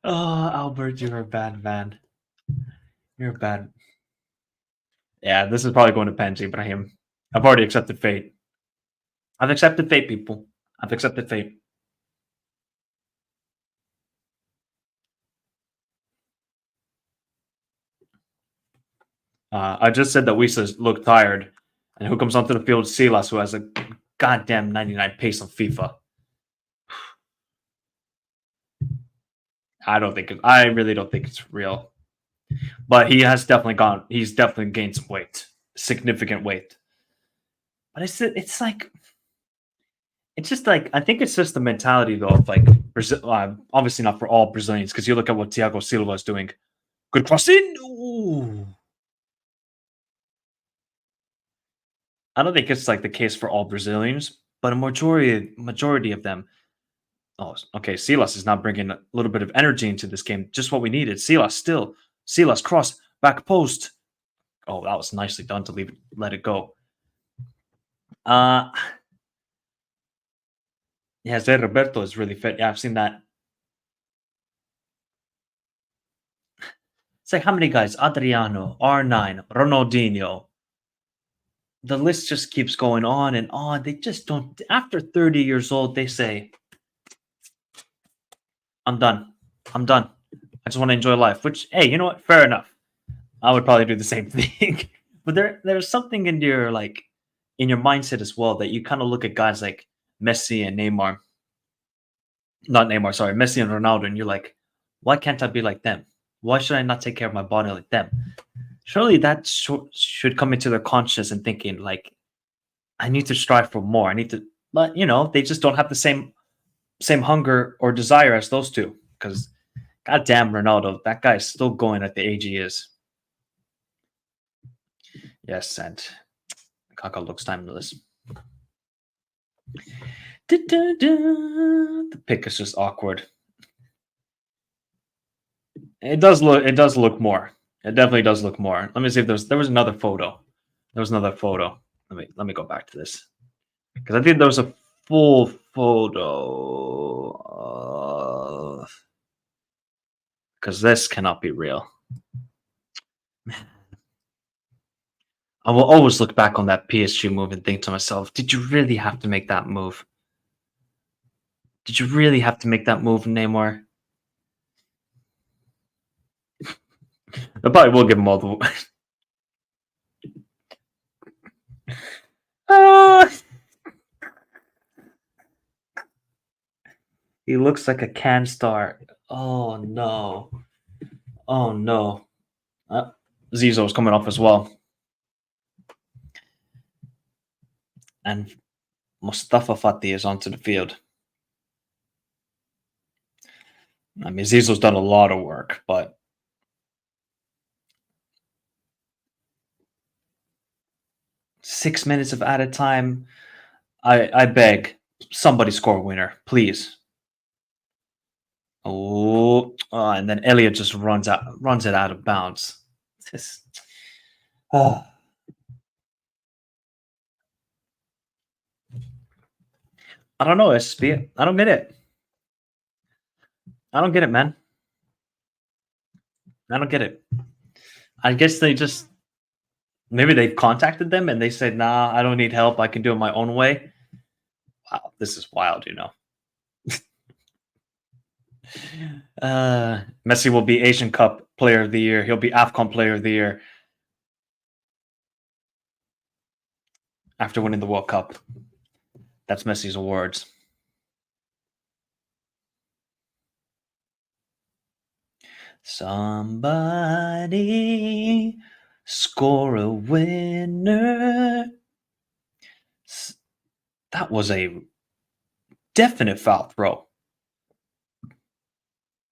Oh, Albert, you're a bad man. You're bad. Yeah, this is probably going to Pansy, Ibrahim. I've already accepted fate. I've accepted fate, people. I've accepted fate. I just said that Wisa looked tired, and who comes onto the field? Silas, who has a goddamn 99 pace on FIFA. I really don't think it's real. But he has definitely gone. He's definitely gained some weight, significant weight. But it's just like I think it's just the mentality though of like Brazil. Obviously not for all Brazilians because you look at what Thiago Silva is doing. Good cross in. Ooh. I don't think it's like the case for all Brazilians, but a majority of them. Oh, okay. Silas is now bringing a little bit of energy into this game. Just what we needed. Silas cross back post. Oh, that was nicely done to let it go. Uh Yeah, Zé Roberto is really fit. Yeah, I've seen that. It's like how many guys? Adriano, R9, Ronaldinho. The list just keeps going on and on. They just don't. After 30 years old, they say, I'm done. I'm done. I just want to enjoy life. Which, hey, you know what? Fair enough. I would probably do the same thing. But there's something in your mindset as well that you kind of look at guys like Messi and Neymar. Not Neymar, sorry, Messi and Ronaldo, and you're like, why can't I be like them? Why should I not take care of my body like them? Surely that should come into their consciousness and thinking like, I need to strive for more. I need to, but they just don't have the same hunger or desire as those two. Because goddamn Ronaldo, that guy's still going at the age he is. Yes, and Kaka looks timeless. The pick is just awkward. It does look more. It definitely does look more. Let me see if there was another photo. There was another photo. Let me go back to this because I think there was a full photo. Because this cannot be real. I will always look back on that PSG move and think to myself, did you really have to make that move? Did you really have to make that move, Neymar? I probably will give him all the. He looks like a can star. Oh no. Oh no. Zizou's coming off as well. And Mustafa Fati is onto the field. I mean, Zizou's done a lot of work, but 6 minutes of added time. I beg, somebody score a winner, please. And then Elliott just runs it out of bounds. Just, oh, I don't know, SB. I don't get it. I don't get it, man. I don't get it. I guess they just maybe they've contacted them and they said, "Nah, I don't need help. I can do it my own way." Wow, this is wild. Messi will be Asian Cup Player of the Year. He'll be Afcon Player of the Year after winning the World Cup. That's Messi's awards. Somebody score a winner. That was a definite foul throw.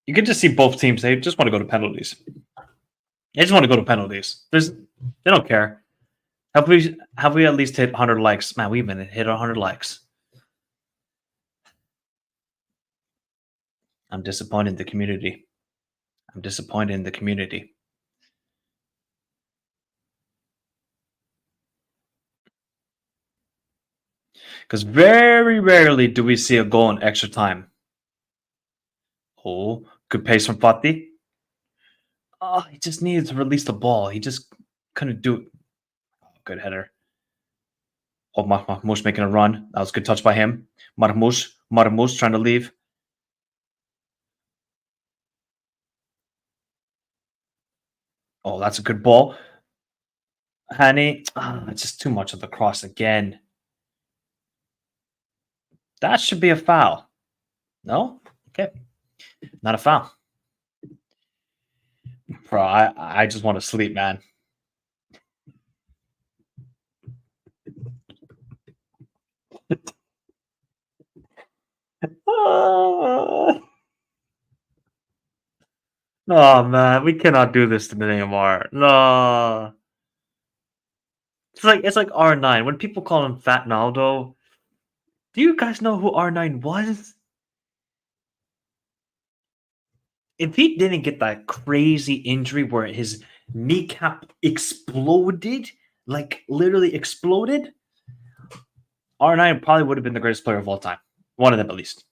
You can just see both teams. They just want to go to penalties. They just want to go to penalties. They don't care. Have we at least hit 100 likes? Man, we even hit 100 likes. I'm disappointed in the community. I'm disappointed in the community. Because very rarely do we see a goal in extra time. Oh, good pace from Fati. Oh, he just needed to release the ball. He just couldn't do it. Oh, good header. Oh, Marmoush making a run. That was a good touch by him. Marmoush trying to leave. Oh, that's a good ball. Hani. It's just too much of the cross again. That should be a foul. No? Okay. Not a foul. Bro, I just want to sleep, man. Oh man, we cannot do this to me anymore. No. It's like R9. When people call him Fat Naldo, do you guys know who R9 was? If he didn't get that crazy injury where his kneecap exploded, like literally exploded, R9 probably would have been the greatest player of all time. One of them at least.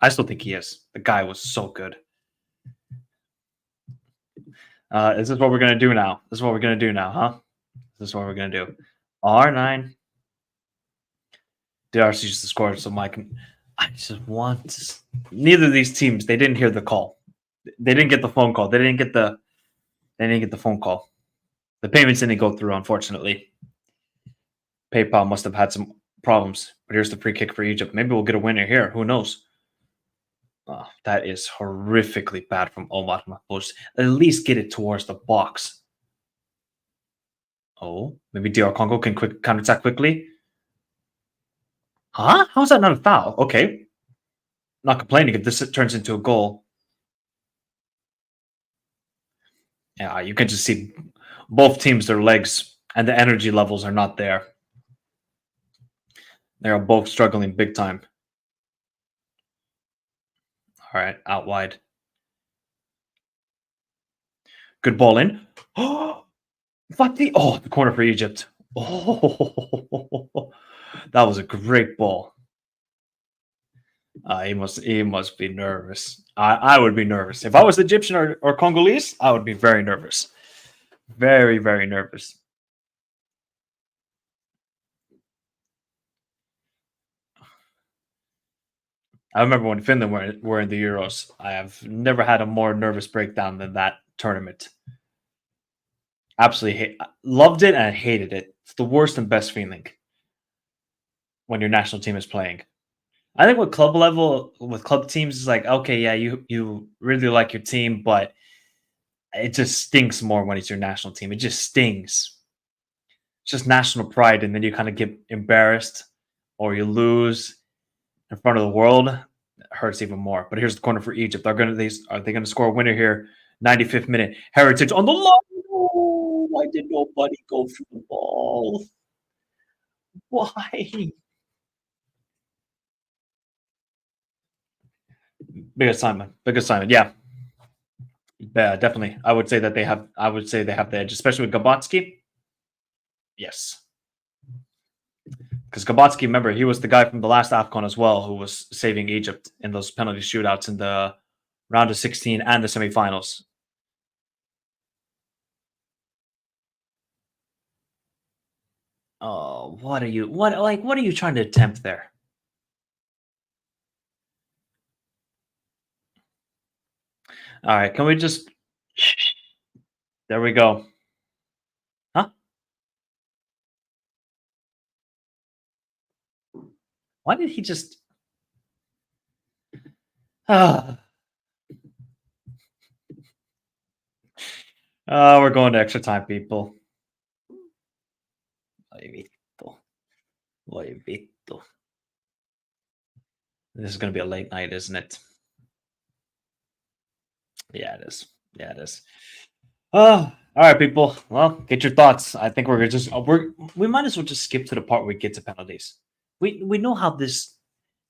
I still think he is. The guy was so good. Is this what we're gonna do now? This is what we're gonna do now, huh? This is what we're gonna do. R9. DRC just scored, so Mike. I just want to, neither of these teams. They didn't hear the call. They didn't get the phone call. They didn't get the phone call. The payments didn't go through, unfortunately. PayPal must have had some problems. But here's the free kick for Egypt. Maybe we'll get a winner here. Who knows? Oh, that is horrifically bad from Omar Mahfouz. At least get it towards the box. Oh, maybe DR Congo can quick counterattack quickly. Huh? How is that not a foul? Okay. Not complaining if this turns into a goal. Yeah, you can just see both teams, their legs and the energy levels are not there. They are both struggling big time. All right, out wide. Good ball in. Oh, Fati. Oh, the corner for Egypt. Oh, that was a great ball. He must be nervous. I would be nervous. If I was Egyptian or Congolese, I would be very nervous. Very, very nervous. I remember when Finland were in the Euros. I have never had a more nervous breakdown than that tournament. Absolutely loved it and hated it. It's the worst and best feeling when your national team is playing. I think with club level, with club teams, it's like, okay, yeah, you really like your team, but it just stinks more when it's your national team. It just stings. It's just national pride, and then you kind of get embarrassed or you lose in front of the world. It hurts even more. But here's the corner for Egypt. Are they gonna score a winner here? 95th minute. Heritage on the line. Oh, why did nobody go for the ball? Why? Big assignment. Big assignment. Yeah. Yeah, definitely. I would say that they have. I would say they have the edge, especially with Gabotsky. Yes, because Gabotsky, remember, he was the guy from the last Afcon as well, who was saving Egypt in those penalty shootouts in the round of 16 and the semifinals. Oh, what are you? What are you trying to attempt there? All right, can we just? There we go. Huh? Why did he just? Ah, we're going to extra time, people. Voi vittu. Voi vittu. This is going to be a late night, isn't it? Yeah, it is. Yeah, it is. Oh, all right, people. Well, get your thoughts. I think we're gonna just we might as well just skip to the part where we get to penalties. We know how this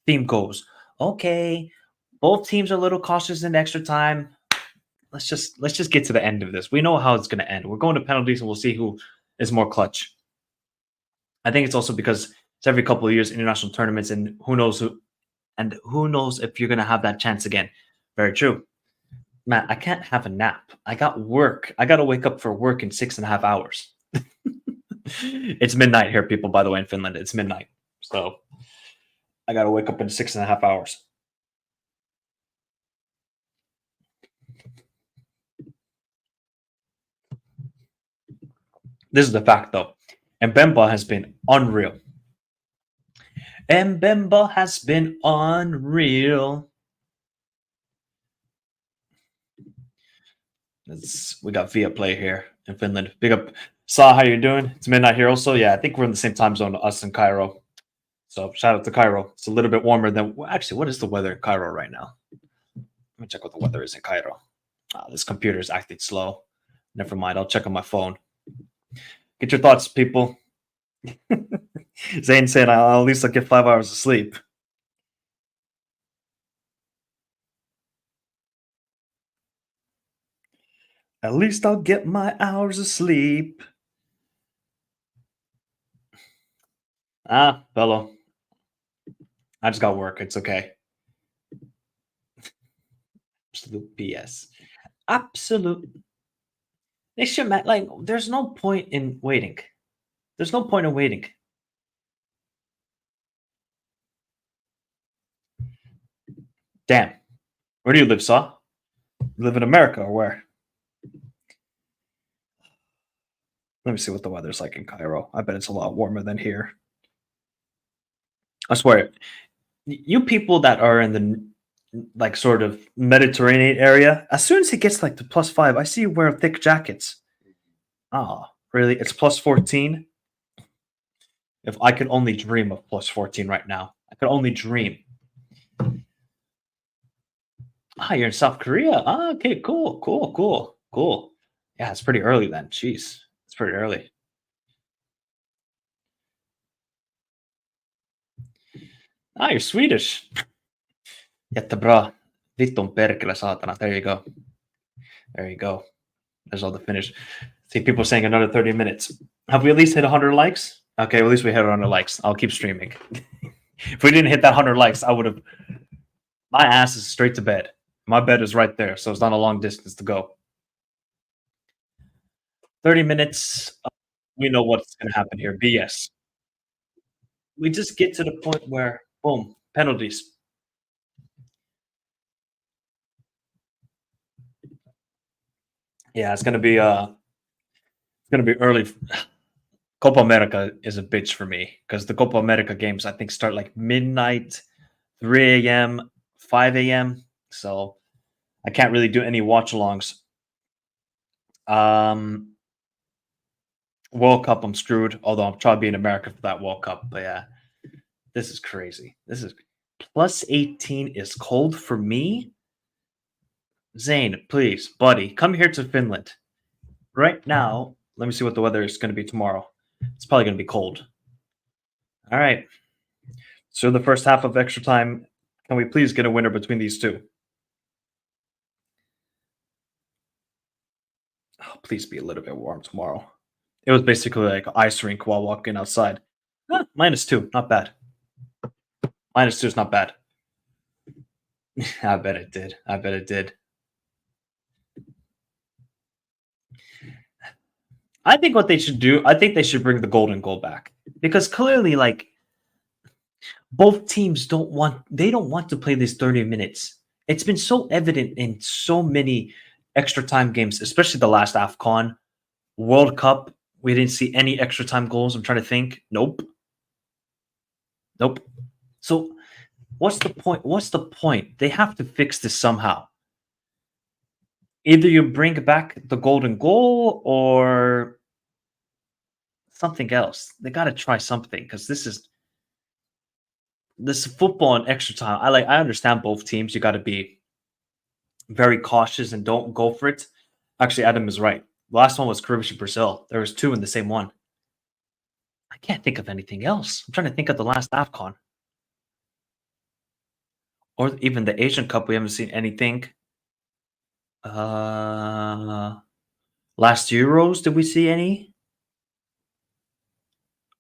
theme goes. Okay, both teams are a little cautious in extra time. Let's just get to the end of this. We know how it's gonna end. We're going to penalties, and we'll see who is more clutch. I think it's also because it's every couple of years international tournaments, and who knows if you're gonna have that chance again. Very true. Matt, I can't have a nap. I got work. I got to wake up for work in 6.5 hours. It's midnight here, people, by the way, in Finland. It's midnight. So I got to wake up in 6.5 hours. This is the fact, though. Mbemba has been unreal. Mbemba has been unreal. We got Via Play here in Finland. Big up. Saw, how you doing? It's midnight here also. Yeah, I think we're in the same time zone, us in Cairo. So shout out to Cairo. It's a little bit warmer than actually. What is the weather in Cairo right now? Let me check what the weather is in Cairo. This computer is acting slow. Never mind. I'll check on my phone. Get your thoughts, people. Zane saying at least I'll get 5 hours of sleep. At least I'll get my hours of sleep. Bello. I just got work. It's okay. Absolute BS. Absolute. They should, like, there's no point in waiting. There's no point in waiting. Damn. Where do you live, Saw? You live in America or where? Let me see what the weather's like in Cairo. I bet it's a lot warmer than here. I swear, you people that are in the like sort of Mediterranean area, as soon as it gets like to +5, I see you wear thick jackets. Oh, really? It's +14? If I could only dream of +14 right now. I could only dream. You're in South Korea. Okay, cool. Yeah, it's pretty early then. Jeez, it's pretty early. You're Swedish. Jättebra. Vitun perkele saatana. There you go. There you go. There's all the finish. See, people saying another 30 minutes. Have we at least hit 100 likes? Okay, well, at least we hit 100 likes. I'll keep streaming. If we didn't hit that 100 likes, I would have. My ass is straight to bed. My bed is right there, so it's not a long distance to go. 30 minutes. We know what's going to happen here. BS. We just get to the point where, boom, penalties. Yeah, it's gonna be early. Copa America is a bitch for me because the Copa America games I think start like midnight, 3 a.m., 5 a.m. So I can't really do any watch-alongs. World Cup, I'm screwed. Although I'm trying to be in America for that World Cup. But yeah, this is crazy. This is +18 is cold for me. Zane, please, buddy, come here to Finland. Right now, let me see what the weather is going to be tomorrow. It's probably going to be cold. All right. So the first half of extra time, can we please get a winner between these two? Please be a little bit warm tomorrow. It was basically like ice rink while walking outside. -2, not bad. -2 is not bad. I bet it did. I bet it did. I think what they should do, I think they should bring the golden goal back because clearly, like both teams don't want to play these 30 minutes. It's been so evident in so many extra time games, especially the last Afcon World Cup. We didn't see any extra time goals. I'm trying to think. Nope. Nope. So what's the point? What's the point? They have to fix this somehow. Either you bring back the golden goal or something else. They got to try something because this football and extra time. I understand both teams. You got to be very cautious and don't go for it. Actually, Adam is right. The last one was Caribbean Brazil. There was two in the same one. I can't think of anything else. I'm trying to think of the last Afcon. Or even the Asian Cup. We haven't seen anything. Last Euros, did we see any?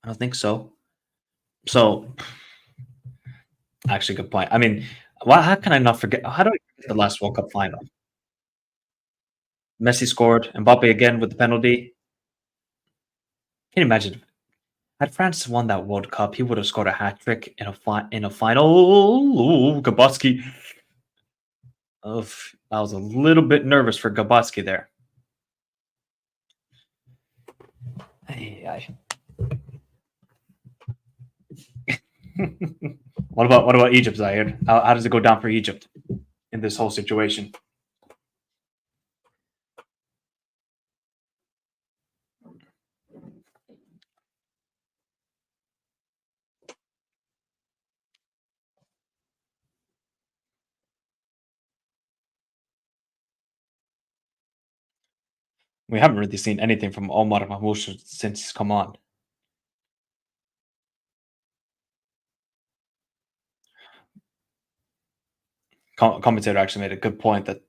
I don't think so. So, actually, good point. I mean, how can I not forget? How do I forget the last World Cup final? Messi scored, Mbappe again with the penalty. Can you imagine? Had France won that World Cup, he would have scored a hat trick in a final. Ooh, Gabotsky. I was a little bit nervous for Gabotsky there. What about Egypt, Zahir? How does it go down for Egypt in this whole situation? We haven't really seen anything from Omar Mahmoud since he's come on. Commentator actually made a good point that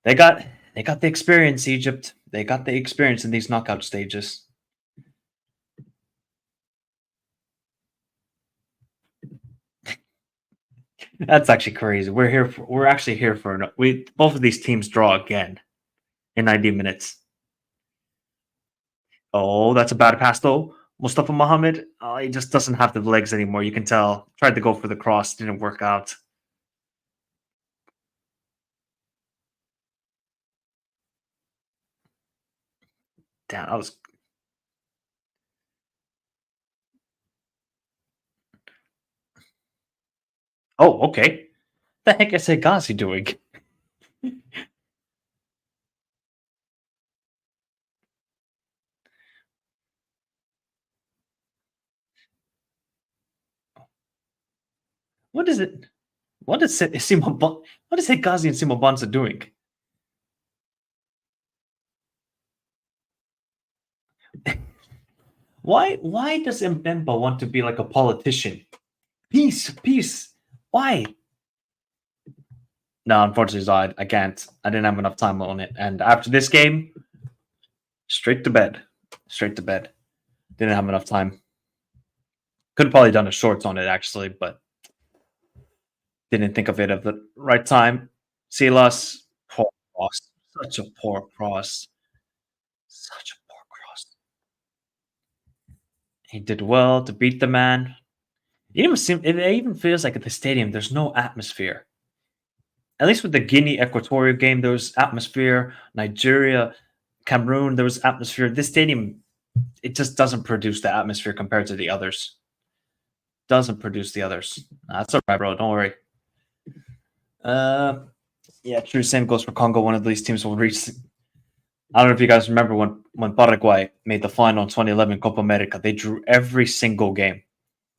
they got the experience, Egypt. They got the experience in these knockout stages. That's actually crazy. We're actually here for both of these teams draw again in 90 minutes. Oh, that's a bad pass though. Mustafa Mohammed, he just doesn't have the legs anymore. You can tell. Tried to go for the cross, didn't work out. Damn, I was. Oh, okay. The heck is Hegazi doing? What is it? What is What is Hegazi and Simo doing? Why does Mbemba want to be like a politician? Peace, peace. Why? No, unfortunately, I can't. I didn't have enough time on it. And after this game, straight to bed. Straight to bed. Didn't have enough time. Could have probably done a shorts on it actually, but didn't think of it at the right time. Silas, poor cross. Such a poor cross. Such a poor cross. He did well to beat the man. It even feels like at the stadium there's no atmosphere. At least with the Guinea Equatorial game, there was atmosphere. Nigeria, Cameroon, there was atmosphere. This stadium, it just doesn't produce the atmosphere compared to the others. Doesn't produce the others. That's all right, bro. Don't worry. Yeah, true. Same goes for Congo. One of these teams will reach. I don't know if you guys remember when Paraguay made the final in 2011 Copa America. They drew every single game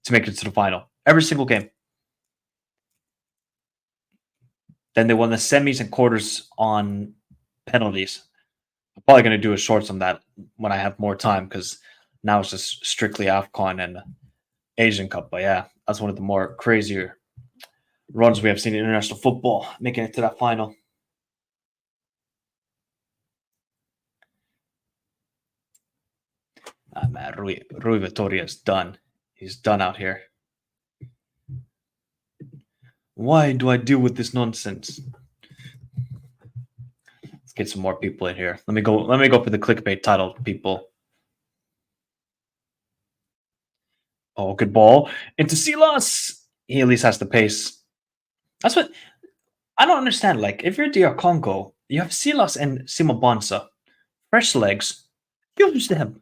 to make it to the final. Every single game. Then they won the semis and quarters on penalties. I'm probably going to do a shorts on that when I have more time because now it's just strictly Afcon and Asian Cup. But yeah, that's one of the more crazier runs we have seen in international football, making it to that final. Ah, man, Rui Vittoria is done. He's done out here. Why do I deal with this nonsense? Let's get some more people in here. Let me go. Let me go for the clickbait title, people. Oh, good ball into Silas. He at least has the pace. That's what I don't understand. Like, if you're DR Congo, you have Silas and Simobonsa, fresh legs. Use them.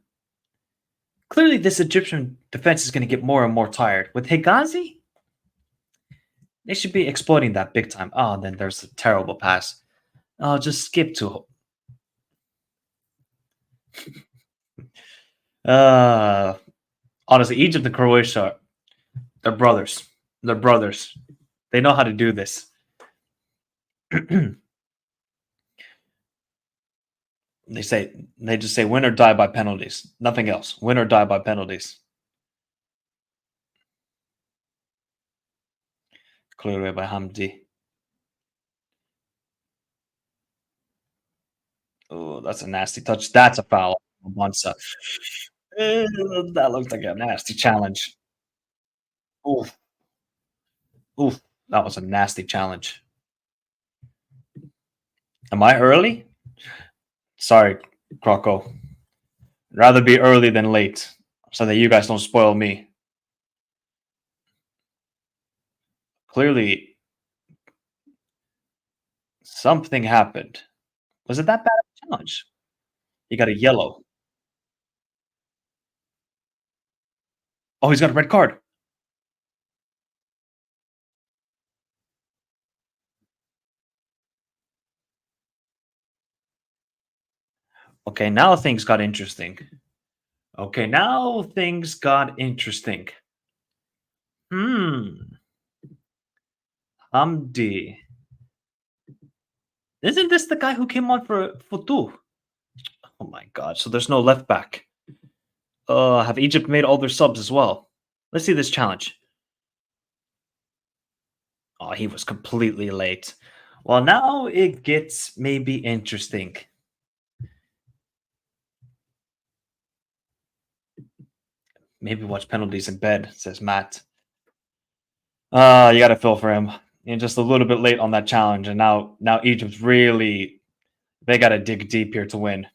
Clearly, this Egyptian defense is going to get more and more tired. With Hegazi, they should be exploiting that big time. Oh, then there's a terrible pass. I'll just skip to. Uh, honestly, Egypt and Croatia, they're brothers. They're brothers. They know how to do this. They just say win or die by penalties. Nothing else. Win or die by penalties. Cleared away by Hamdi. Oh, that's a nasty touch. That's a foul. Bonsa. That looks like a nasty challenge. Oof. Oof. That was a nasty challenge. Am I early? Sorry, Croco. Rather be early than late so that you guys don't spoil me. Clearly, something happened. Was it that bad of a challenge? He got a yellow. Oh, he's got a red card. Okay, now things got interesting. Okay, now things got interesting. Hmm. Hamdi. Isn't this the guy who came on for Futu? Oh my god. So there's no left back. Have Egypt made all their subs as well? Let's see this challenge. Oh, he was completely late. Well, now it gets maybe interesting. Maybe watch penalties in bed, says Matt. You got to feel for him. And just a little bit late on that challenge, and now Egypt's really they got to dig deep here to win.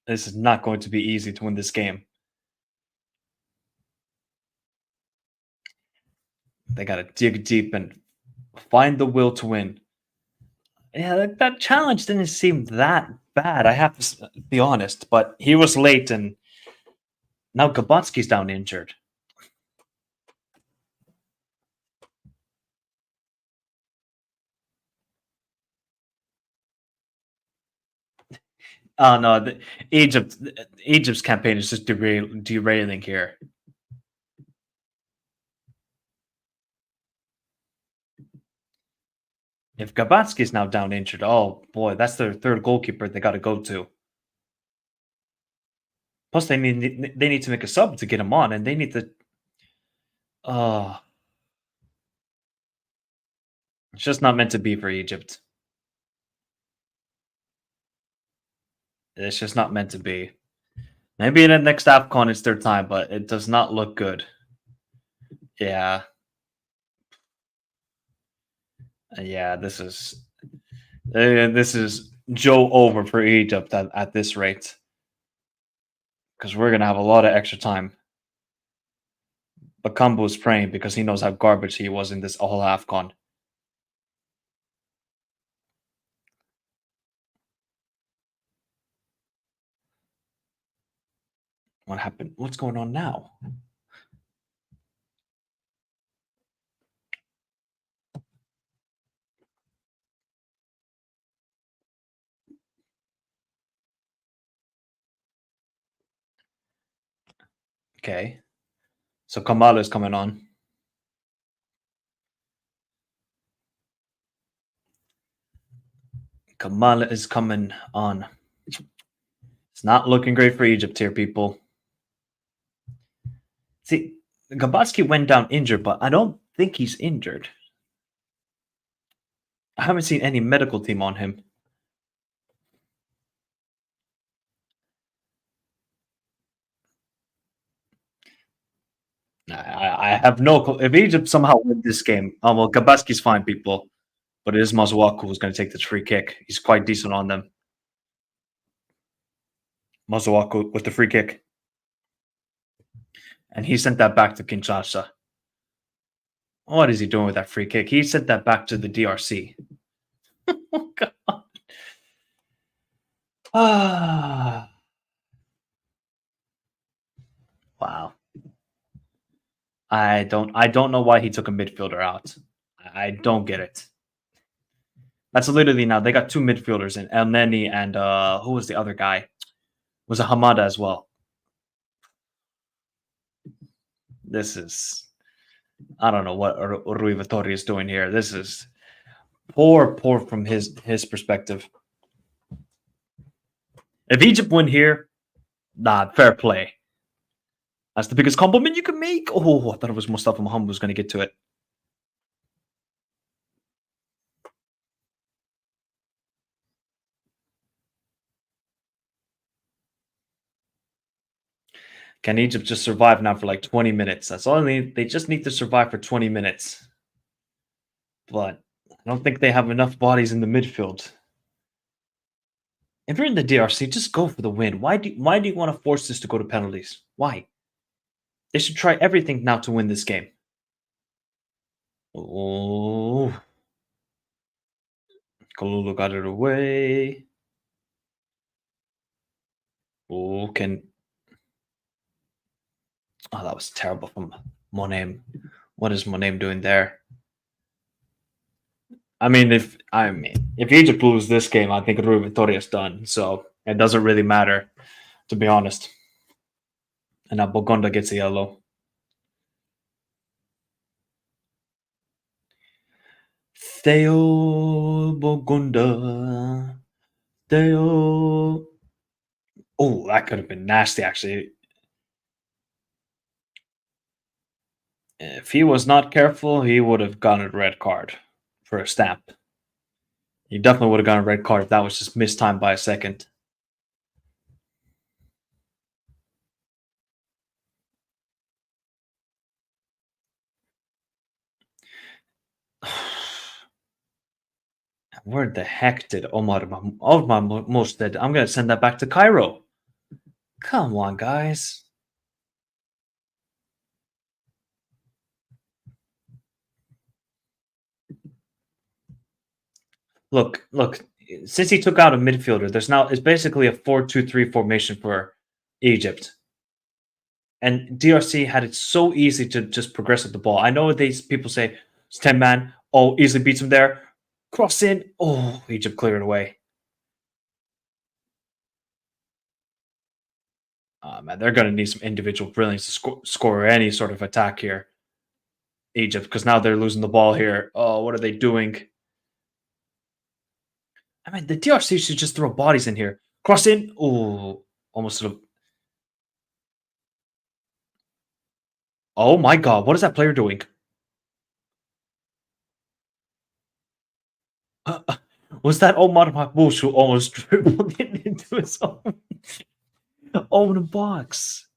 This is not going to be easy to win this game. They got to dig deep and find the will to win. Yeah, that challenge didn't seem that bad. I have to be honest, but he was late, and now Gabatsky's down injured. Oh no, Egypt's campaign is just derailing here. If Gabatsky's now down injured, oh boy, that's their third goalkeeper they got to go to. Plus, they need to make a sub to get him on, and they need to. Oh, it's just not meant to be for Egypt. It's just not meant to be. Maybe in the next Afcon it's their time, but it does not look good. Yeah, yeah. This is Joe over for Egypt at this rate because we're gonna have a lot of extra time. Bakambu is praying because he knows how garbage he was in this whole Afcon. What happened? What's going on now? Okay, so Kamala is coming on. Kamala is coming on. It's not looking great for Egypt here, people. See, Gabatsky went down injured, but I don't think he's injured. I haven't seen any medical team on him. I have no clue. If Egypt somehow win this game, well, Gabaski's fine, people, but it is Mazuaku who's going to take this free kick. He's quite decent on them. Mazuaku with the free kick. And he sent that back to Kinshasa. What is he doing with that free kick? He sent that back to the DRC. Oh, God. Ah. Wow. I don't know why he took a midfielder out. I don't get it. That's literally now they got two midfielders in El Neni and who was the other guy? Was a Hamada as well. This is I don't know what Rui Vittori is doing here. This is poor from his perspective. If Egypt win here, fair play. That's the biggest compliment you can make. Oh, I thought it was Mustafa Mohammed who was going to get to it. Can Egypt just survive now for like 20 minutes? That's all they need. They just need to survive for 20 minutes. But I don't think they have enough bodies in the midfield. If you're in the DRC, just go for the win. Why do you want to force this to go to penalties? Why? They should try everything now to win this game. Oh, Kalulu got it away. Oh, that was terrible from Monem. What is Monem doing there? I mean, if Egypt lose this game, I think Rui Vittoria is done. So it doesn't really matter, to be honest. And now Bogonda gets a yellow. Theo Bogonda. Theo. Oh, that could have been nasty, actually. If he was not careful, he would have gotten a red card for a stamp. He definitely would have gotten a red card if that was just mistimed by a second. Where the heck did Omar Mosted? I'm going to send that back to Cairo. Come on, guys. Look. Since he took out a midfielder, it's basically a 4-2-3 formation for Egypt. And DRC had it so easy to just progress with the ball. I know these people say it's 10 man. Oh, easily beats him there. Cross in. Oh, Egypt cleared away. Man, they're going to need some individual brilliance to score any sort of attack here. Egypt, because now they're losing the ball here. Oh, what are they doing? I mean, the DRC should just throw bodies in here. Cross in. Oh, almost sort of. Oh my God, what is that player doing? Was that Omar Mahboush who almost dribbled into his own box?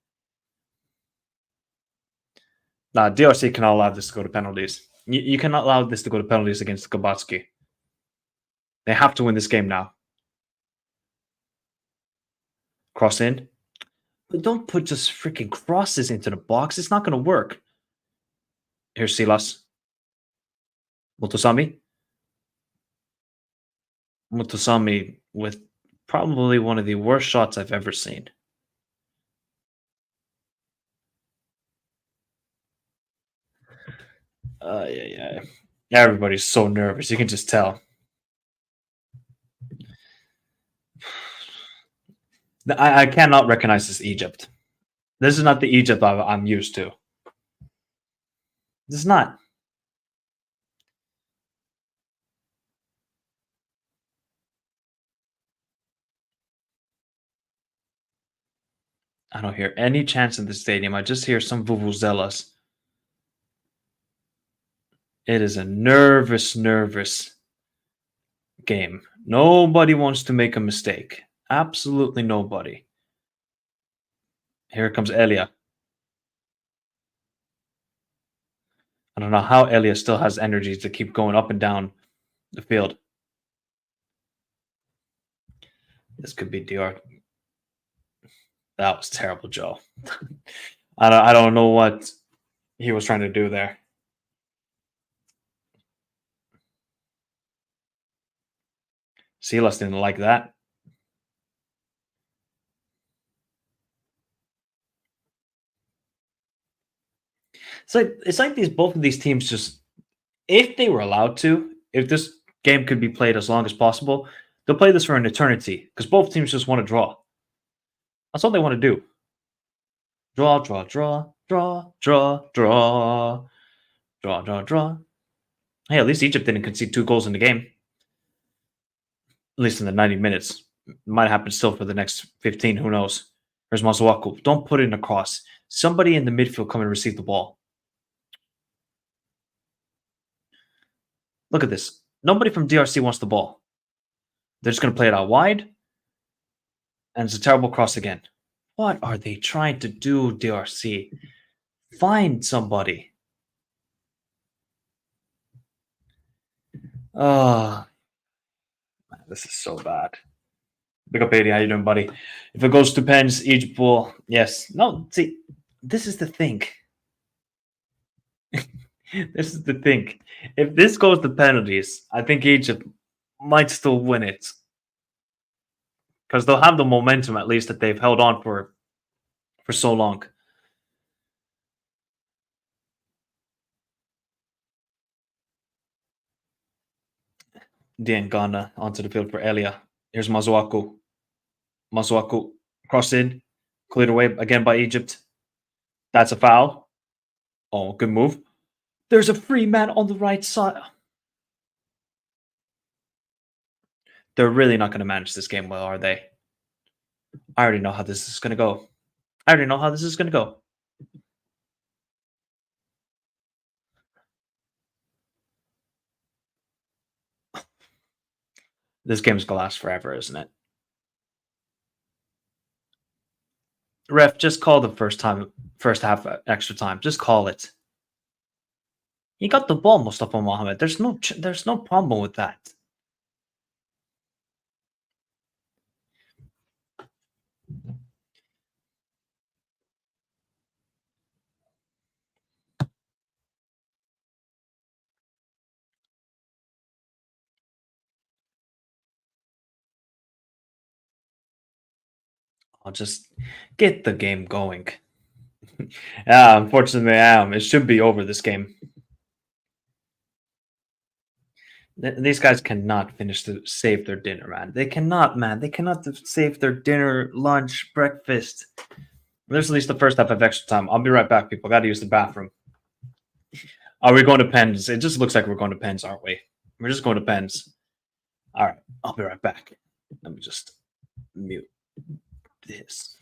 Nah, DRC cannot allow this to go to penalties. You cannot allow this to go to penalties against Kabatsky. They have to win this game now. Cross in. But don't put just freaking crosses into the box. It's not going to work. Here's Silas. Mutosami. Mutosami with probably one of the worst shots I've ever seen. Yeah. Everybody's so nervous. You can just tell. I cannot recognize this Egypt. This is not the Egypt I'm used to. This is not. I don't hear any chants in the stadium. I just hear some vuvuzelas. It is a nervous game. Nobody wants to make a mistake. Absolutely nobody. Here comes Elia. I don't know how Elia still has energy to keep going up and down the field. This could be DR. That was terrible, Joe. I don't know what he was trying to do there. Silas didn't like that. It's like these both of these teams just, if they were allowed to, if this game could be played as long as possible, they'll play this for an eternity because both teams just want to draw. That's all they want to do. Draw, draw, draw, draw, draw, draw, draw, draw, draw. Hey, at least Egypt didn't concede 2 goals in the game. At least in the 90 minutes. Might happen still for the next 15. Who knows? There's Masuaku. Don't put it across. Somebody in the midfield come and receive the ball. Look at this. Nobody from DRC wants the ball. They're just going to play it out wide. And it's a terrible cross again. What are they trying to do, DRC? Find somebody. Oh, man, this is so bad. Big up, 80. How you doing, buddy? If it goes to pens, Egypt will. Yes. No, see, this is the thing. This is the thing. If this goes to penalties, I think Egypt might still win it. Because they'll have the momentum, at least, that they've held on for so long. Diangana onto the field for Elia. Here's Masuaku. Masuaku cross in, cleared away again by Egypt. That's a foul. Oh, good move. There's a free man on the right side. They're really not going to manage this game well, are they? I already know how this is going to go. This game's going to last forever, isn't it? Ref, just call the first half extra time. Just call it. He got the ball, Mustafa Mohammed. There's no problem with that. I'll just get the game going. Yeah, unfortunately, I am. It should be over this game. These guys cannot finish to save their dinner, man. They cannot, man. They cannot save their dinner, lunch, breakfast. There's at least the first half of extra time. I'll be right back, people. Got to use the bathroom. Are we going to pens? It just looks like we're going to pens, aren't we? We're just going to pens. All right. I'll be right back. Let me just mute this.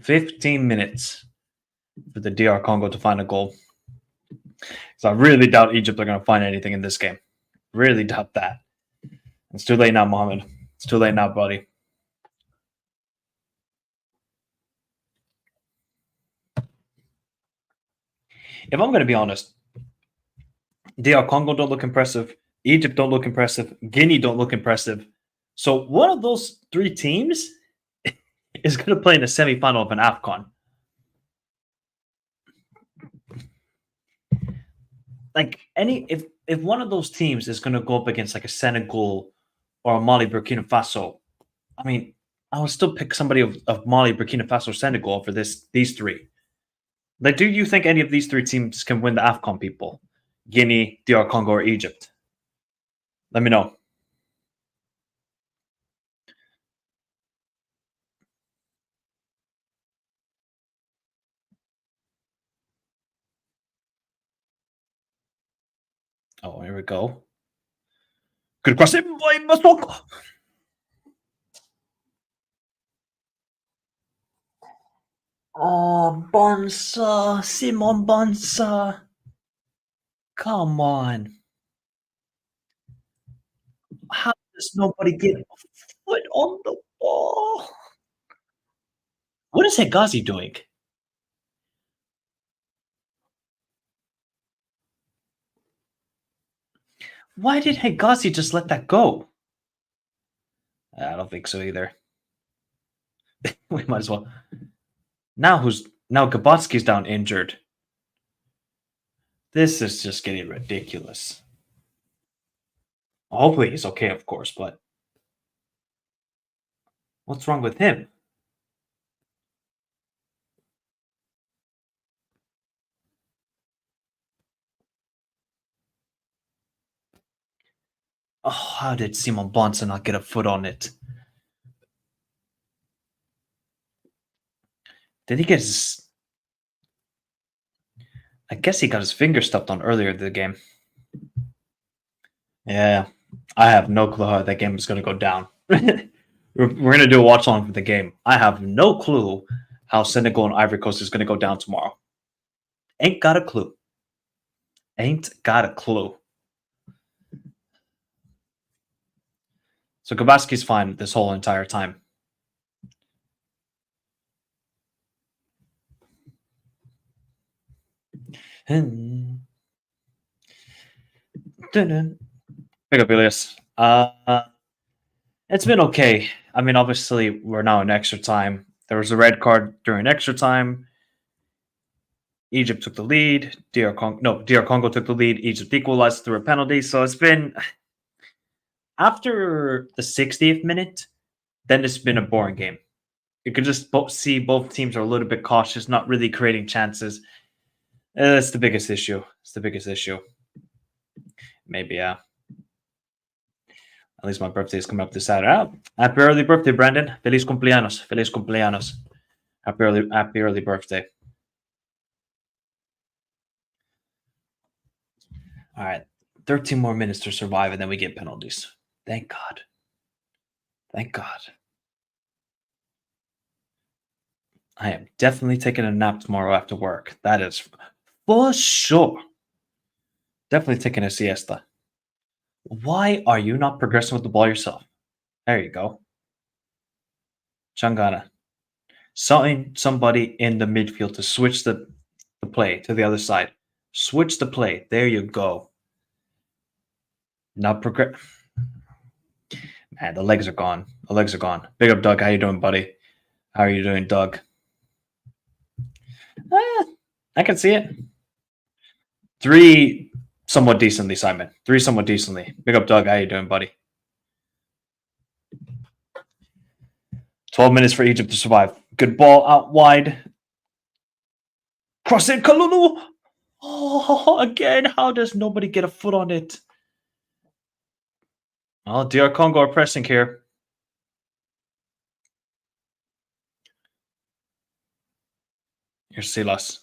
"15 minutes for the DR Congo to find a goal." So I really doubt Egypt are going to find anything in this game. Really doubt that. It's too late now, Mohammed. It's too late now, buddy. If I'm going to be honest, DR Congo don't look impressive. Egypt don't look impressive. Guinea don't look impressive. So one of those three teams is going to play in the semifinal of an Afcon. Like if one of those teams is going to go up against like a Senegal or a Mali, Burkina Faso, I mean, I would still pick somebody of Mali, Burkina Faso, Senegal for these three. Like, do you think any of these three teams can win the Afcon? People, Guinea, DR Congo, or Egypt? Let me know. Oh, here we go. Good question. Oh, Bonsa, Simon Bonsa. Come on. How does nobody get a foot on the ball? What is Hegazi doing? Why did Hegazi just let that go? I don't think so either. We might as well. Now Gabotsky's down injured. This is just getting ridiculous. Hopefully he's okay, of course, but what's wrong with him? Oh, how did Simon Bonsa not get a foot on it? Did he get his... I guess he got his finger stepped on earlier in the game. Yeah, I have no clue how that game is going to go down. We're going to do a watch along for the game. I have no clue how Senegal and Ivory Coast is going to go down tomorrow. Ain't got a clue. Ain't got a clue. So Gabaski's fine this whole entire time. Big up, Elias. It's been okay. I mean, obviously, we're now in extra time. There was a red card during extra time. Egypt took the lead. DR Congo took the lead. Egypt equalized through a penalty. So it's been after the 60th minute. Then it's been a boring game. You could just see both teams are a little bit cautious, not really creating chances. That's the biggest issue. It's the biggest issue. Maybe, yeah. At least my birthday is coming up this Saturday. Oh, happy early birthday, Brandon. Feliz cumpleaños. Feliz cumpleaños. Happy early birthday. All right. 13 more minutes to survive, and then we get penalties. Thank God. Thank God. I am definitely taking a nap tomorrow after work. That is for sure. Definitely taking a siesta. Why are you not progressing with the ball yourself? There you go. Changana. Somebody in the midfield to switch the play to the other side. Switch the play. There you go. Now progress. Man, the legs are gone. The legs are gone. Big up, Doug. How you doing, buddy? How are you doing, Doug? I can see it. 3 somewhat decently, Simon. 3 somewhat decently. Big up, Doug. How you doing, buddy? 12 minutes for Egypt to survive. Good ball out wide. Cross it, Kalulu. Oh, again. How does nobody get a foot on it? Oh, DR Congo are pressing here. Here's Silas.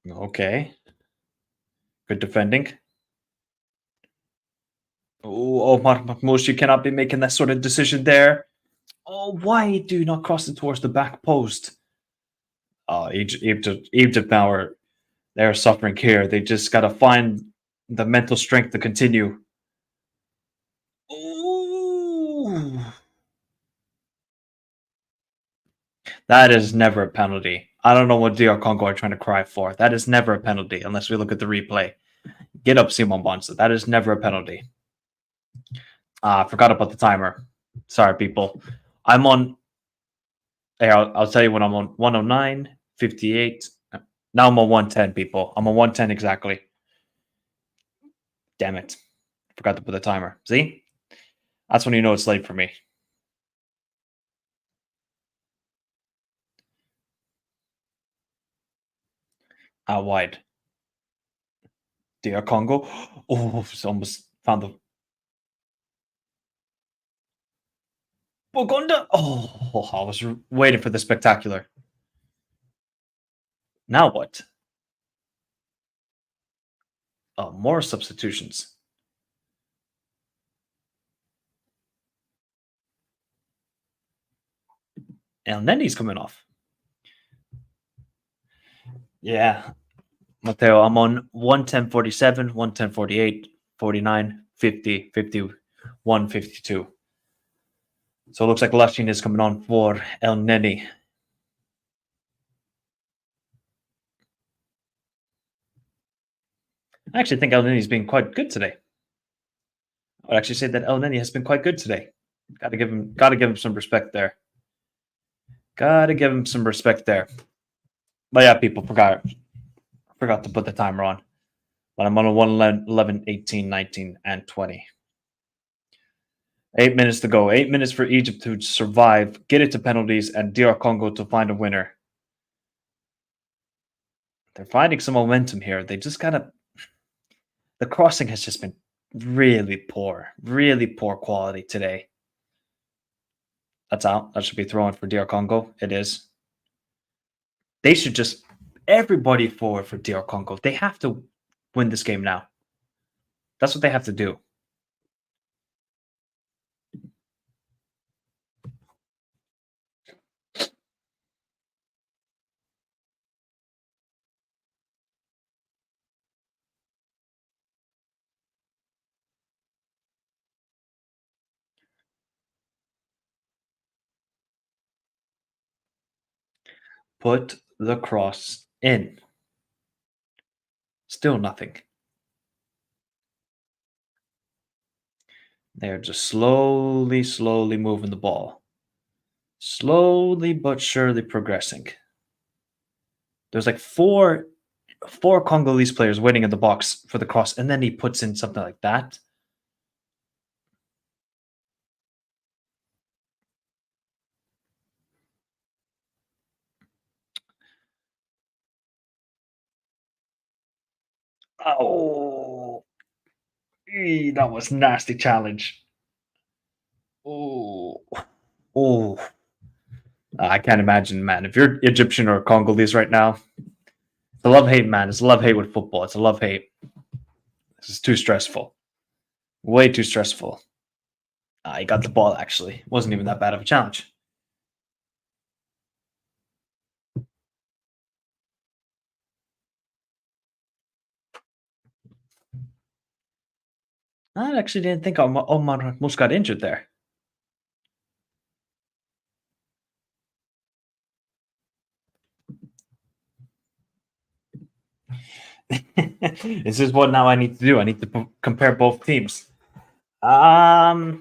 Okay. Good defending. Oh, Mahmoud, you cannot be making that sort of decision there. Oh, why do you not cross it towards the back post? Oh, Egypt now are They're suffering here. They just got to find the mental strength to continue. Ooh. That is never a penalty. I don't know what DR Congo are trying to cry for. That is never a penalty unless we look at the replay. Get up, Simon Bonsa. That is never a penalty. I forgot about the timer. Sorry, people. I'm on. Hey, I'll tell you when I'm on 109, 58. Now I'm on 110, people. I'm on 110 exactly. Damn it. Forgot to put the timer. See? That's when you know it's late for me. Out wide. DR Congo. Oh, it's almost found the Bogonda. Oh, I was waiting for the spectacular. Now what? More substitutions. And then he's coming off. Yeah. Mateo, I'm on 110.47, 110.48, 49, 50, 51, 52. So it looks like Lashin is coming on for El Neni. I actually think El Neni's been quite good today. I would actually say that El Neni has been quite good today. Gotta give him some respect there. Gotta give him some respect there. But yeah, people forgot to put the timer on. But I'm on a 111, 18, 19, and 20. 8 minutes to go. 8 minutes for Egypt to survive, get it to penalties, and DR Congo to find a winner. They're finding some momentum here. They just gotta. The crossing has just been really poor quality today. That's out. That should be thrown for DR Congo. It is. They should just everybody forward for DR Congo. They have to win this game now. That's what they have to do. Put the cross in. Still nothing. They're just slowly moving the ball. Slowly but surely progressing. There's like four Congolese players waiting in the box for the cross, and then he puts in something like that. Oh, that was nasty challenge. Oh, oh, I can't imagine, man. If you're Egyptian or Congolese right now, it's a love hate, man. It's a love hate with football. It's a love hate. This is too stressful. Way too stressful. He got the ball, actually. Wasn't even that bad of a challenge. I actually didn't think Omar Mus got injured there. This is what now I need to do. I need to compare both teams. To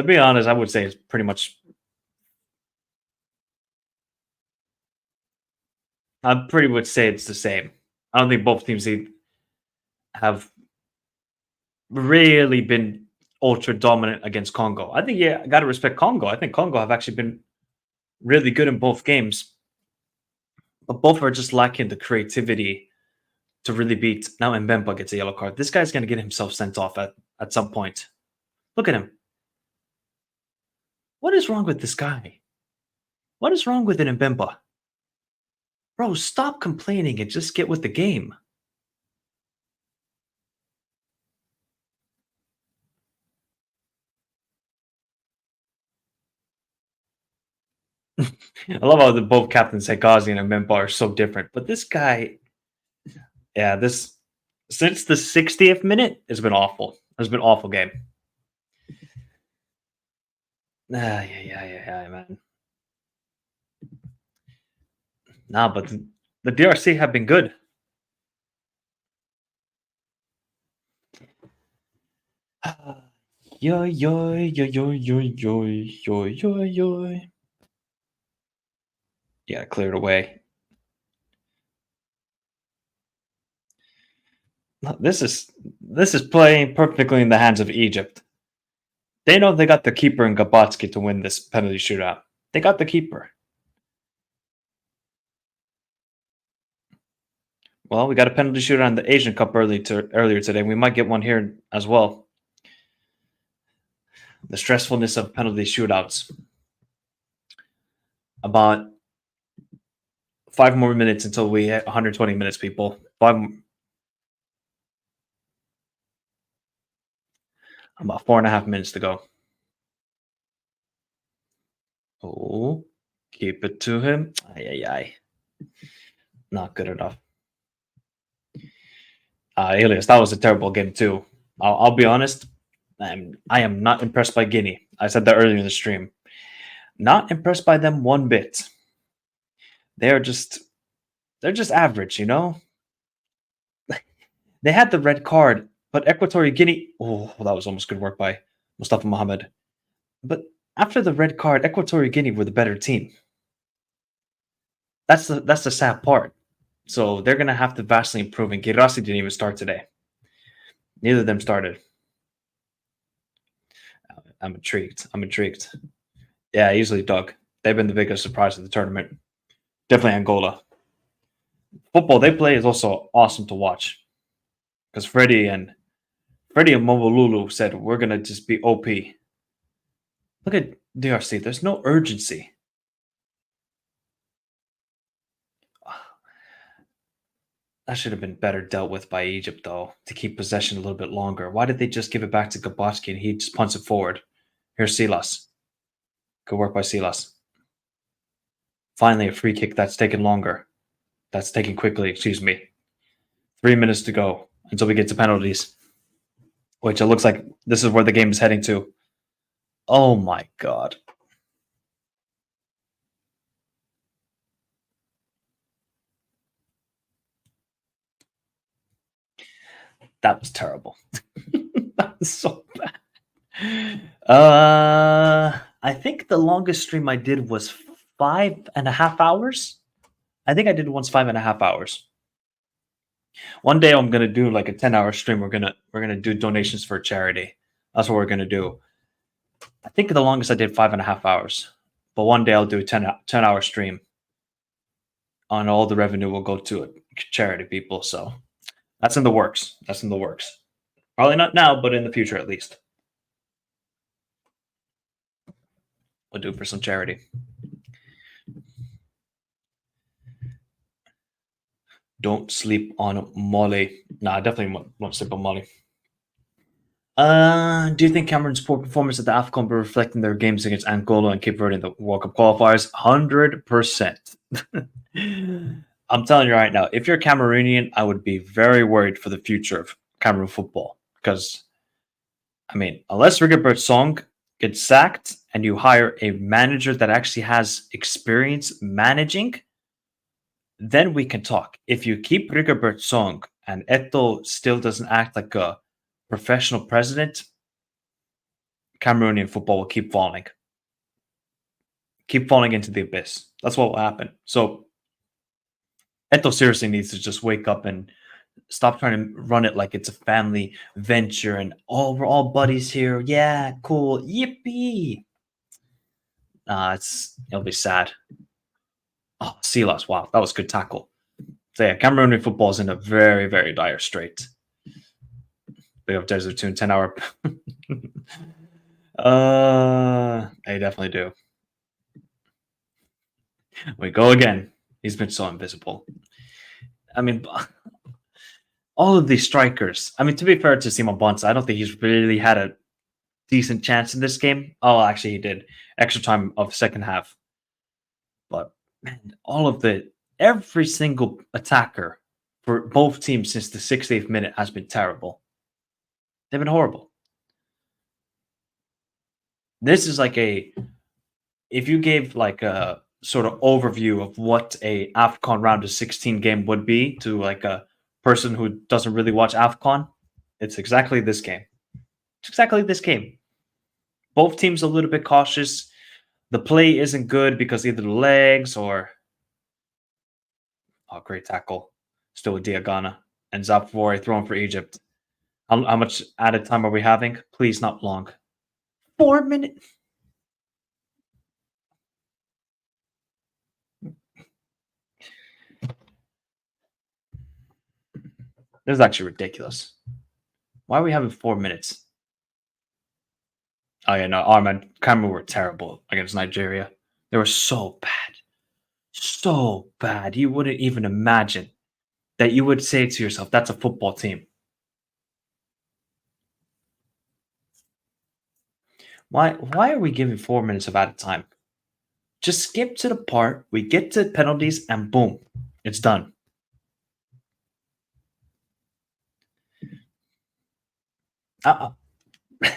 be honest, I would say it's pretty much. I pretty much say it's the same. I don't think both teams have really been ultra dominant against Congo. I think I got to respect Congo. I think Congo have actually been really good in both games, but both are just lacking the creativity to really beat. Now Mbemba gets a yellow card. This guy's going to get himself sent off at some point. Look at him. What is wrong with this guy? What is wrong with an Mbemba? Bro, stop complaining and just get with the game. I love how both captains Hegazi and Mbemba are so different, but this guy, Yeah, this since the 60th minute, it's been awful. It's been an awful game. Yeah, man. Nah, but the DRC have been good. Yo, yo, yo, yo, yo, yo, yo, yo, yo. Yeah, clear it away. No, this is playing perfectly in the hands of Egypt. They know they got the keeper in Gabatsky to win this penalty shootout. They got the keeper. Well, we got a penalty shootout in the Asian Cup earlier today. We might get one here as well. The stressfulness of penalty shootouts. About 5 more minutes until we hit 120 minutes, people. About 4.5 minutes to go. Oh, keep it to him. Ay. Not good enough. Elias, that was a terrible game too. I'll be honest. I am not impressed by Guinea. I said that earlier in the stream. Not impressed by them one bit. They're just average, you know. They had the red card, but Equatorial Guinea. Oh, that was almost good work by Mustafa Mohammed. But after the red card, Equatorial Guinea were the better team. That's the sad part. So they're gonna have to vastly improve. And Girassi didn't even start today. Neither of them started. I'm intrigued. Yeah, easily Doug. They've been the biggest surprise of the tournament. Definitely Angola. Football they play is also awesome to watch. Because Freddie and Movolulu said we're gonna just be OP. Look at DRC. There's no urgency. That should have been better dealt with by Egypt, though, to keep possession a little bit longer. Why did they just give it back to Gabatsky and he just punts it forward? Here's Silas. Good work by Silas. Finally, a free kick that's taken longer. That's taken quickly, excuse me. 3 minutes to go until we get to penalties, which it looks like this is where the game is heading to. Oh my God. That was terrible. That was so bad. I think the longest stream I did was 5.5 hours. I think I did once 5.5 hours. One day I'm gonna do like a 10-hour stream. We're gonna do donations for charity. That's what we're gonna do. I think the longest I did 5.5 hours. But one day I'll do a 10-hour stream. On all the revenue will go to charity, people. So that's in the works. Probably not now, but in the future at least. We'll do it for some charity. Don't sleep on Molly. Nah, I definitely won't sleep on Molly. Do you think Cameroon's poor performance at the Afcon will reflect in their games against Angola and Cape Verde in the World Cup qualifiers? 100%. I'm telling you right now, if you're Cameroonian, I would be very worried for the future of Cameroon football. Because, I mean, unless Rigobert Song gets sacked and you hire a manager that actually has experience managing, then we can talk. If you keep Rigobert Song and Eto still doesn't act like a professional president, Cameroonian football will keep falling into the abyss. That's what will happen. So Eto seriously needs to just wake up and stop trying to run it like it's a family venture and we're all buddies here. Yeah, cool. Yippee. It'll be sad. Oh, Silas, wow, that was a good tackle. So yeah, Cameroonian football is in a very, very dire strait. Big up Desert Tune, 10-hour. They definitely do. We go again. He's been so invisible. I mean, all of these strikers. I mean, to be fair to Simon Bonsa, I don't think he's really had a decent chance in this game. Oh, actually, he did. Extra time of second half. But man, every single attacker for both teams since the 68th minute has been terrible. They've been horrible. This is like if you gave like a sort of overview of what a Afcon round of 16 game would be to like a person who doesn't really watch Afcon, it's exactly this game. It's exactly this game. Both teams a little bit cautious. The play isn't good because either the legs or great tackle. Still with Diagana and Zapvori throwing for Egypt. How much added time are we having? Please, not long. 4 minutes. This is actually ridiculous. Why are we having 4 minutes? Oh yeah, no, Arman Cameroon were terrible against Nigeria. They were so bad. So bad. You wouldn't even imagine that you would say to yourself, that's a football team. Why are we giving 4 minutes of added time? Just skip to the part, we get to penalties, and boom, it's done.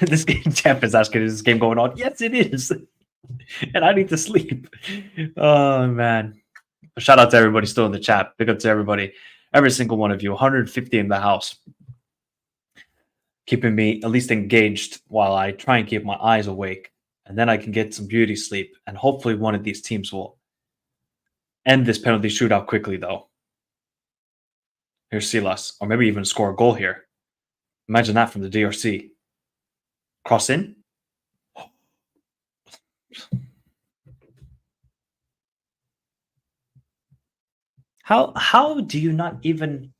This game, Jeff is asking, is this game going on? Yes, it is. And I need to sleep. Oh, man. Shout out to everybody still in the chat. Big up to everybody. Every single one of you. 150 in the house. Keeping me at least engaged while I try and keep my eyes awake. And then I can get some beauty sleep. And hopefully one of these teams will end this penalty shootout quickly, though. Here's Silas. Or maybe even score a goal here. Imagine that from the DRC. Cross in. How do you not even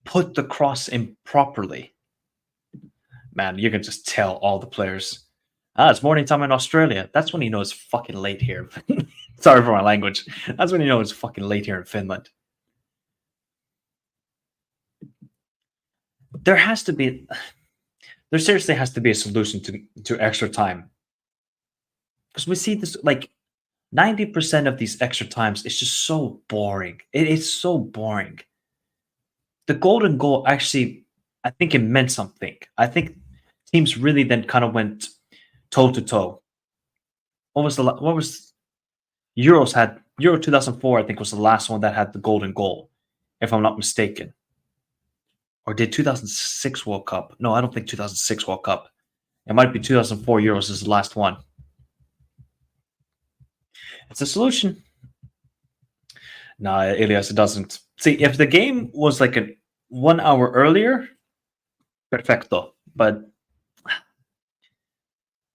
put the cross in properly? Man, you can just tell all the players. It's morning time in Australia. That's when you know it's fucking late here. Sorry for my language. That's when you know it's fucking late here in Finland. There seriously has to be a solution to extra time. Because we see this, like, 90% of these extra times is just so boring. It is so boring. The golden goal actually, I think it meant something. I think teams really then kind of went toe to toe. What was Euro 2004? I think was the last one that had the golden goal, if I'm not mistaken. Or did 2006 World Cup? No, I don't think 2006 World Cup. It might be 2004 Euros is the last one. It's a solution. No, Elias, it doesn't. See, if the game was like 1 hour earlier, perfecto. But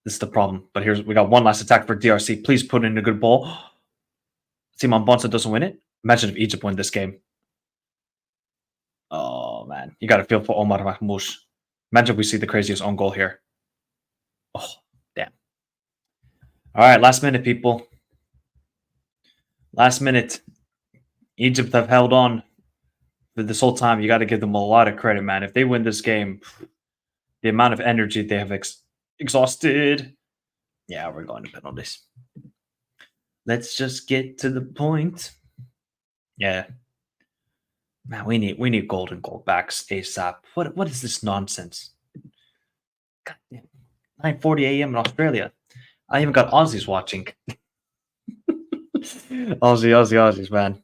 this is the problem. But we got one last attack for DRC. Please put in a good ball. Simon Bonsa doesn't win it. Imagine if Egypt win this game. Oh, man. You got to feel for Omar Mahmoud. Imagine if we see the craziest own goal here. Oh, damn. All right, last minute, people. Last minute. Egypt have held on for this whole time. You got to give them a lot of credit, man. If they win this game, the amount of energy they have exhausted. Yeah, we're going to penalties. Let's just get to the point. Yeah. Man, we need golden goal backs ASAP. What is this nonsense? God damn. 9:40 a.m. in Australia. I even got Aussies watching. Aussies, man.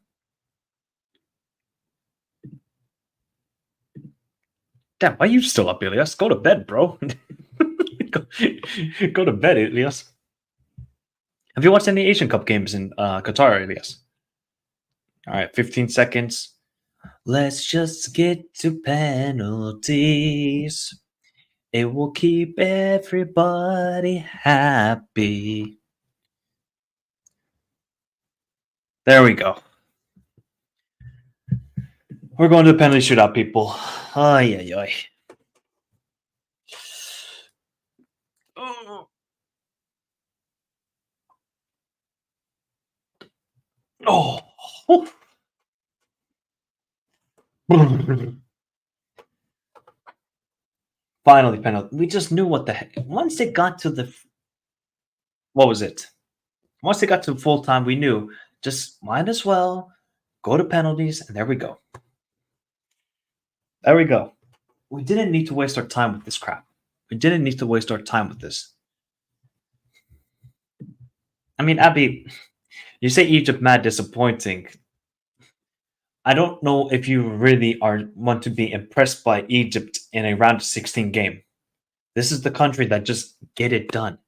Damn, why are you still up, Elias? Go to bed, bro. Go to bed, Elias. Have you watched any Asian Cup games in Qatar, Elias? All right, 15 seconds. Let's just get to penalties. It will keep everybody happy. There we go. We're going to the penalty shootout, people. Ay, ay, ay. Oh. Finally, penalty. We just knew what the heck. Once it got to the... What was it? Once it got to full time, we knew just might as well go to penalties, and there we go. There we go. We didn't need to waste our time with this crap. We didn't need to waste our time with this. I mean, Abby, you say Egypt mad disappointing. I don't know if you really want to be impressed by Egypt in a round of 16 game. This is the country that just get it done.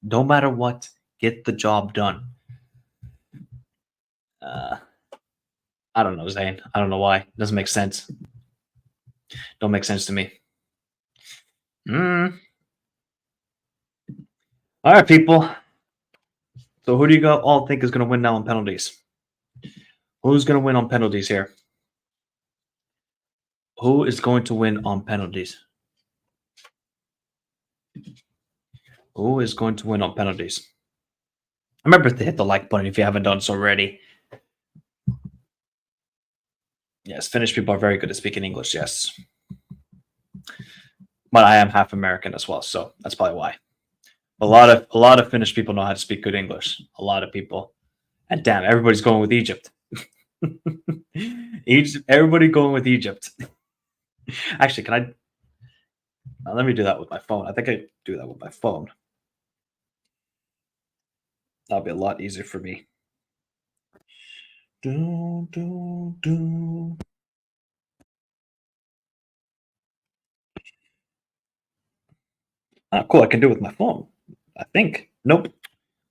No matter what, get the job done. I don't know, Zane. I don't know why. It doesn't make sense. Don't make sense to me. All right, people. So who do you all think is going to win now on penalties? Who's going to win on penalties here? Who is going to win on penalties? Who is going to win on penalties? Remember to hit the like button if you haven't done so already. Yes, Finnish people are very good at speaking English, yes. But I am half American as well, so that's probably why. A lot of Finnish people know how to speak good English. A lot of people. And damn, everybody's going with Egypt. Everybody going with Egypt. Actually, can I let me do that with my phone. I think I do that with my phone. That'll be a lot easier for me. Ah, cool. I can do it with my phone. I think. Nope.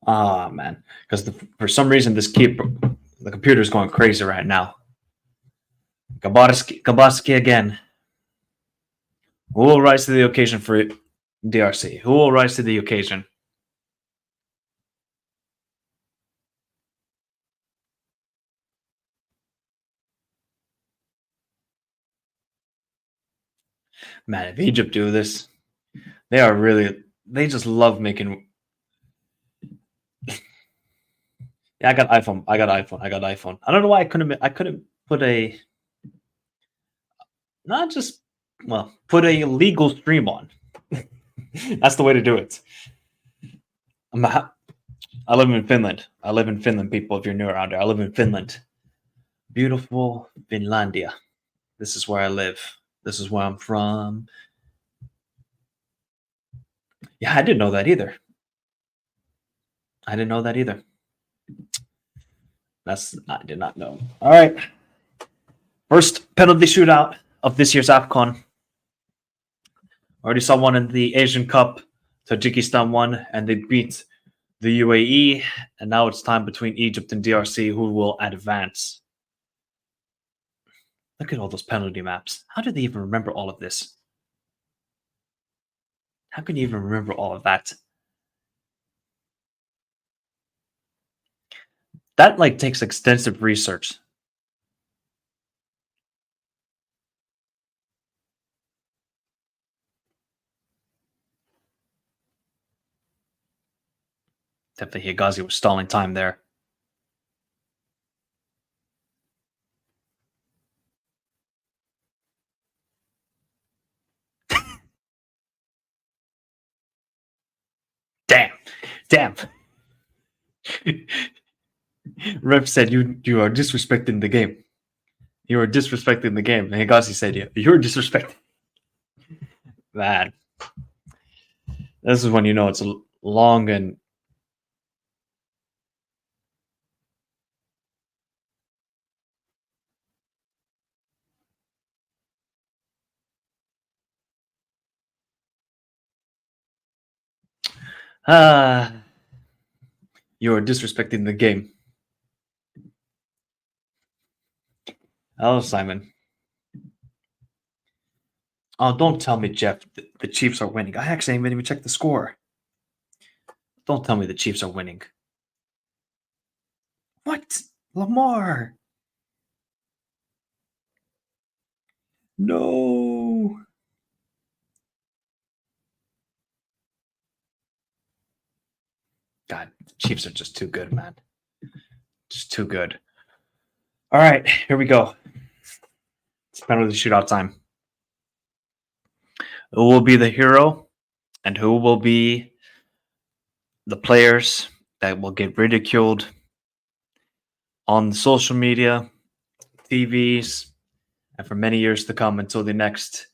Ah, man. Because for some reason, the computer is going crazy right now. Gabarski again. Who will rise to the occasion for DRC? Who will rise to the occasion? Man, if Egypt do this, they just love making. Yeah, I got iPhone. I got iPhone. I don't know why I couldn't put a not just put a legal stream on. That's the way to do it. I live in Finland. I live in Finland, people. If you're new around here, I live in Finland. Beautiful Finlandia. This is where I live. This is where I'm from. Yeah, I didn't know that either. I didn't know that either. I did not know. All right. First penalty shootout of this year's Afcon. Already saw one in the Asian Cup. Tajikistan won, and they beat the UAE. And now it's time between Egypt and DRC who will advance. Look at all those penalty maps. How do they even remember all of this? How can you even remember all of that? That takes extensive research. Definitely Higazi was stalling time there. Damn. Ref said you are disrespecting the game. You are disrespecting the game. And Higazi said you're disrespecting. Man. This is when you know it's long and you are disrespecting the game. Hello, Simon. Oh, don't tell me, Jeff, the Chiefs are winning. I actually haven't even checked the score. Don't tell me the Chiefs are winning. What? Lamar. No. God, the Chiefs are just too good, man. Just too good. All right, here we go. It's penalty shootout time. Who will be the hero and who will be the players that will get ridiculed on social media, TVs, and for many years to come until the next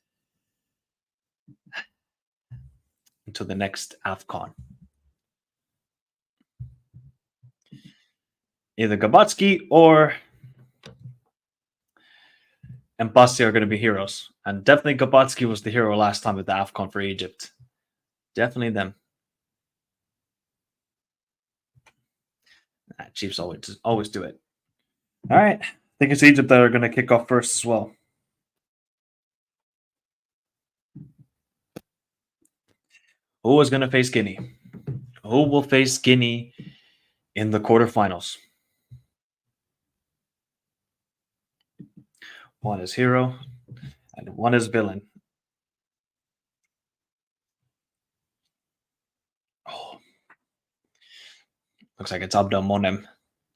Afcon. Either Gabatsky or Mbassi are going to be heroes. And definitely Gabatsky was the hero last time at the Afcon for Egypt. Definitely them. Chiefs always do it. All right. I think it's Egypt that are going to kick off first as well. Who is going to face Guinea? Who will face Guinea in the quarterfinals? One is hero and one is villain. Oh. Looks like it's Abdel Monem.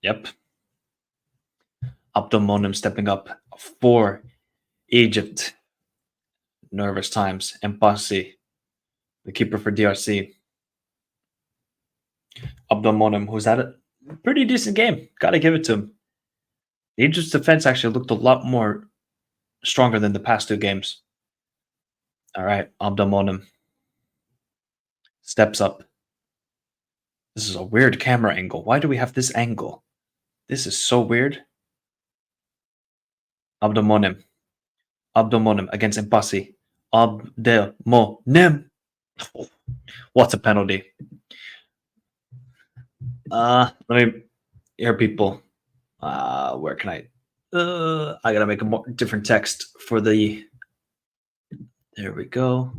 Yep. Abdel Monem stepping up for Egypt. Nervous times. Mbassi, the keeper for DRC. Abdel Monem, who's had a pretty decent game. Got to give it to him. Egypt's defense actually looked a lot more stronger than the past two games. All right, Abdel Monem steps up. This is a weird camera angle. Why do we have this angle? This is so weird. Abdel Monem. Abdel Monem against Mbassi. Abdel Monem. What's a penalty? Let me hear people. Where can I gotta make a more different text for the. There we go.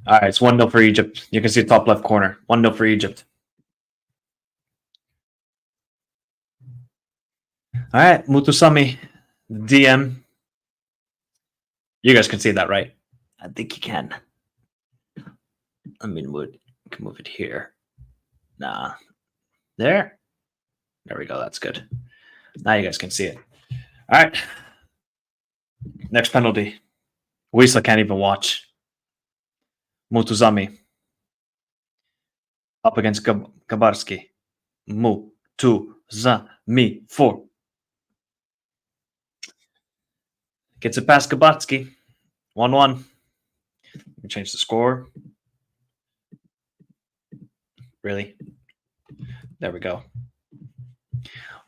All right, it's 1-0 for Egypt. You can see top left corner. 1-0 for Egypt. All right, Mutusami, DM. You guys can see that, right? I think you can. I mean, we can move it here. Nah. There? There we go. That's good. Now you guys can see it. All right. Next penalty. Wisla can't even watch. Mutuzami. Up against Gabarski. Mutuzami. 4. Gets it past Gabarski. 1-1. Let me change the score. Really? There we go.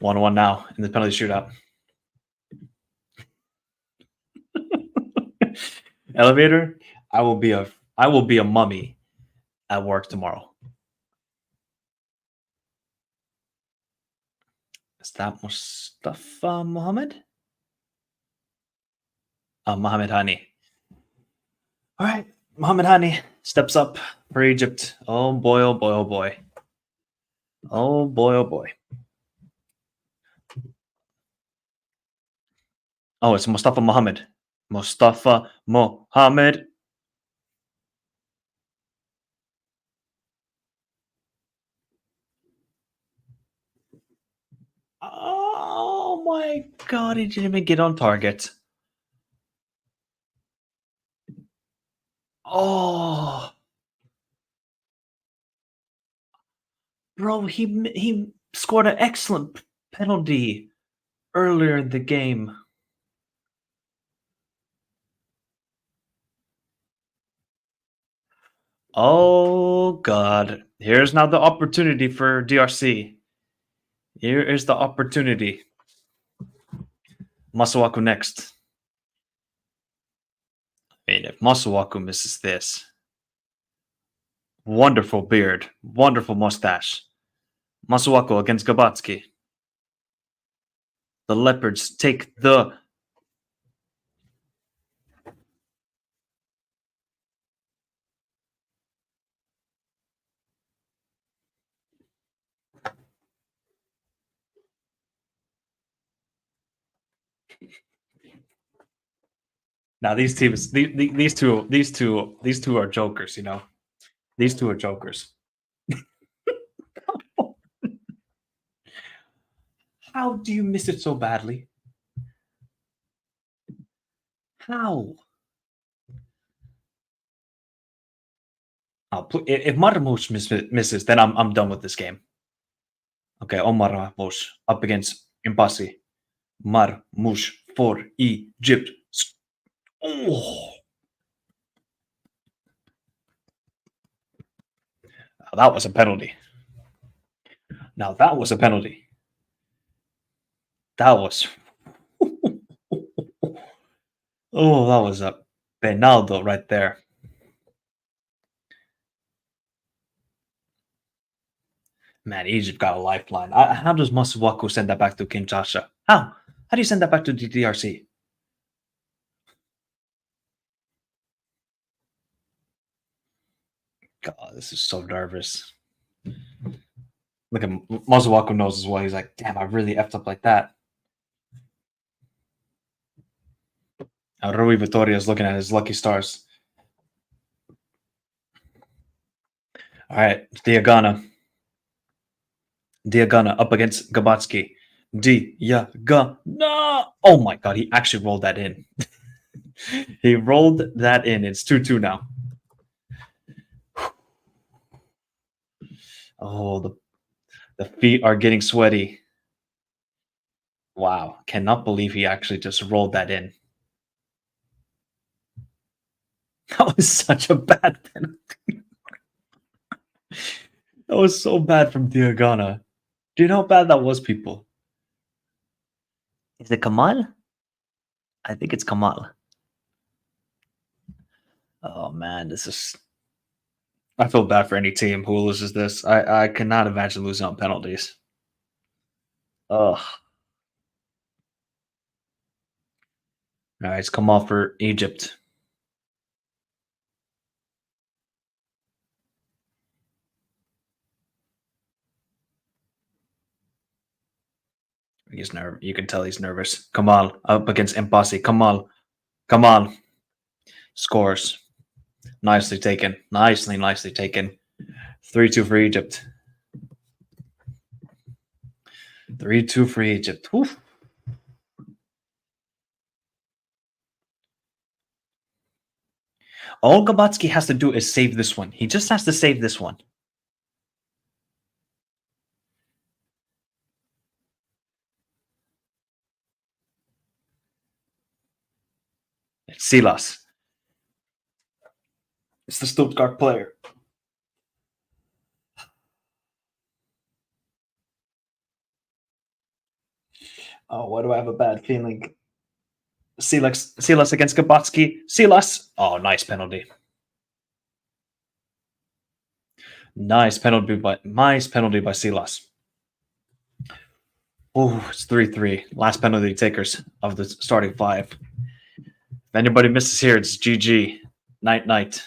1-1 now in the penalty shootout. Elevator. I will be a mummy at work tomorrow. Is that Mustafa Mohammed? Mohamed Hani. All right, Mohamed Hani steps up for Egypt. Oh boy, oh boy, oh boy. Oh boy, oh boy. Oh, it's Mustafa Mohammed. Mustafa Mohammed. Oh my god, he didn't even get on target. Oh, bro, he scored an excellent penalty earlier in the game. Oh god, here's now the opportunity for DRC. Here is the opportunity. Masuaku next. I mean, if Masuaku misses this, wonderful beard, wonderful mustache. Masuaku against Gabatsky. The Leopards take the. Now these teams, these two are jokers. You know, these two are jokers. How do you miss it so badly? How? If Marmoush misses, then I'm done with this game. Okay, Omar Marmoush up against Impasi. Marmoush for Egypt. Oh, that was a penalty. Now that was a penalty. That was oh, that was a penaldo right there. Man, Egypt got a lifeline. How does Masuaku send that back to Kinshasa? How? How do you send that back to the DRC? God, this is so nervous. Look at Masuaku knows as well. He's like, damn, I really effed up like that. Rui Vitoria is looking at his lucky stars. All right, Diagana. Diagana up against Gabatsky. Diagana. Oh my God, he actually rolled that in. He rolled that in. It's 2-2 now. Oh, the feet are getting sweaty. Wow, cannot believe he actually just rolled that in. That was such a bad penalty. That was so bad from Diagana. Do you know how bad that was, people? Is it Kamal? I think it's Kamal. Oh man, this is. I feel bad for any team who loses this. I cannot imagine losing on penalties. Ugh. All right, it's Kamal for Egypt. He's nervous. You can tell he's nervous. Kamal up against Mpasi. Kamal scores. Nicely taken. Nicely taken. 3-2 for Egypt. 3-2 for Egypt. Oof. All Gabatsky has to do is save this one. He just has to save this one. It's Silas. It's the Stuttgart player. Oh, why do I have a bad feeling? Silas against Gabatsky. Silas. Oh, nice penalty. Nice penalty by Silas. Oh, it's 3-3. Last penalty takers of the starting five. If anybody misses here, it's GG. Night.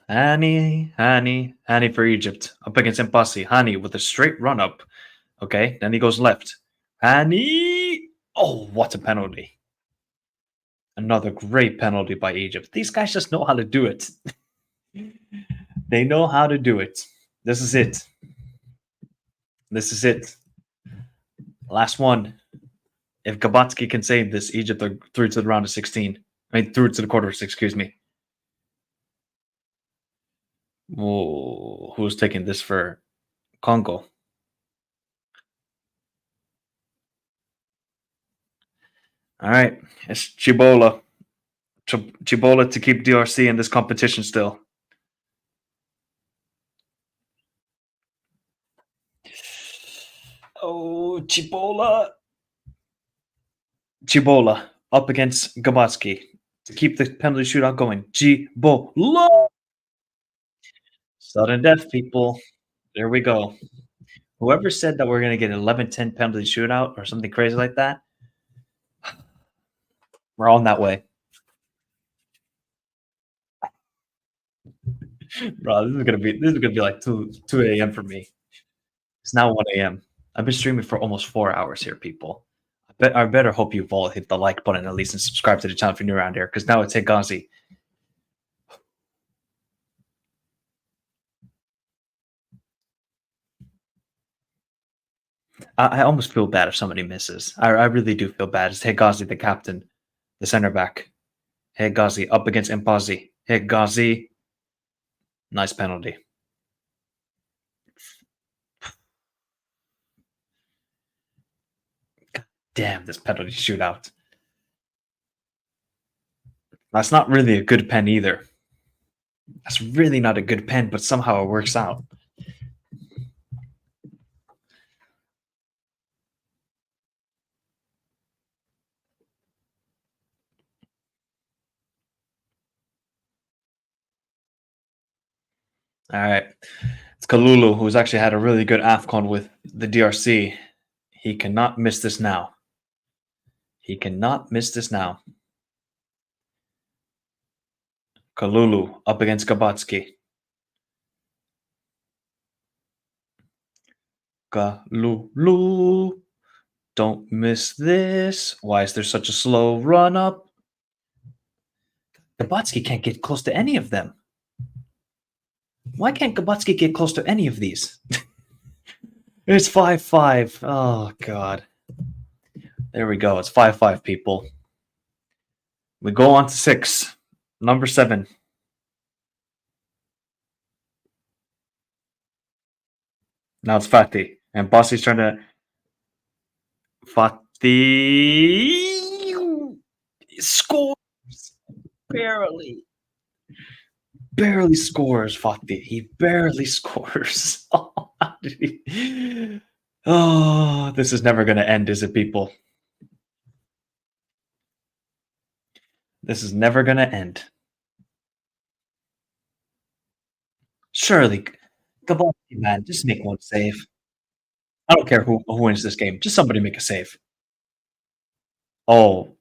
Hani for Egypt. Up against Mpasi. Hani with a straight run up. Okay, then he goes left. Hani. Oh, what a penalty. Another great penalty by Egypt. These guys just know how to do it. They know how to do it. This is it. Last one. If Gabatsky can save this, Egypt are through to the round of 16. I mean, through to the quarters, excuse me. Whoa, who's taking this for Congo? All right, it's Chibola. Chibola to keep DRC in this competition still. Oh, Chibola up against Gabatsky to keep the penalty shootout going. Chibola. Sudden death, people. There we go. Whoever said that we're going to get an 11-10 penalty shootout or something crazy like that, we're on that way. Bro, this is gonna be like 2 a.m. for me. It's now 1 a.m. I've been streaming for almost 4 hours here, people. I've I better hope you've all hit the like button at least and subscribe to the channel if you're new around here, because now it's Hegazi. I almost feel bad if somebody misses. I really do feel bad. It's Hegazi, the captain, the center back. Hegazi up against Mpazi. Hegazi, nice penalty. Damn, this penalty shootout. That's not really a good pen either. That's really not a good pen, but somehow it works out. All right. It's Kalulu, who's actually had a really good Afcon with the DRC. He cannot miss this now. He cannot miss this now. Kalulu up against Gabatsky. Kalulu. Don't miss this. Why is there such a slow run up? Gabatsky can't get close to any of them. Why can't Gabatsky get close to any of these? It's 5-5. Oh, God. There we go. It's 5-5, people. We go on to 6. Number 7. Now it's Fatih. And Bossy's trying to... Fatih... Scores! Barely. Barely scores, Fatih. He barely scores. Oh, this is never going to end, is it, people? This is never going to end. Surely, Gabatsky, man, just make one save. I don't care who wins this game. Just somebody make a save. Oh,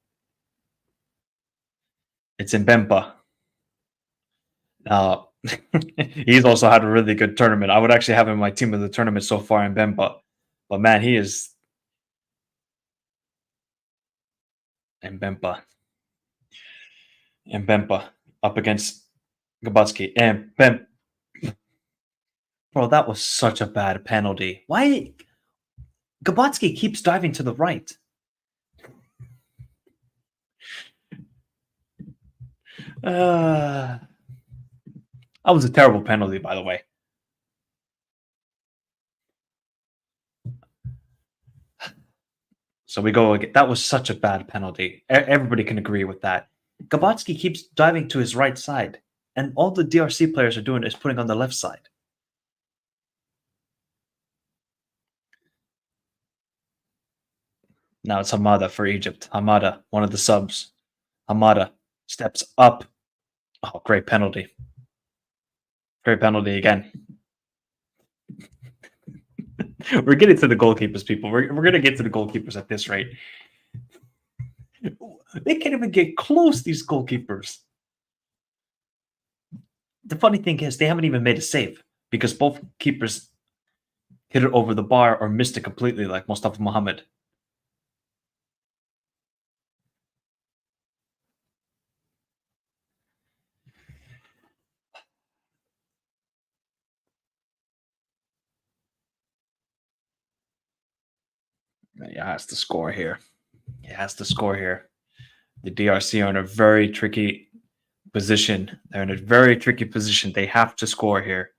it's Mbemba. He's also had a really good tournament. I would actually have him in my team of the tournament so far in Mbemba. But man, he is Mbemba. Mbemba up against Gabatsky. And bro, that was such a bad penalty. Why Gabatsky keeps diving to the right? That was a terrible penalty, by the way. So we go again. That was such a bad penalty. Everybody can agree with that. Gabatsky keeps diving to his right side, and all the DRC players are doing is putting on the left side. Now it's Hamada for Egypt. Hamada, one of the subs. Hamada steps up. Oh, great penalty. Great penalty again. We're getting to the goalkeepers, people. We're going to get to the goalkeepers at this rate. They can't even get close, these goalkeepers. The funny thing is, they haven't even made a save because both keepers hit it over the bar or missed it completely, like Mustafa Mohammed. He has to score here. He has to score here. The DRC are in a very tricky position. They're in a very tricky position. They have to score here.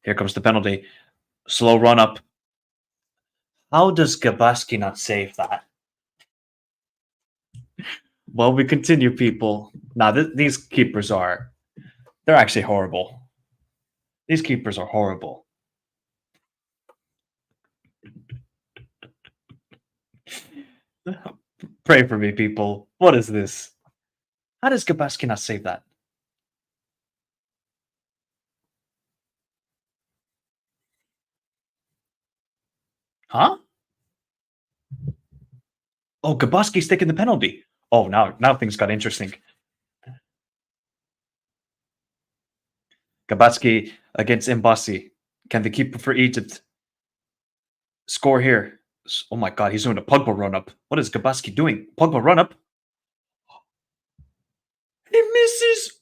Here comes the penalty. Slow run up. How does Gabatsky not save that? Well, we continue, people. Now, these keepers they're actually horrible. These keepers are horrible. Pray for me, people. What is this? How does Gabatsky not save that? Huh? Oh, Gabatsky's taking the penalty. Oh, now things got interesting. Gabatsky against Mbasi. Can the keeper for Egypt Score here. Oh my God, he's doing a Pogba run up. What is Gabaski doing? Pogba run up. He misses.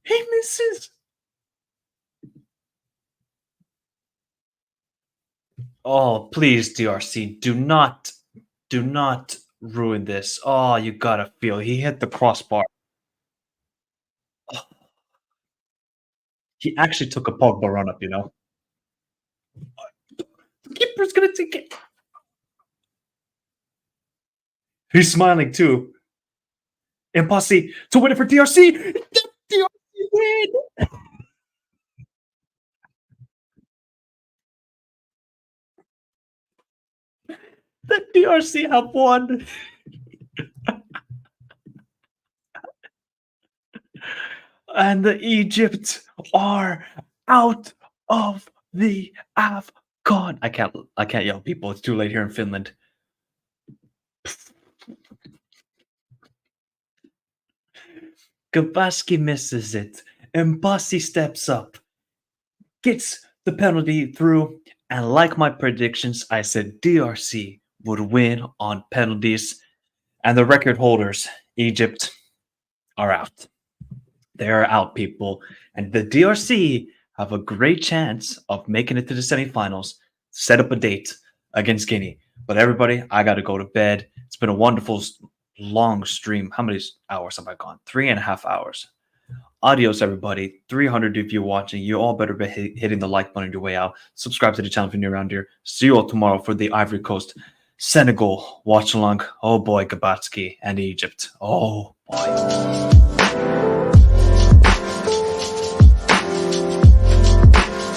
He misses. Oh, please, DRC, do not ruin this. Oh, you gotta feel he hit the crossbar. Oh, he actually took a Pogba run up. The keeper's gonna take it. He's smiling too. Impossible to win it for DRC. DRC win. The DRC have won. And the Egypt are out of the Afcon. I can't yell, people. It's too late here in Finland. Gabaski misses it. Mbassi steps up, gets the penalty through, and like my predictions, I said DRC would win on penalties, and the record holders, Egypt, are out. They are out, people. And the DRC have a great chance of making it to the semifinals, set up a date against Guinea. But everybody, I got to go to bed. It's been a wonderful, long stream. How many hours have I gone? 3.5 hours. Adios, everybody. 300 if you're watching. You all better be hitting the like button on your way out. Subscribe to the channel if you're new around here. See you all tomorrow for the Ivory Coast, Senegal, Watchalong. Oh boy, Gabatsky and Egypt. Oh boy.